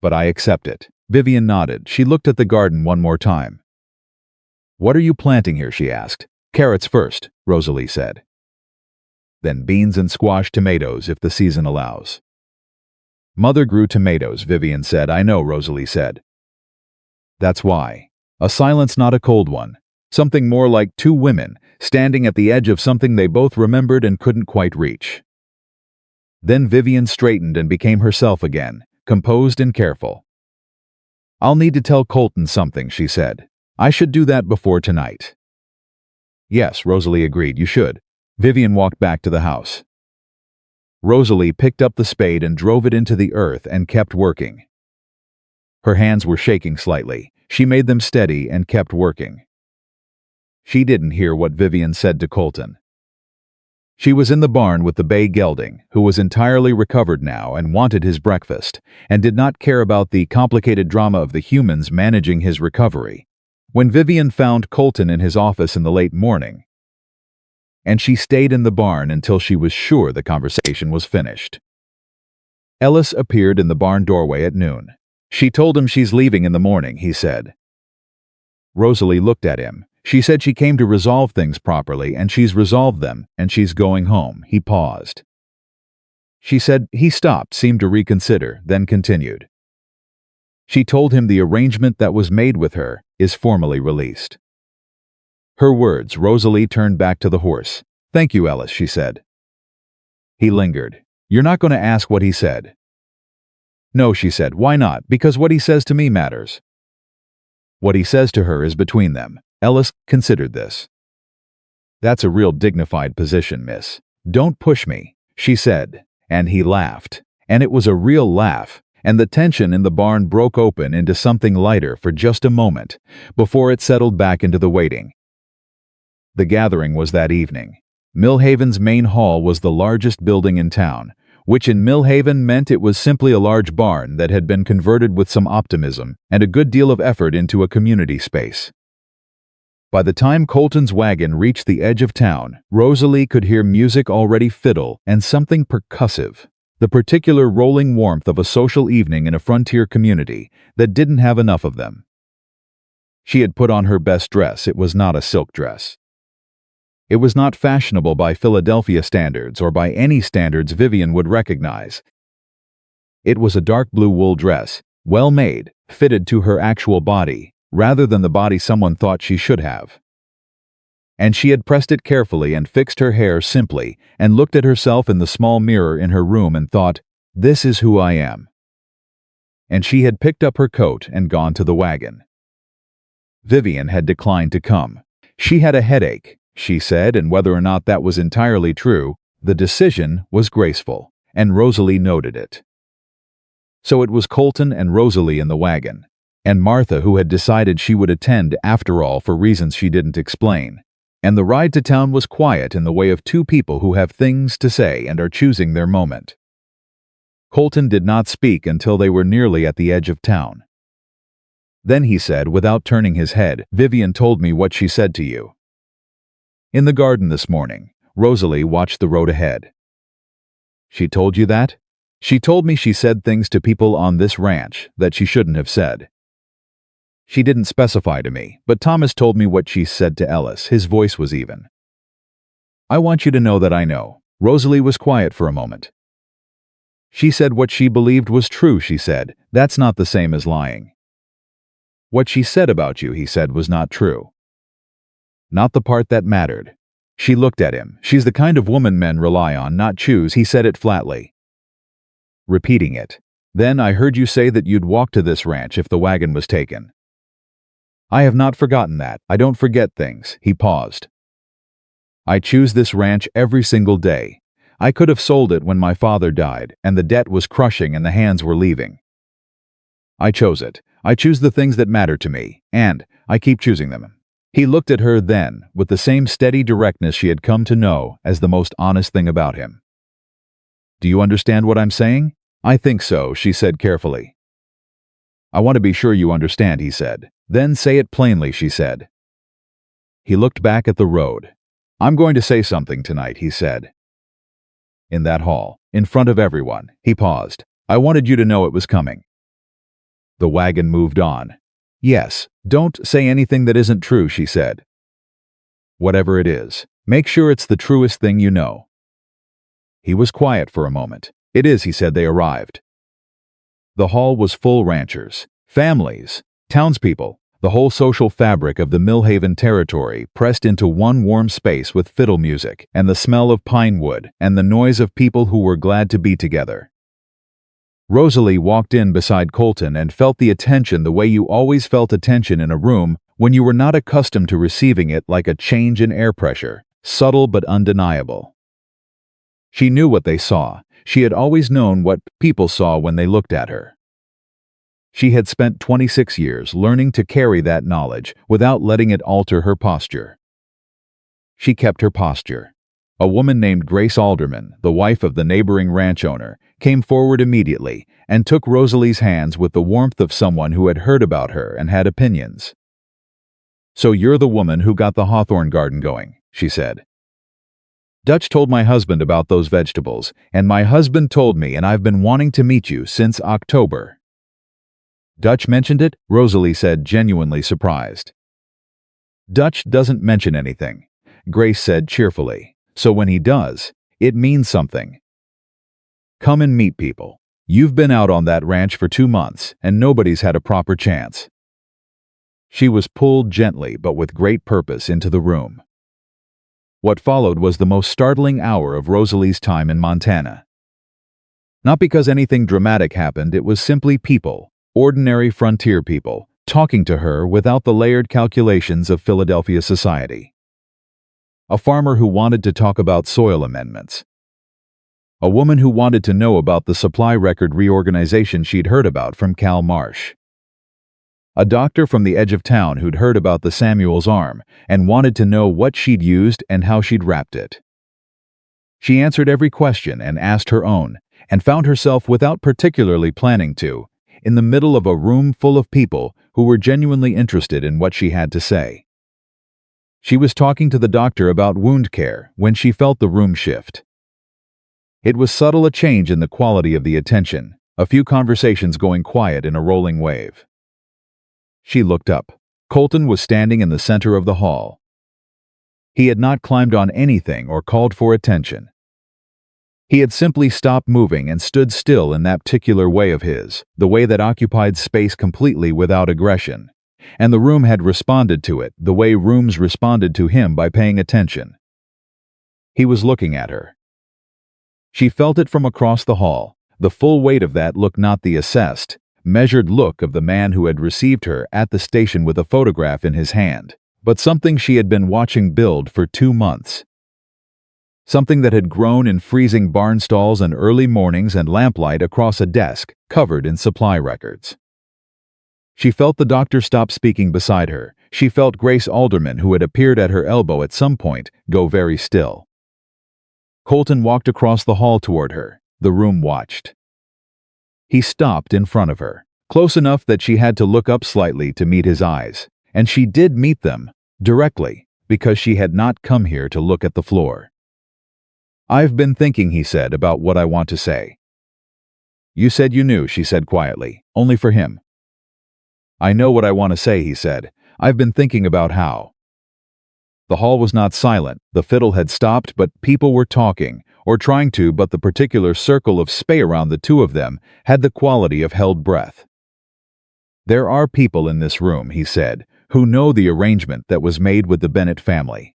But I accept it. Vivian nodded. She looked at the garden one more time. What are you planting here? She asked. Carrots first, Rosalie said. Then beans and squash, tomatoes if the season allows. Mother grew tomatoes, Vivian said. I know, Rosalie said. That's why. A silence, not a cold one. Something more like two women, standing at the edge of something they both remembered and couldn't quite reach. Then Vivian straightened and became herself again, composed and careful. I'll need to tell Colton something, she said. I should do that before tonight. Yes, Rosalie agreed, you should. Vivian walked back to the house. Rosalie picked up the spade and drove it into the earth and kept working. Her hands were shaking slightly. She made them steady and kept working. She didn't hear what Vivian said to Colton. She was in the barn with the bay gelding, who was entirely recovered now and wanted his breakfast, and did not care about the complicated drama of the humans managing his recovery, when Vivian found Colton in his office in the late morning. And she stayed in the barn until she was sure the conversation was finished. Ellis appeared in the barn doorway at noon. She told him she's leaving in the morning, he said. Rosalie looked at him. She said she came to resolve things properly, and she's resolved them, and she's going home. He paused. She said he stopped, seemed to reconsider, then continued. She told him the arrangement that was made with her is formally released. Her words, Rosalie turned back to the horse. Thank you, Ellis, she said. He lingered. You're not going to ask what he said? No, she said. Why not? Because what he says to me matters. What he says to her is between them. Ellis considered this. That's a real dignified position, miss. Don't push me, she said, and he laughed. And it was a real laugh, and the tension in the barn broke open into something lighter for just a moment, before it settled back into the waiting. The gathering was that evening. Millhaven's main hall was the largest building in town, which in Millhaven meant it was simply a large barn that had been converted with some optimism and a good deal of effort into a community space. By the time Colton's wagon reached the edge of town, Rosalie could hear music already fiddle and something percussive, the particular rolling warmth of a social evening in a frontier community that didn't have enough of them. She had put on her best dress. It was not a silk dress. It was not fashionable by Philadelphia standards or by any standards Vivian would recognize. It was a dark blue wool dress, well made, fitted to her actual body, rather than the body someone thought she should have. And she had pressed it carefully and fixed her hair simply and looked at herself in the small mirror in her room and thought, this is who I am. And she had picked up her coat and gone to the wagon. Vivian had declined to come. She had a headache, she said, and whether or not that was entirely true, the decision was graceful, and Rosalie noted it. So it was Colton and Rosalie in the wagon, and Martha who had decided she would attend after all for reasons she didn't explain. And the ride to town was quiet in the way of two people who have things to say and are choosing their moment. Colton did not speak until they were nearly at the edge of town. Then he said, without turning his head, "Vivian told me what she said to you." "In the garden this morning." Rosalie watched the road ahead. "She told you that?" "She told me she said things to people on this ranch that she shouldn't have said. She didn't specify to me, but Thomas told me what she said to Ellis." His voice was even. "I want you to know that I know." Rosalie was quiet for a moment. "She said what she believed was true," she said. "That's not the same as lying." "What she said about you," he said, "was not true. Not the part that mattered." She looked at him. "She's the kind of woman men rely on, not choose." He said it flatly, repeating it. "Then I heard you say that you'd walk to this ranch if the wagon was taken." "I have not forgotten that. I don't forget things." He paused. "I choose this ranch every single day. I could have sold it when my father died, and the debt was crushing and the hands were leaving. I chose it. I choose the things that matter to me, and I keep choosing them." He looked at her then, with the same steady directness she had come to know as the most honest thing about him. "Do you understand what I'm saying?" "I think so," she said carefully. "I want to be sure you understand," he said. "Then say it plainly," she said. He looked back at the road. "I'm going to say something tonight," he said. "In that hall, in front of everyone." He paused. "I wanted you to know it was coming." The wagon moved on. "Yes, don't say anything that isn't true," she said. "Whatever it is, make sure it's the truest thing you know." He was quiet for a moment. "It is," he said. They arrived. The hall was full: ranchers, families, townspeople, the whole social fabric of the Millhaven territory pressed into one warm space with fiddle music, and the smell of pine wood, and the noise of people who were glad to be together. Rosalie walked in beside Colton and felt the attention the way you always felt attention in a room when you were not accustomed to receiving it, like a change in air pressure, subtle but undeniable. She knew what they saw. She had always known what people saw when they looked at her. She had spent 26 years learning to carry that knowledge without letting it alter her posture. She kept her posture. A woman named Grace Alderman, the wife of the neighboring ranch owner, came forward immediately and took Rosalie's hands with the warmth of someone who had heard about her and had opinions. "So you're the woman who got the hawthorn garden going," she said. "Dutch told my husband about those vegetables, and my husband told me, and I've been wanting to meet you since October." "Dutch mentioned it?" Rosalie said, genuinely surprised. "Dutch doesn't mention anything," Grace said cheerfully. "So when he does, it means something. Come and meet people. You've been out on that ranch for 2 months, and nobody's had a proper chance." She was pulled gently but with great purpose into the room. What followed was the most startling hour of Rosalie's time in Montana. Not because anything dramatic happened, it was simply people, ordinary frontier people, talking to her without the layered calculations of Philadelphia society. A farmer who wanted to talk about soil amendments. A woman who wanted to know about the supply record reorganization she'd heard about from Cal Marsh. A doctor from the edge of town who'd heard about the Samuel's arm and wanted to know what she'd used and how she'd wrapped it. She answered every question and asked her own, and found herself, without particularly planning to, in the middle of a room full of people who were genuinely interested in what she had to say. She was talking to the doctor about wound care when she felt the room shift. It was subtle, a change in the quality of the attention, a few conversations going quiet in a rolling wave. She looked up. Colton was standing in the center of the hall. He had not climbed on anything or called for attention. He had simply stopped moving and stood still in that particular way of his, the way that occupied space completely without aggression, and the room had responded to it the way rooms responded to him, by paying attention. He was looking at her. She felt it from across the hall, the full weight of that look, not the assessed, measured look of the man who had received her at the station with a photograph in his hand, but something she had been watching build for 2 months. Something that had grown in freezing barn stalls and early mornings and lamplight across a desk covered in supply records. She felt the doctor stop speaking beside her. She felt Grace Alderman, who had appeared at her elbow at some point, go very still. Colton walked across the hall toward her. The room watched. He stopped in front of her, close enough that she had to look up slightly to meet his eyes, and she did meet them, directly, because she had not come here to look at the floor. "I've been thinking," he said, "about what I want to say." "You said you knew," she said quietly, only for him. "I know what I want to say," he said. "I've been thinking about how." The hall was not silent. The fiddle had stopped, but people were talking, or trying to, but the particular circle of space around the two of them had the quality of held breath. "There are people in this room," he said, "who know the arrangement that was made with the Bennett family.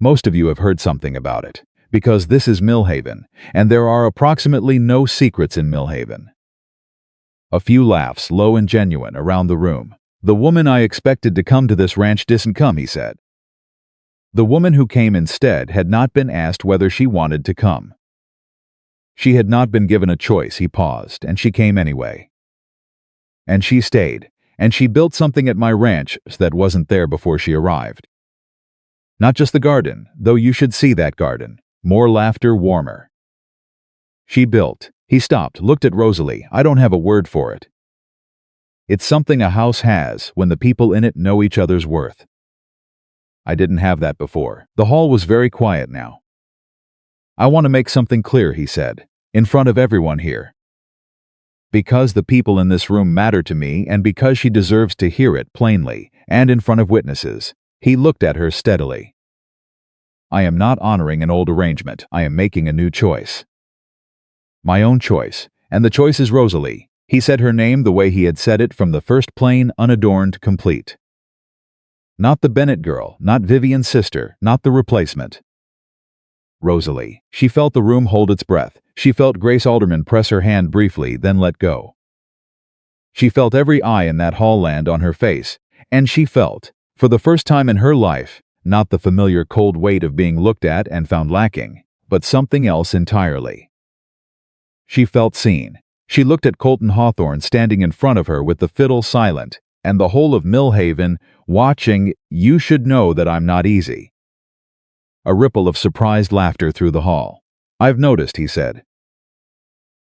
Most of you have heard something about it, because this is Millhaven, and there are approximately no secrets in Millhaven." A few laughs, low and genuine, around the room. "The woman I expected to come to this ranch didn't come," he said. The woman who came instead had not been asked whether she wanted to come. She had not been given a choice. He paused, and she came anyway. And she stayed, and she built something at my ranch that wasn't there before she arrived. Not just the garden, though you should see that garden. More laughter, warmer. She built. He stopped, looked at Rosalie. "I don't have a word for it. It's something a house has when the people in it know each other's worth. I didn't have that before." The hall was very quiet now. "I want to make something clear," he said, "in front of everyone here. Because the people in this room matter to me, and because she deserves to hear it plainly, and in front of witnesses." He looked at her steadily. "I am not honoring an old arrangement. I am making a new choice. My own choice, and the choice is Rosalie." He said her name the way he had said it from the first, plain, unadorned, complete. Not the Bennett girl, not Vivian's sister, not the replacement. Rosalie. She felt the room hold its breath. She felt Grace Alderman press her hand briefly, then let go. She felt every eye in that hall land on her face, and she felt, for the first time in her life, not the familiar cold weight of being looked at and found lacking, but something else entirely. She felt seen. She looked at Colton Hawthorne standing in front of her with the fiddle silent, and the whole of Millhaven watching. "You should know that I'm not easy." A ripple of surprised laughter through the hall. "I've noticed," he said.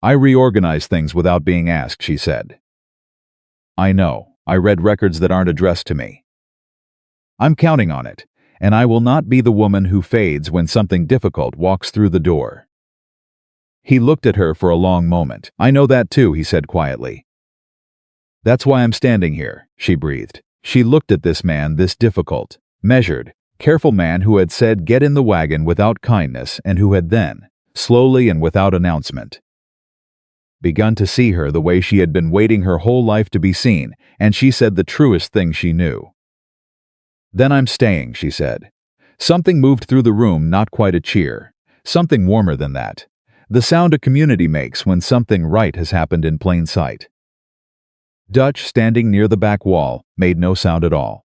"I reorganize things without being asked," she said. "I know. I read records that aren't addressed to me. I'm counting on it, and I will not be the woman who fades when something difficult walks through the door." He looked at her for a long moment. "I know that too," he said quietly. "That's why I'm standing here," she breathed. She looked at this man, this difficult, measured, careful man who had said get in the wagon without kindness, and who had then, slowly and without announcement, begun to see her the way she had been waiting her whole life to be seen, and she said the truest thing she knew. "Then I'm staying," she said. Something moved through the room, not quite a cheer. Something warmer than that. The sound a community makes when something right has happened in plain sight. Dutch, standing near the back wall, made no sound at all.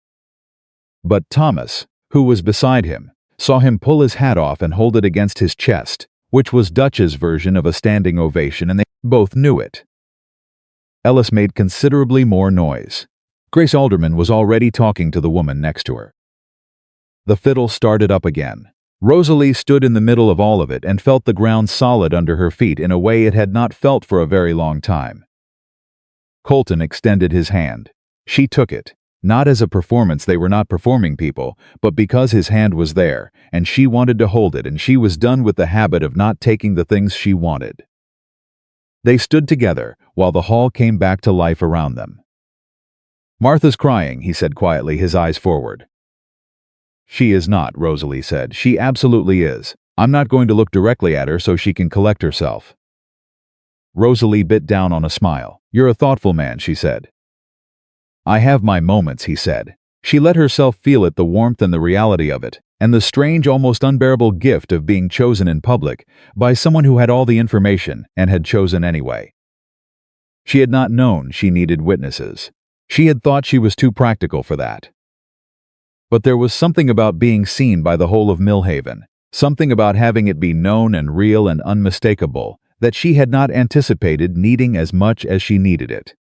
But Thomas, who was beside him, saw him pull his hat off and hold it against his chest, which was Dutch's version of a standing ovation, and they both knew it. Ellis made considerably more noise. Grace Alderman was already talking to the woman next to her. The fiddle started up again. Rosalie stood in the middle of all of it and felt the ground solid under her feet in a way it had not felt for a very long time. Colton extended his hand. She took it, not as a performance, they were not performing people, but because his hand was there, and she wanted to hold it, and she was done with the habit of not taking the things she wanted. They stood together while the hall came back to life around them. "Martha's crying," he said quietly, his eyes forward. "She is not," Rosalie said. "She absolutely is. I'm not going to look directly at her so she can collect herself." Rosalie bit down on a smile. "You're a thoughtful man," she said. "I have my moments," he said. She let herself feel it, the warmth and the reality of it, and the strange, almost unbearable gift of being chosen in public by someone who had all the information and had chosen anyway. She had not known she needed witnesses. She had thought she was too practical for that. But there was something about being seen by the whole of Millhaven, something about having it be known and real and unmistakable, that she had not anticipated needing as much as she needed it.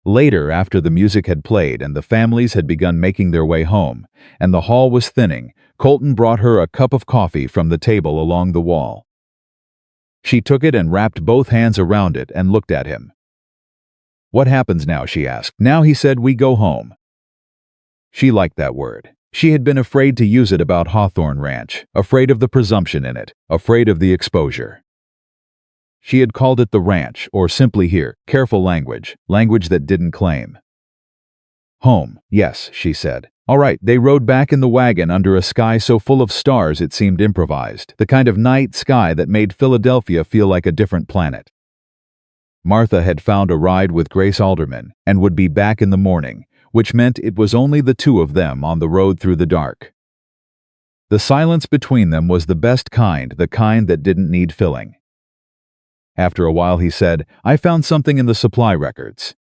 Later, after the music had played and the families had begun making their way home, and the hall was thinning, Colton brought her a cup of coffee from the table along the wall. She took it and wrapped both hands around it and looked at him. "What happens now?" she asked. "Now," he said, "we go home." She liked that word. She had been afraid to use it about Hawthorne Ranch, afraid of the presumption in it, afraid of the exposure. She had called it the ranch, or simply here, careful language, language that didn't claim. "Home, yes," she said. "All right." They rode back in the wagon under a sky so full of stars it seemed improvised, the kind of night sky that made Philadelphia feel like a different planet. Martha had found a ride with Grace Alderman and would be back in the morning, which meant it was only the two of them on the road through the dark. The silence between them was the best kind, the kind that didn't need filling. After a while he said, "I found something in the supply records.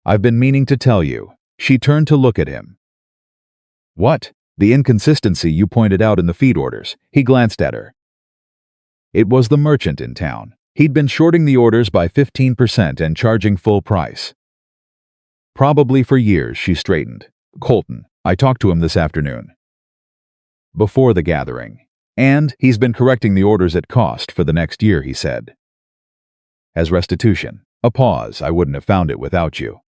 I've been meaning to tell you." She turned to look at him. "What?" "The inconsistency you pointed out in the feed orders." He glanced at her. It was the merchant in town. He'd been shorting the orders by 15% and charging full price. "Probably for years," she straightened. "Colton, I talked to him this afternoon. Before the gathering. And he's been correcting the orders at cost for the next year," he said. "As restitution." A pause. "I wouldn't have found it without you."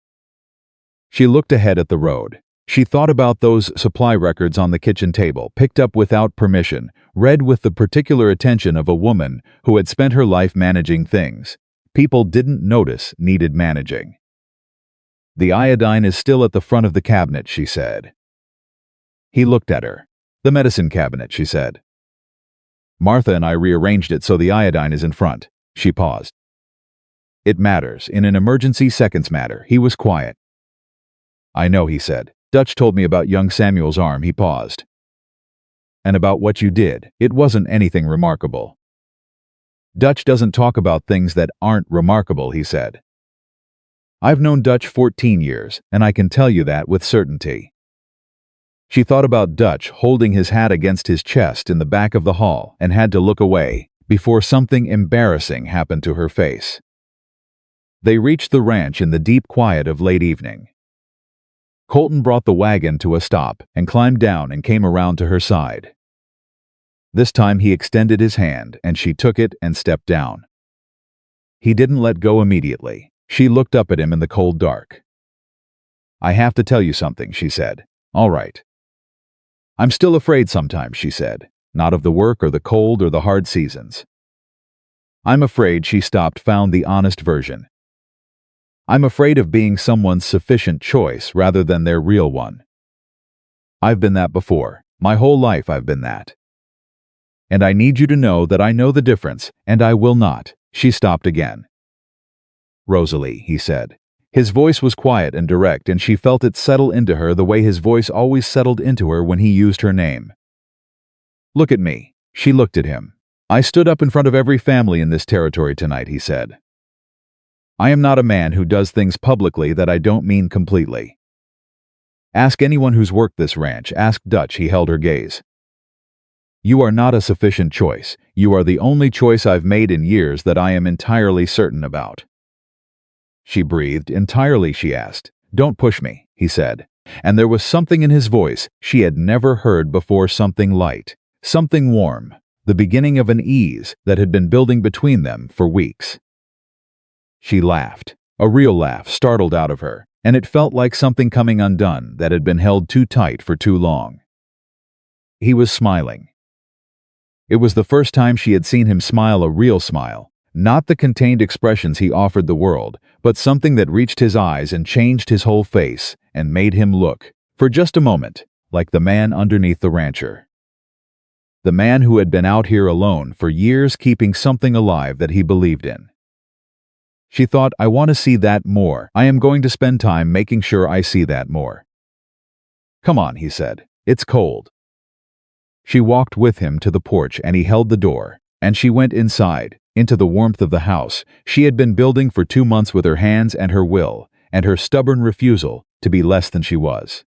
She looked ahead at the road. She thought about those supply records on the kitchen table, picked up without permission, read with the particular attention of a woman who had spent her life managing things people didn't notice needed managing. "The iodine is still at the front of the cabinet," she said. He looked at her. "The medicine cabinet," she said. "Martha and I rearranged it so the iodine is in front." She paused. "It matters. In an emergency, seconds matter." He was quiet. "I know," he said. "Dutch told me about young Samuel's arm." He paused. "And about what you did. It wasn't anything remarkable." "Dutch doesn't talk about things that aren't remarkable," he said. "I've known Dutch 14 years, and I can tell you that with certainty." She thought about Dutch holding his hat against his chest in the back of the hall and had to look away before something embarrassing happened to her face. They reached the ranch in the deep quiet of late evening. Colton brought the wagon to a stop and climbed down and came around to her side. This time he extended his hand and she took it and stepped down. He didn't let go immediately. She looked up at him in the cold dark. "I have to tell you something," she said. "All right." "I'm still afraid sometimes," she said. "Not of the work or the cold or the hard seasons. I'm afraid," she stopped, found the honest version. "I'm afraid of being someone's sufficient choice rather than their real one. I've been that before. My whole life I've been that. And I need you to know that I know the difference, and I will not." She stopped again. "Rosalie," he said. His voice was quiet and direct, and she felt it settle into her the way his voice always settled into her when he used her name. "Look at me." She looked at him. "I stood up in front of every family in this territory tonight," he said. "I am not a man who does things publicly that I don't mean completely. Ask anyone who's worked this ranch. Ask Dutch." He held her gaze. "You are not a sufficient choice. You are the only choice I've made in years that I am entirely certain about." She breathed. "Entirely?" she asked. "Don't push me," he said. And there was something in his voice she had never heard before, something light, something warm, the beginning of an ease that had been building between them for weeks. She laughed, a real laugh startled out of her, and it felt like something coming undone that had been held too tight for too long. He was smiling. It was the first time she had seen him smile, a real smile. Not the contained expressions he offered the world, but something that reached his eyes and changed his whole face and made him look, for just a moment, like the man underneath the rancher. The man who had been out here alone for years, keeping something alive that he believed in. She thought, "I want to see that more. I am going to spend time making sure I see that more." "Come on," he said. "It's cold." She walked with him to the porch and he held the door, and she went inside, into the warmth of the house she had been building for 2 months with her hands and her will, and her stubborn refusal to be less than she was.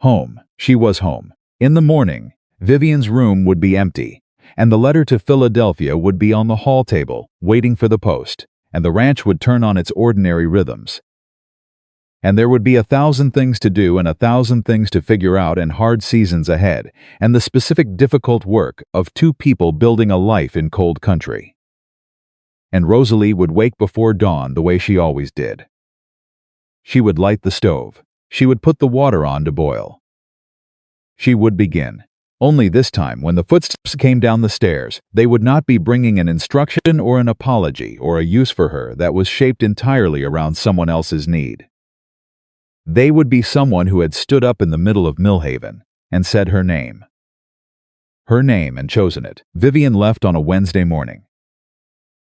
Home. She was home. In the morning, Vivian's room would be empty, and the letter to Philadelphia would be on the hall table, waiting for the post, and the ranch would turn on its ordinary rhythms. And there would be 1,000 things to do and 1,000 things to figure out and hard seasons ahead, and the specific difficult work of two people building a life in cold country. And Rosalie would wake before dawn the way she always did. She would light the stove. She would put the water on to boil. She would begin. Only this time, when the footsteps came down the stairs, they would not be bringing an instruction or an apology or a use for her that was shaped entirely around someone else's need. They would be someone who had stood up in the middle of Millhaven and said her name. Her name, and chosen it. Vivian left on a Wednesday morning.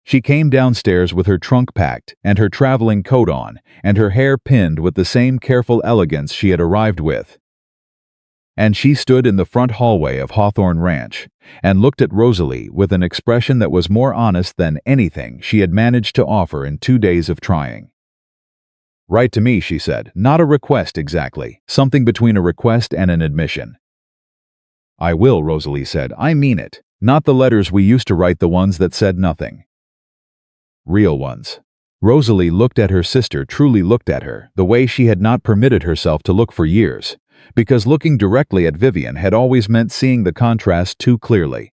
She came downstairs with her trunk packed and her traveling coat on and her hair pinned with the same careful elegance she had arrived with. And she stood in the front hallway of Hawthorne Ranch and looked at Rosalie with an expression that was more honest than anything she had managed to offer in 2 days of trying. "Write to me," she said. "Not a request exactly, something between a request and an admission." "I will," Rosalie said. "I mean it. Not the letters we used to write, the ones that said nothing. Real ones." Rosalie looked at her sister, truly looked at her, the way she had not permitted herself to look for years, because looking directly at Vivian had always meant seeing the contrast too clearly.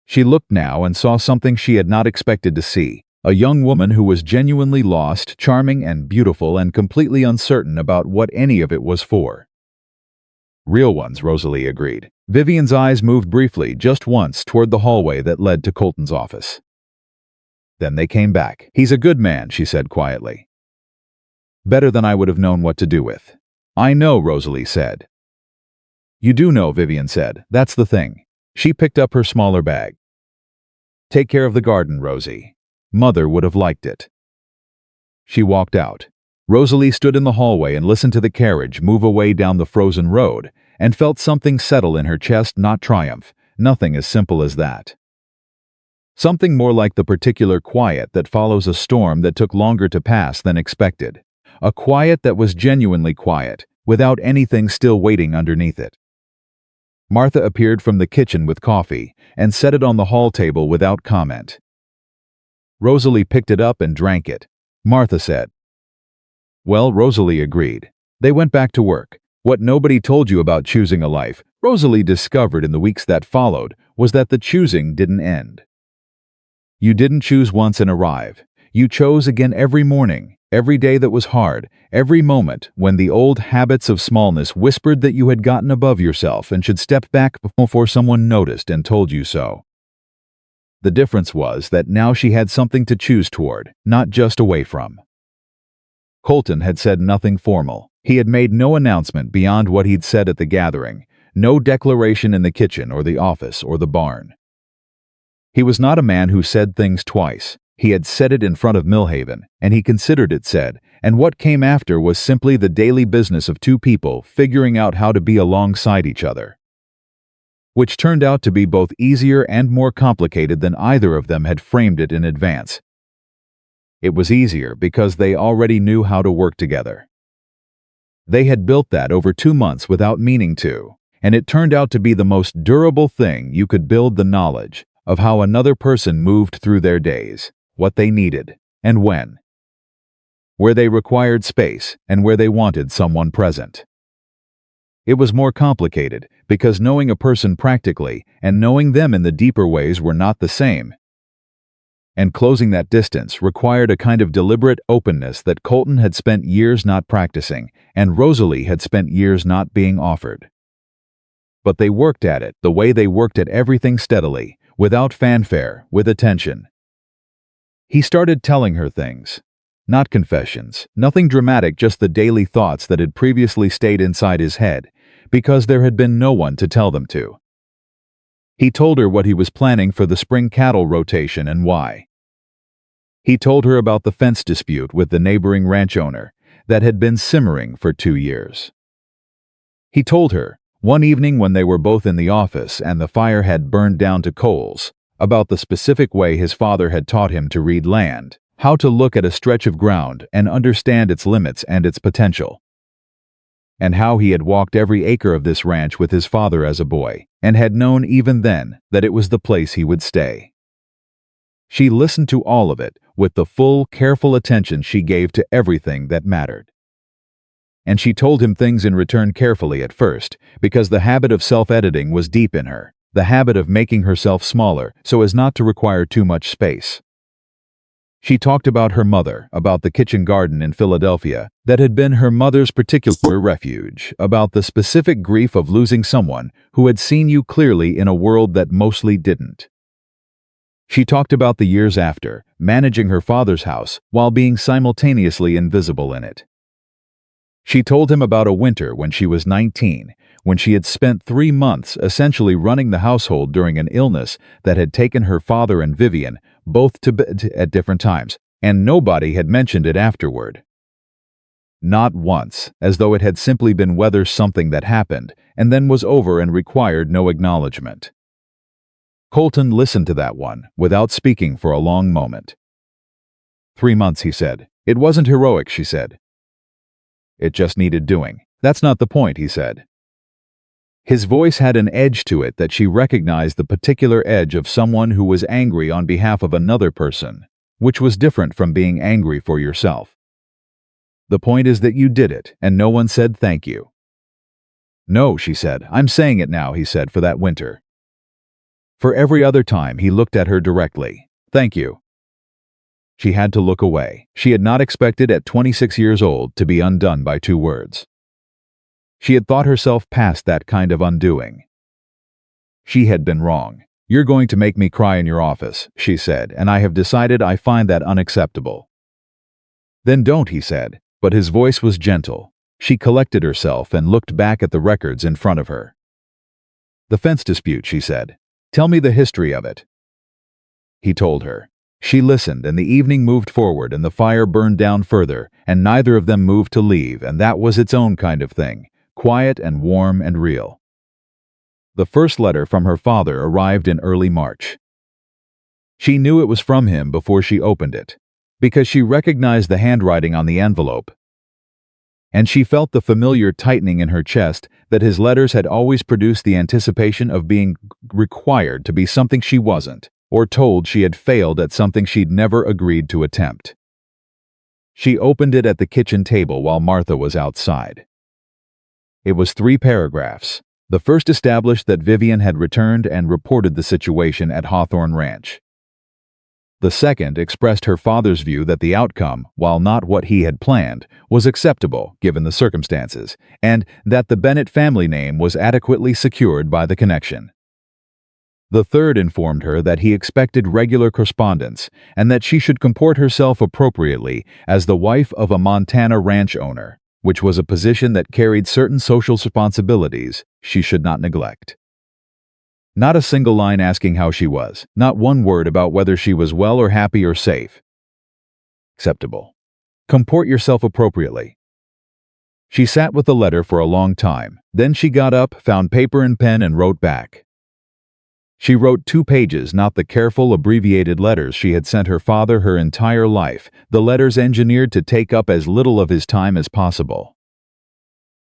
She looked now and saw something she had not expected to see, a young woman who was genuinely lost, charming and beautiful and completely uncertain about what any of it was for. "Real ones," Rosalie agreed. Vivian's eyes moved briefly, just once, toward the hallway that led to Colton's office. Then they came back. "He's a good man," she said quietly. "Better than I would have known what to do with." "I know," Rosalie said. "You do know," Vivian said. "That's the thing." She picked up her smaller bag. "Take care of the garden, Rosie. Mother would have liked it." She walked out. Rosalie stood in the hallway and listened to the carriage move away down the frozen road and felt something settle in her chest, not triumph, nothing as simple as that. Something more like the particular quiet that follows a storm that took longer to pass than expected. A quiet that was genuinely quiet, without anything still waiting underneath it. Martha appeared from the kitchen with coffee and set it on the hall table without comment. Rosalie picked it up and drank it. Martha said. "Well," Rosalie agreed. They went back to work. What nobody told you about choosing a life, Rosalie discovered in the weeks that followed, was that the choosing didn't end. You didn't choose once and arrive. You chose again every morning, every day that was hard, every moment when the old habits of smallness whispered that you had gotten above yourself and should step back before someone noticed and told you so. The difference was that now she had something to choose toward, not just away from. Colton had said nothing formal. He had made no announcement beyond what he'd said at the gathering, no declaration in the kitchen or the office or the barn. He was not a man who said things twice. He had said it in front of Millhaven, and he considered it said, and what came after was simply the daily business of two people figuring out how to be alongside each other. Which turned out to be both easier and more complicated than either of them had framed it in advance. It was easier because they already knew how to work together. They had built that over 2 months without meaning to, and it turned out to be the most durable thing you could build, the knowledge of how another person moved through their days, what they needed, and when. Where they required space, and where they wanted someone present. It was more complicated, because knowing a person practically, and knowing them in the deeper ways were not the same. And closing that distance required a kind of deliberate openness that Colton had spent years not practicing, and Rosalie had spent years not being offered. But they worked at it the way they worked at everything, steadily, without fanfare, with attention. He started telling her things. Not confessions, nothing dramatic, just the daily thoughts that had previously stayed inside his head, because there had been no one to tell them to. He told her what he was planning for the spring cattle rotation and why. He told her about the fence dispute with the neighboring ranch owner that had been simmering for 2 years. He told her, one evening when they were both in the office and the fire had burned down to coals, about the specific way his father had taught him to read land, how to look at a stretch of ground and understand its limits and its potential. and how he had walked every acre of this ranch with his father as a boy, and had known even then that it was the place he would stay. She listened to all of it with the full, careful attention she gave to everything that mattered. And she told him things in return carefully at first, because the habit of self-editing was deep in her, the habit of making herself smaller so as not to require too much space. She talked about her mother, about the kitchen garden in Philadelphia that had been her mother's particular refuge, about the specific grief of losing someone who had seen you clearly in a world that mostly didn't. She talked about the years after, managing her father's house while being simultaneously invisible in it. She told him about a winter when she was 19, when she had spent 3 months essentially running the household during an illness that had taken her father and Vivian both to bed at different times, and nobody had mentioned it afterward. Not once, as though it had simply been weather something that happened and then was over and required no acknowledgement. Colton listened to that one, without speaking for a long moment. 3 months, he said. It wasn't heroic, she said. It just needed doing. That's not the point, he said. His voice had an edge to it that she recognized, the particular edge of someone who was angry on behalf of another person, which was different from being angry for yourself. The point is that you did it, and no one said thank you. No, she said. I'm saying it now, he said, for that winter. For every other time, he looked at her directly. Thank you. She had to look away. She had not expected at 26 years old to be undone by 2 words. She had thought herself past that kind of undoing. She had been wrong. You're going to make me cry in your office, she said, and I have decided I find that unacceptable. Then don't, he said, but his voice was gentle. She collected herself and looked back at the records in front of her. The fence dispute, she said. Tell me the history of it. He told her. She listened, and the evening moved forward, and the fire burned down further, and neither of them moved to leave, and that was its own kind of thing, quiet and warm and real. The first letter from her father arrived in early March. She knew it was from him before she opened it, because she recognized the handwriting on the envelope, and she felt the familiar tightening in her chest that his letters had always produced, the anticipation of being required to be something she wasn't, or told she had failed at something she'd never agreed to attempt. She opened it at the kitchen table while Martha was outside. It was 3 paragraphs. The first established that Vivian had returned and reported the situation at Hawthorne Ranch. The second expressed her father's view that the outcome, while not what he had planned, was acceptable given the circumstances, and that the Bennett family name was adequately secured by the connection. The third informed her that he expected regular correspondence and that she should comport herself appropriately as the wife of a Montana ranch owner, which was a position that carried certain social responsibilities she should not neglect. Not a single line asking how she was, not one word about whether she was well or happy or safe. Acceptable. Comport yourself appropriately. She sat with the letter for a long time. Then she got up, found paper and pen, and wrote back. She wrote 2 pages, not the careful, abbreviated letters she had sent her father her entire life, the letters engineered to take up as little of his time as possible.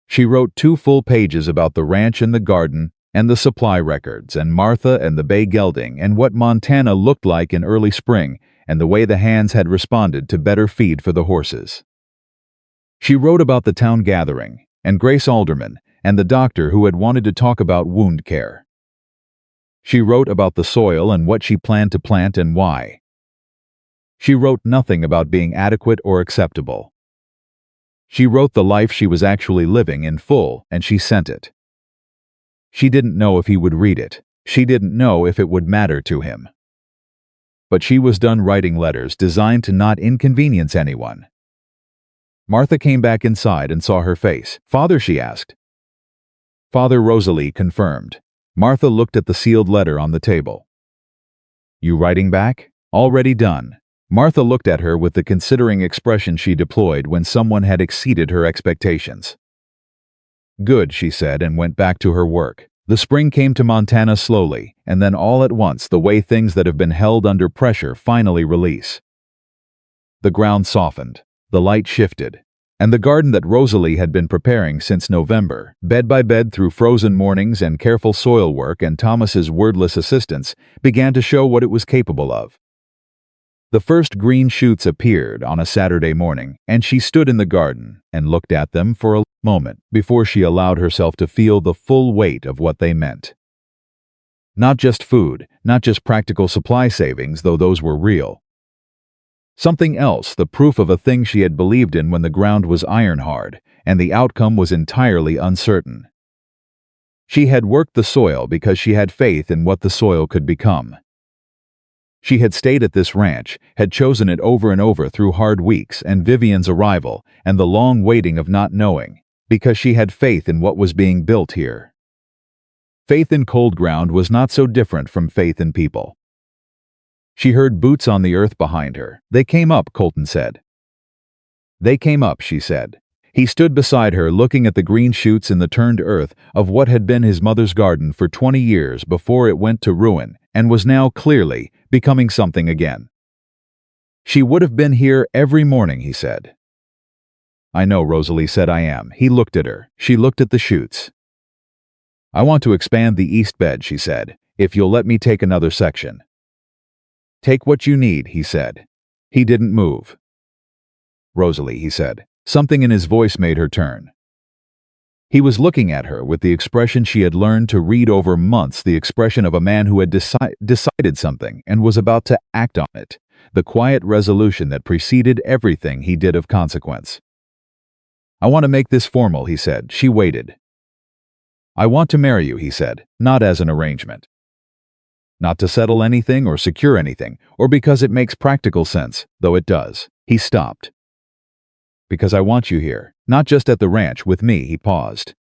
She wrote 2 full pages about the ranch and the garden, and the supply records, and Martha and the bay gelding, and what Montana looked like in early spring, and the way the hands had responded to better feed for the horses. She wrote about the town gathering, and Grace Alderman, and the doctor who had wanted to talk about wound care. She wrote about the soil and what she planned to plant and why. She wrote nothing about being adequate or acceptable. She wrote the life she was actually living in full, and she sent it. She didn't know if he would read it. She didn't know if it would matter to him. But she was done writing letters designed to not inconvenience anyone. Martha came back inside and saw her face. "Father?" she asked. "Father," Rosalie confirmed. Martha looked at the sealed letter on the table. "You writing back?" "Already done." Martha looked at her with the considering expression she deployed when someone had exceeded her expectations. "Good," she said, and went back to her work. The spring came to Montana slowly, and then all at once the way things that have been held under pressure finally release. The ground softened. The light shifted. And the garden that Rosalie had been preparing since November, bed by bed through frozen mornings and careful soil work and Thomas's wordless assistance, began to show what it was capable of. The first green shoots appeared on a Saturday morning, and she stood in the garden and looked at them for a moment before she allowed herself to feel the full weight of what they meant. Not just food, not just practical supply savings, though those were real. Something else, the proof of a thing she had believed in when the ground was iron hard, and the outcome was entirely uncertain. She had worked the soil because she had faith in what the soil could become. She had stayed at this ranch, had chosen it over and over through hard weeks and Vivian's arrival and the long waiting of not knowing, because she had faith in what was being built here. Faith in cold ground was not so different from faith in people. She heard boots on the earth behind her. "They came up," Colton said. "They came up," she said. He stood beside her looking at the green shoots in the turned earth of what had been his mother's garden for 20 years before it went to ruin and was now clearly becoming something again. "She would have been here every morning," he said. "I know," Rosalie said. "I am." He looked at her. She looked at the shoots. "I want to expand the east bed," she said, "if you'll let me take another section." "Take what you need," he said. He didn't move. "Rosalie," he said. Something in his voice made her turn. He was looking at her with the expression she had learned to read over months, the expression of a man who had decided something and was about to act on it, the quiet resolution that preceded everything he did of consequence. "I want to make this formal," he said. She waited. "I want to marry you," he said, "not as an arrangement. Not to settle anything or secure anything, or because it makes practical sense, though it does." He stopped. "Because I want you here, not just at the ranch with me," he paused.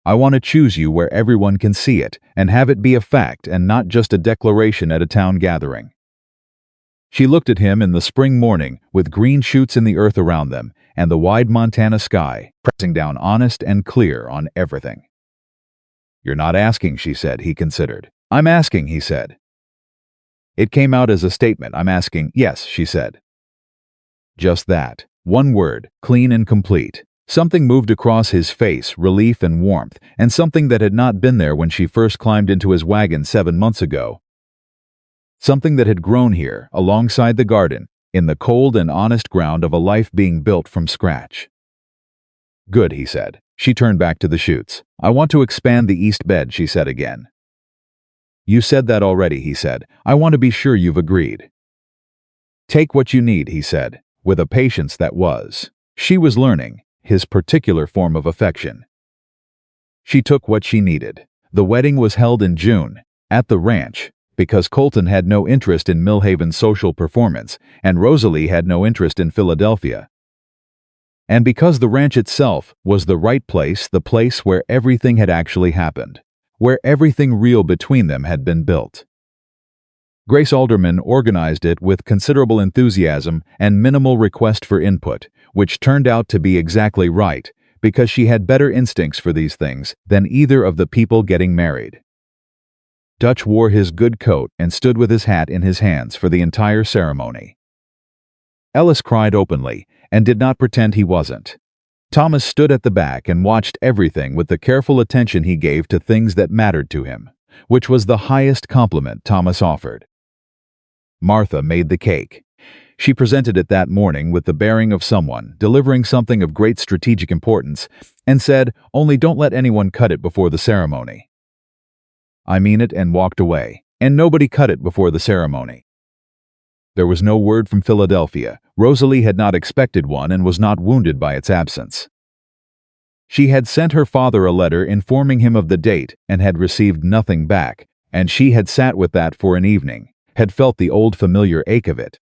"I want to choose you where everyone can see it, and have it be a fact and not just a declaration at a town gathering." She looked at him in the spring morning, with green shoots in the earth around them, and the wide Montana sky, pressing down honest and clear on everything. "You're not asking," she said. He considered. "I'm asking," he said. It came out as a statement. "I'm asking." "Yes," she said. Just that. One word, clean and complete. Something moved across his face, relief and warmth, and something that had not been there when she first climbed into his wagon 7 months ago. Something that had grown here, alongside the garden, in the cold and honest ground of a life being built from scratch. "Good," he said. She turned back to the shoots. "I want to expand the east bed," she said again. "You said that already," he said. "I want to be sure you've agreed." "Take what you need," he said, with a patience that was, she was learning, his particular form of affection. She took what she needed. The wedding was held in June, at the ranch, because Colton had no interest in Millhaven's social performance, and Rosalie had no interest in Philadelphia. And because the ranch itself was the right place, the place where everything had actually happened, where everything real between them had been built. Grace Alderman organized it with considerable enthusiasm and minimal request for input, which turned out to be exactly right, because she had better instincts for these things than either of the people getting married. Dutch wore his good coat and stood with his hat in his hands for the entire ceremony. Ellis cried openly and did not pretend he wasn't. Thomas stood at the back and watched everything with the careful attention he gave to things that mattered to him, which was the highest compliment Thomas offered. Martha made the cake. She presented it that morning with the bearing of someone delivering something of great strategic importance, and said, "Only don't let anyone cut it before the ceremony." "I mean it," and walked away, and nobody cut it before the ceremony. There was no word from Philadelphia. Rosalie had not expected one and was not wounded by its absence. She had sent her father a letter informing him of the date and had received nothing back, and she had sat with that for an evening, had felt the old familiar ache of it,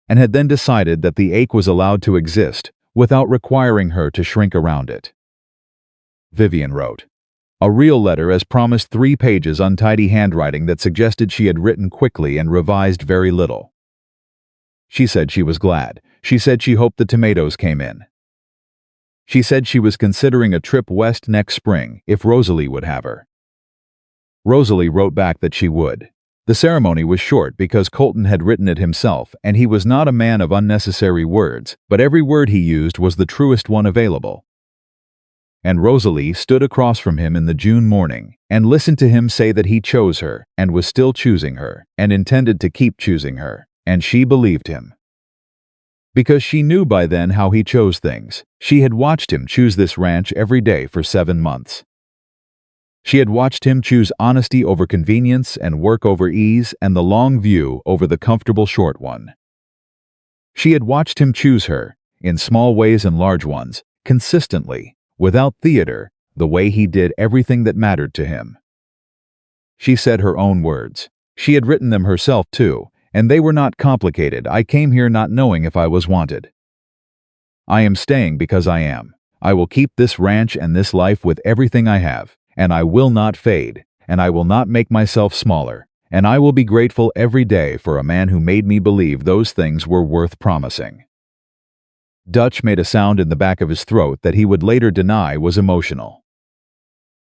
and had then decided that the ache was allowed to exist without requiring her to shrink around it. Vivian wrote. A real letter, as promised, 3 pages, untidy handwriting that suggested she had written quickly and revised very little. She said she was glad. She said she hoped the tomatoes came in. She said she was considering a trip west next spring if Rosalie would have her. Rosalie wrote back that she would. The ceremony was short because Colton had written it himself, and he was not a man of unnecessary words, but every word he used was the truest one available. And Rosalie stood across from him in the June morning and listened to him say that he chose her and was still choosing her and intended to keep choosing her, and she believed him. Because she knew by then how he chose things. She had watched him choose this ranch every day for 7 months. She had watched him choose honesty over convenience and work over ease and the long view over the comfortable short one. She had watched him choose her, in small ways and large ones, consistently, without theater, the way he did everything that mattered to him. She said her own words. She had written them herself too, and they were not complicated. I came here not knowing if I was wanted. I am staying because I am. I will keep this ranch and this life with everything I have, and I will not fade, and I will not make myself smaller, and I will be grateful every day for a man who made me believe those things were worth promising. Dutch made a sound in the back of his throat that he would later deny was emotional.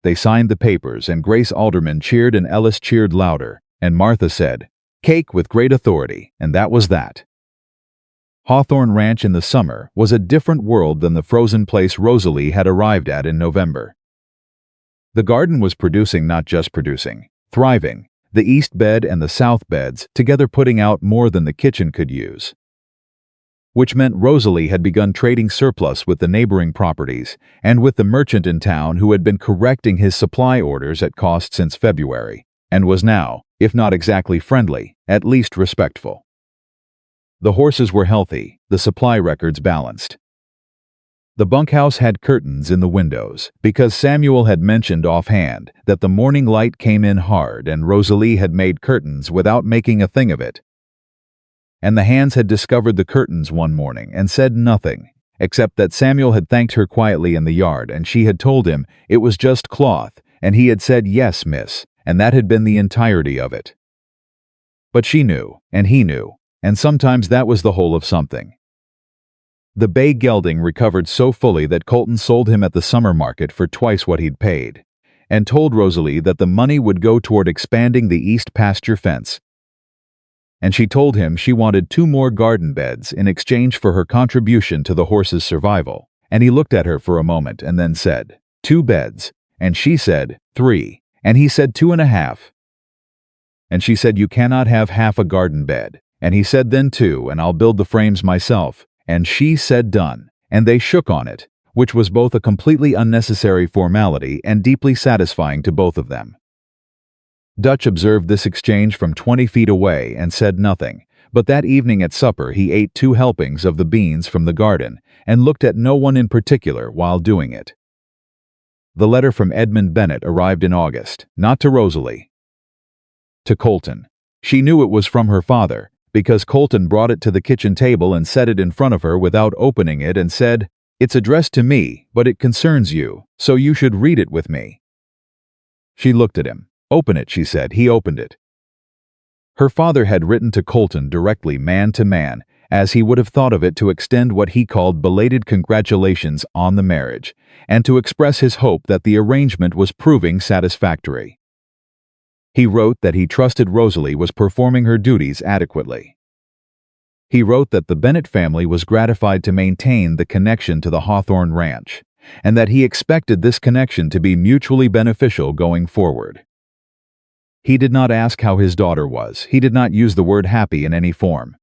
They signed the papers, and Grace Alderman cheered and Ellis cheered louder, and Martha said, "Cake with great authority," and that was that. Hawthorne Ranch in the summer was a different world than the frozen place Rosalie had arrived at in November. The garden was producing, not just producing, thriving, the east bed and the south beds together putting out more than the kitchen could use. Which meant Rosalie had begun trading surplus with the neighboring properties and with the merchant in town who had been correcting his supply orders at cost since February, and was now, if not exactly friendly, at least respectful. The horses were healthy, the supply records balanced. The bunkhouse had curtains in the windows, because Samuel had mentioned offhand that the morning light came in hard and Rosalie had made curtains without making a thing of it. And the hands had discovered the curtains one morning and said nothing, except that Samuel had thanked her quietly in the yard and she had told him it was just cloth, and he had said, "Yes, miss," and that had been the entirety of it. But she knew, and he knew, and sometimes that was the whole of something. The bay gelding recovered so fully that Colton sold him at the summer market for twice what he'd paid, and told Rosalie that the money would go toward expanding the east pasture fence. And she told him she wanted 2 more garden beds in exchange for her contribution to the horse's survival, and he looked at her for a moment and then said, 2 beds, and she said, 3, and he said 2.5. And she said, "You cannot have half a garden bed," and he said, "Then 2, and I'll build the frames myself," and she said, "Done," and they shook on it, which was both a completely unnecessary formality and deeply satisfying to both of them. Dutch observed this exchange from 20 feet away and said nothing, but that evening at supper he ate 2 helpings of the beans from the garden and looked at no one in particular while doing it. The letter from Edmund Bennett arrived in August, not to Rosalie. To Colton. She knew it was from her father, because Colton brought it to the kitchen table and set it in front of her without opening it and said, "It's addressed to me, but it concerns you, so you should read it with me." She looked at him. "Open it," she said. He opened it. Her father had written to Colton directly, man to man, as he would have thought of it, to extend what he called belated congratulations on the marriage, and to express his hope that the arrangement was proving satisfactory. He wrote that he trusted Rosalie was performing her duties adequately. He wrote that the Bennett family was gratified to maintain the connection to the Hawthorne Ranch, and that he expected this connection to be mutually beneficial going forward. He did not ask how his daughter was. He did not use the word happy in any form.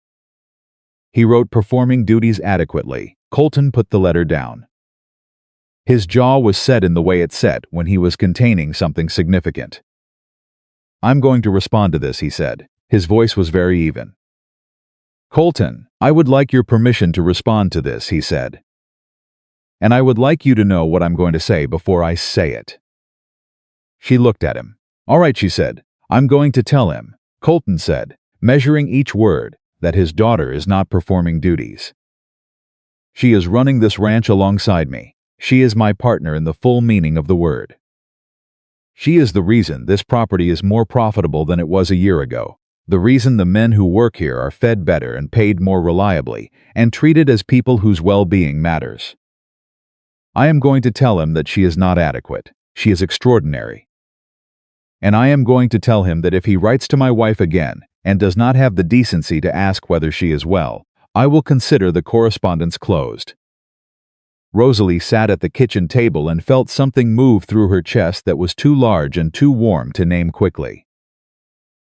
He wrote performing duties adequately. Colton put the letter down. His jaw was set in the way it set when he was containing something significant. "I'm going to respond to this," he said. His voice was very even. "Colton, I would like your permission to respond to this," he said. "And I would like you to know what I'm going to say before I say it." She looked at him. "All right," she said. "I'm going to tell him," Colton said, measuring each word, "that his daughter is not performing duties. She is running this ranch alongside me. She is my partner in the full meaning of the word. She is the reason this property is more profitable than it was a year ago, the reason the men who work here are fed better and paid more reliably, and treated as people whose well-being matters. I am going to tell him that she is not adequate. She is extraordinary. And I am going to tell him that if he writes to my wife again and does not have the decency to ask whether she is well, I will consider the correspondence closed." Rosalie sat at the kitchen table and felt something move through her chest that was too large and too warm to name quickly.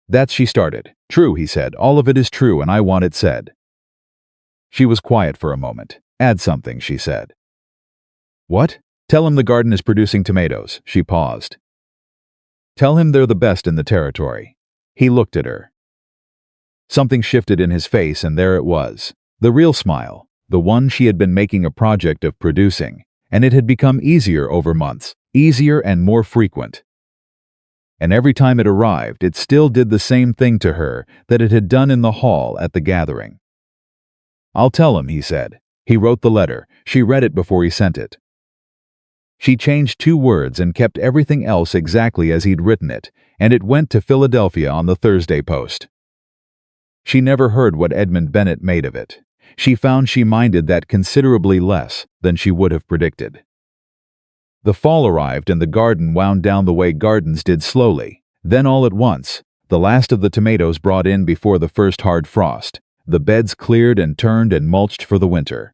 "That's," she started. "True," he said. "All of it is true, and I want it said." She was quiet for a moment. "Add something," she said. "What?" "Tell him the garden is producing tomatoes." She paused. "Tell him they're the best in the territory." He looked at her. Something shifted in his face, and there it was. The real smile, the one she had been making a project of producing, and it had become easier over months, easier and more frequent. And every time it arrived, it still did the same thing to her that it had done in the hall at the gathering. "I'll tell him," he said. He wrote the letter. She read it before he sent it. She changed 2 words and kept everything else exactly as he'd written it, and it went to Philadelphia on the Thursday post. She never heard what Edmund Bennett made of it. She found she minded that considerably less than she would have predicted. The fall arrived and the garden wound down the way gardens did slowly. Then all at once, the last of the tomatoes brought in before the first hard frost, the beds cleared and turned and mulched for the winter.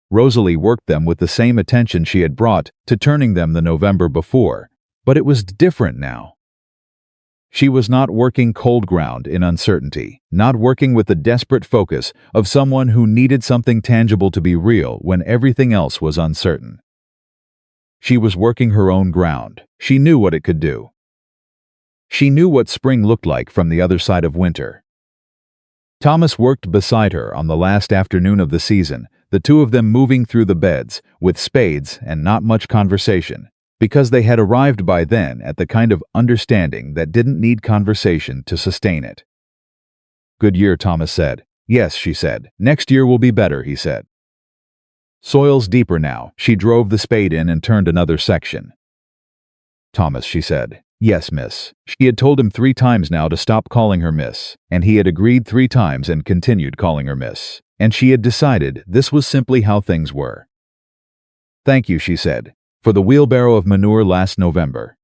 Rosalie worked them with the same attention she had brought to turning them the November before, but it was different now. She was not working cold ground in uncertainty, not working with the desperate focus of someone who needed something tangible to be real when everything else was uncertain. She was working her own ground. She knew what it could do. She knew what spring looked like from the other side of winter. Thomas worked beside her on the last afternoon of the season, the two of them moving through the beds, with spades and not much conversation, because they had arrived by then at the kind of understanding that didn't need conversation to sustain it. "Good year," Thomas said. "Yes," she said. "Next year will be better," he said. "Soil's deeper now." She drove the spade in and turned another section. "Thomas," she said. "Yes, miss." She had told him 3 times now to stop calling her miss, and he had agreed 3 times and continued calling her miss. And she had decided this was simply how things were. "Thank you," she said, "for the wheelbarrow of manure last November."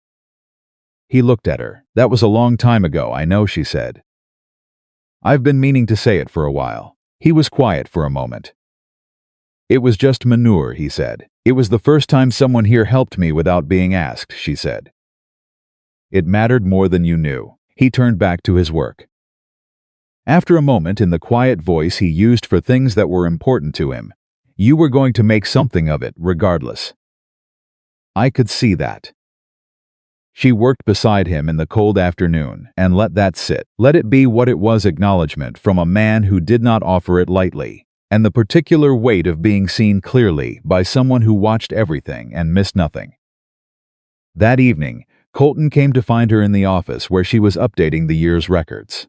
He looked at her. "That was a long time ago, I know," she said. "I've been meaning to say it for a while." He was quiet for a moment. "It was just manure," he said. "It was the first time someone here helped me without being asked," she said. "It mattered more than you knew." He turned back to his work. After a moment, in the quiet voice he used for things that were important to him, "You were going to make something of it, regardless." I could see that. She worked beside him in the cold afternoon and let that sit. Let it be what it was, acknowledgement from a man who did not offer it lightly, and the particular weight of being seen clearly by someone who watched everything and missed nothing. That evening, Colton came to find her in the office where she was updating the year's records.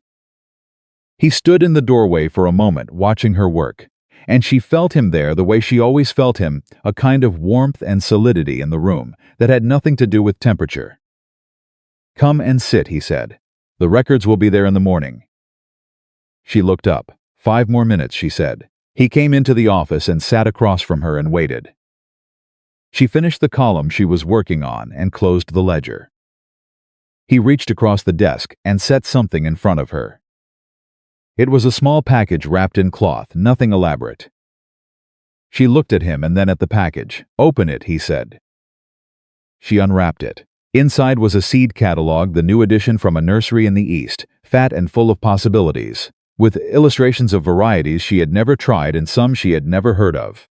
He stood in the doorway for a moment watching her work, and she felt him there the way she always felt him, a kind of warmth and solidity in the room that had nothing to do with temperature. "Come and sit," he said. "The records will be there in the morning." She looked up. 5 more minutes, she said. He came into the office and sat across from her and waited. She finished the column she was working on and closed the ledger. He reached across the desk and set something in front of her. It was a small package wrapped in cloth, nothing elaborate. She looked at him and then at the package. "Open it," he said. She unwrapped it. Inside was a seed catalog, the new edition from a nursery in the East, fat and full of possibilities, with illustrations of varieties she had never tried and some she had never heard of.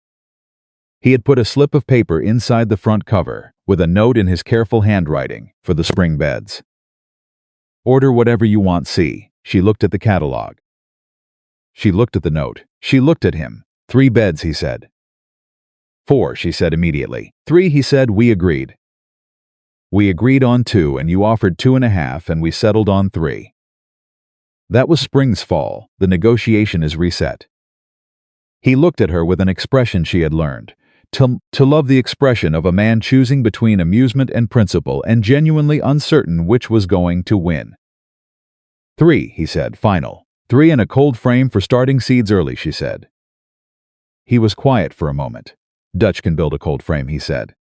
He had put a slip of paper inside the front cover, with a note in his careful handwriting, for the spring beds. "Order whatever you want, see." She looked at the catalog. She looked at the note. She looked at him. 3 beds, he said. 4, she said immediately. 3, he said. We agreed. We agreed on 2, and you offered 2.5, and we settled on 3. That was spring's fall. The negotiation is reset. He looked at her with an expression she had learned. To love the expression of a man choosing between amusement and principle and genuinely uncertain which was going to win. 3, he said, final. 3 and a cold frame for starting seeds early, she said. He was quiet for a moment. Dutch can build a cold frame, he said.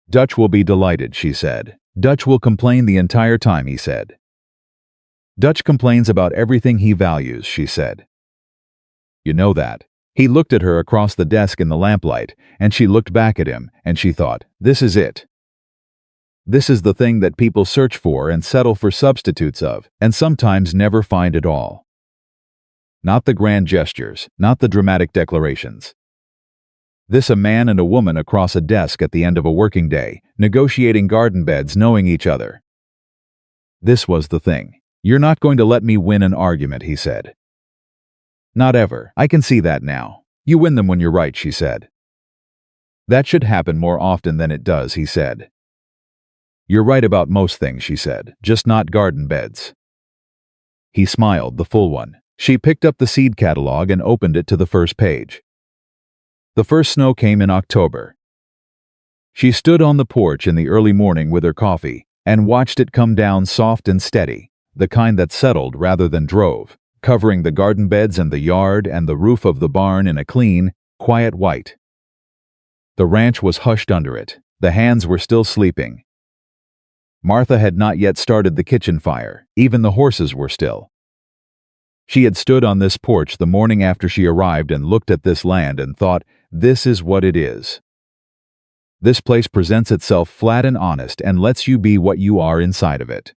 Dutch will be delighted, she said. Dutch will complain the entire time, he said. Dutch complains about everything he values, she said. You know that. He looked at her across the desk in the lamplight, and she looked back at him, and she thought, this is it. This is the thing that people search for and settle for substitutes of, and sometimes never find at all. Not the grand gestures, not the dramatic declarations. This a man and a woman across a desk at the end of a working day, negotiating garden beds, knowing each other. This was the thing. You're not going to let me win an argument, he said. Not ever. I can see that now. You win them when you're right, she said. That should happen more often than it does, he said. You're right about most things, she said, just not garden beds. He smiled, the full one. She picked up the seed catalog and opened it to the first page. The first snow came in October. She stood on the porch in the early morning with her coffee and watched it come down soft and steady, the kind that settled rather than drove, covering the garden beds and the yard and the roof of the barn in a clean, quiet white. The ranch was hushed under it. The hands were still sleeping. Martha had not yet started the kitchen fire. Even the horses were still. She had stood on this porch the morning after she arrived and looked at this land and thought, this is what it is. This place presents itself flat and honest and lets you be what you are inside of it.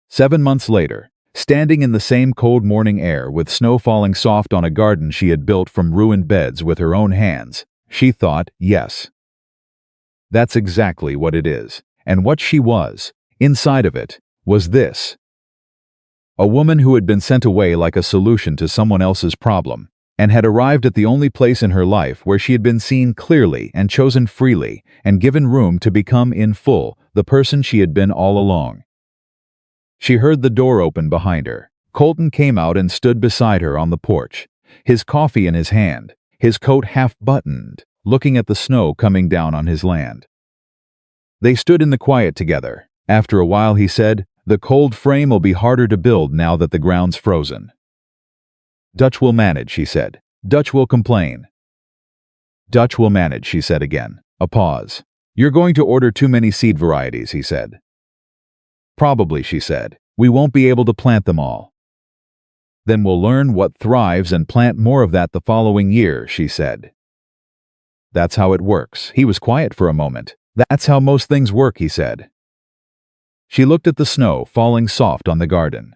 7 months later, standing in the same cold morning air with snow falling soft on a garden she had built from ruined beds with her own hands, she thought, yes. That's exactly what it is. And what she was, inside of it, was this. A woman who had been sent away like a solution to someone else's problem, and had arrived at the only place in her life where she had been seen clearly and chosen freely, and given room to become in full the person she had been all along. She heard the door open behind her. Colton came out and stood beside her on the porch, his coffee in his hand, his coat half buttoned, looking at the snow coming down on his land. They stood in the quiet together. After a while he said, the cold frame will be harder to build now that the ground's frozen. Dutch will manage, she said. Dutch will complain. Dutch will manage, she said again. A pause. You're going to order too many seed varieties, he said. Probably, she said. We won't be able to plant them all. Then we'll learn what thrives and plant more of that the following year, she said. That's how it works. He was quiet for a moment. That's how most things work, he said. She looked at the snow falling soft on the garden.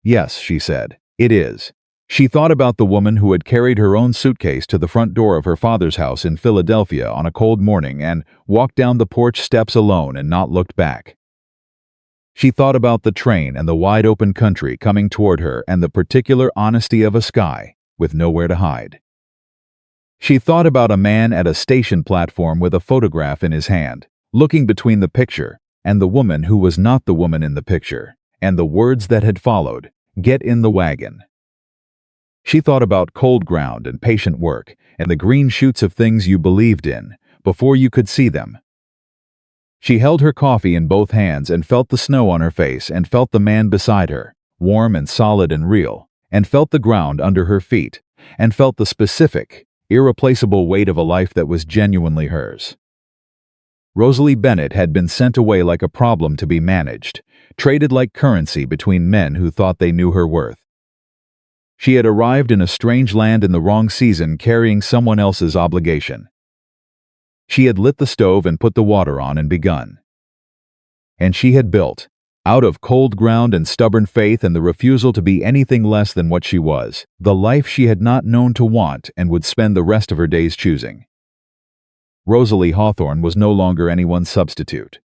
Yes, she said, it is. She thought about the woman who had carried her own suitcase to the front door of her father's house in Philadelphia on a cold morning and walked down the porch steps alone and not looked back. She thought about the train and the wide-open country coming toward her and the particular honesty of a sky with nowhere to hide. She thought about a man at a station platform with a photograph in his hand, looking between the picture and the woman who was not the woman in the picture, and the words that had followed, "Get in the wagon." She thought about cold ground and patient work and the green shoots of things you believed in before you could see them. She held her coffee in both hands and felt the snow on her face and felt the man beside her, warm and solid and real, and felt the ground under her feet, and felt the specific, irreplaceable weight of a life that was genuinely hers. Rosalie Bennett had been sent away like a problem to be managed, traded like currency between men who thought they knew her worth. She had arrived in a strange land in the wrong season carrying someone else's obligation. She had lit the stove and put the water on and begun. And she had built, out of cold ground and stubborn faith and the refusal to be anything less than what she was, the life she had not known to want and would spend the rest of her days choosing. Rosalie Hawthorne was no longer anyone's substitute.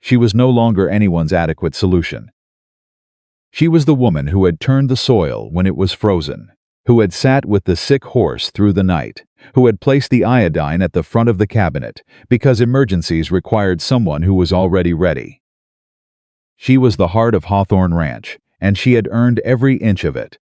She was no longer anyone's adequate solution. She was the woman who had turned the soil when it was frozen, who had sat with the sick horse through the night, who had placed the iodine at the front of the cabinet because emergencies required someone who was already ready. She was the heart of Hawthorne Ranch, and she had earned every inch of it,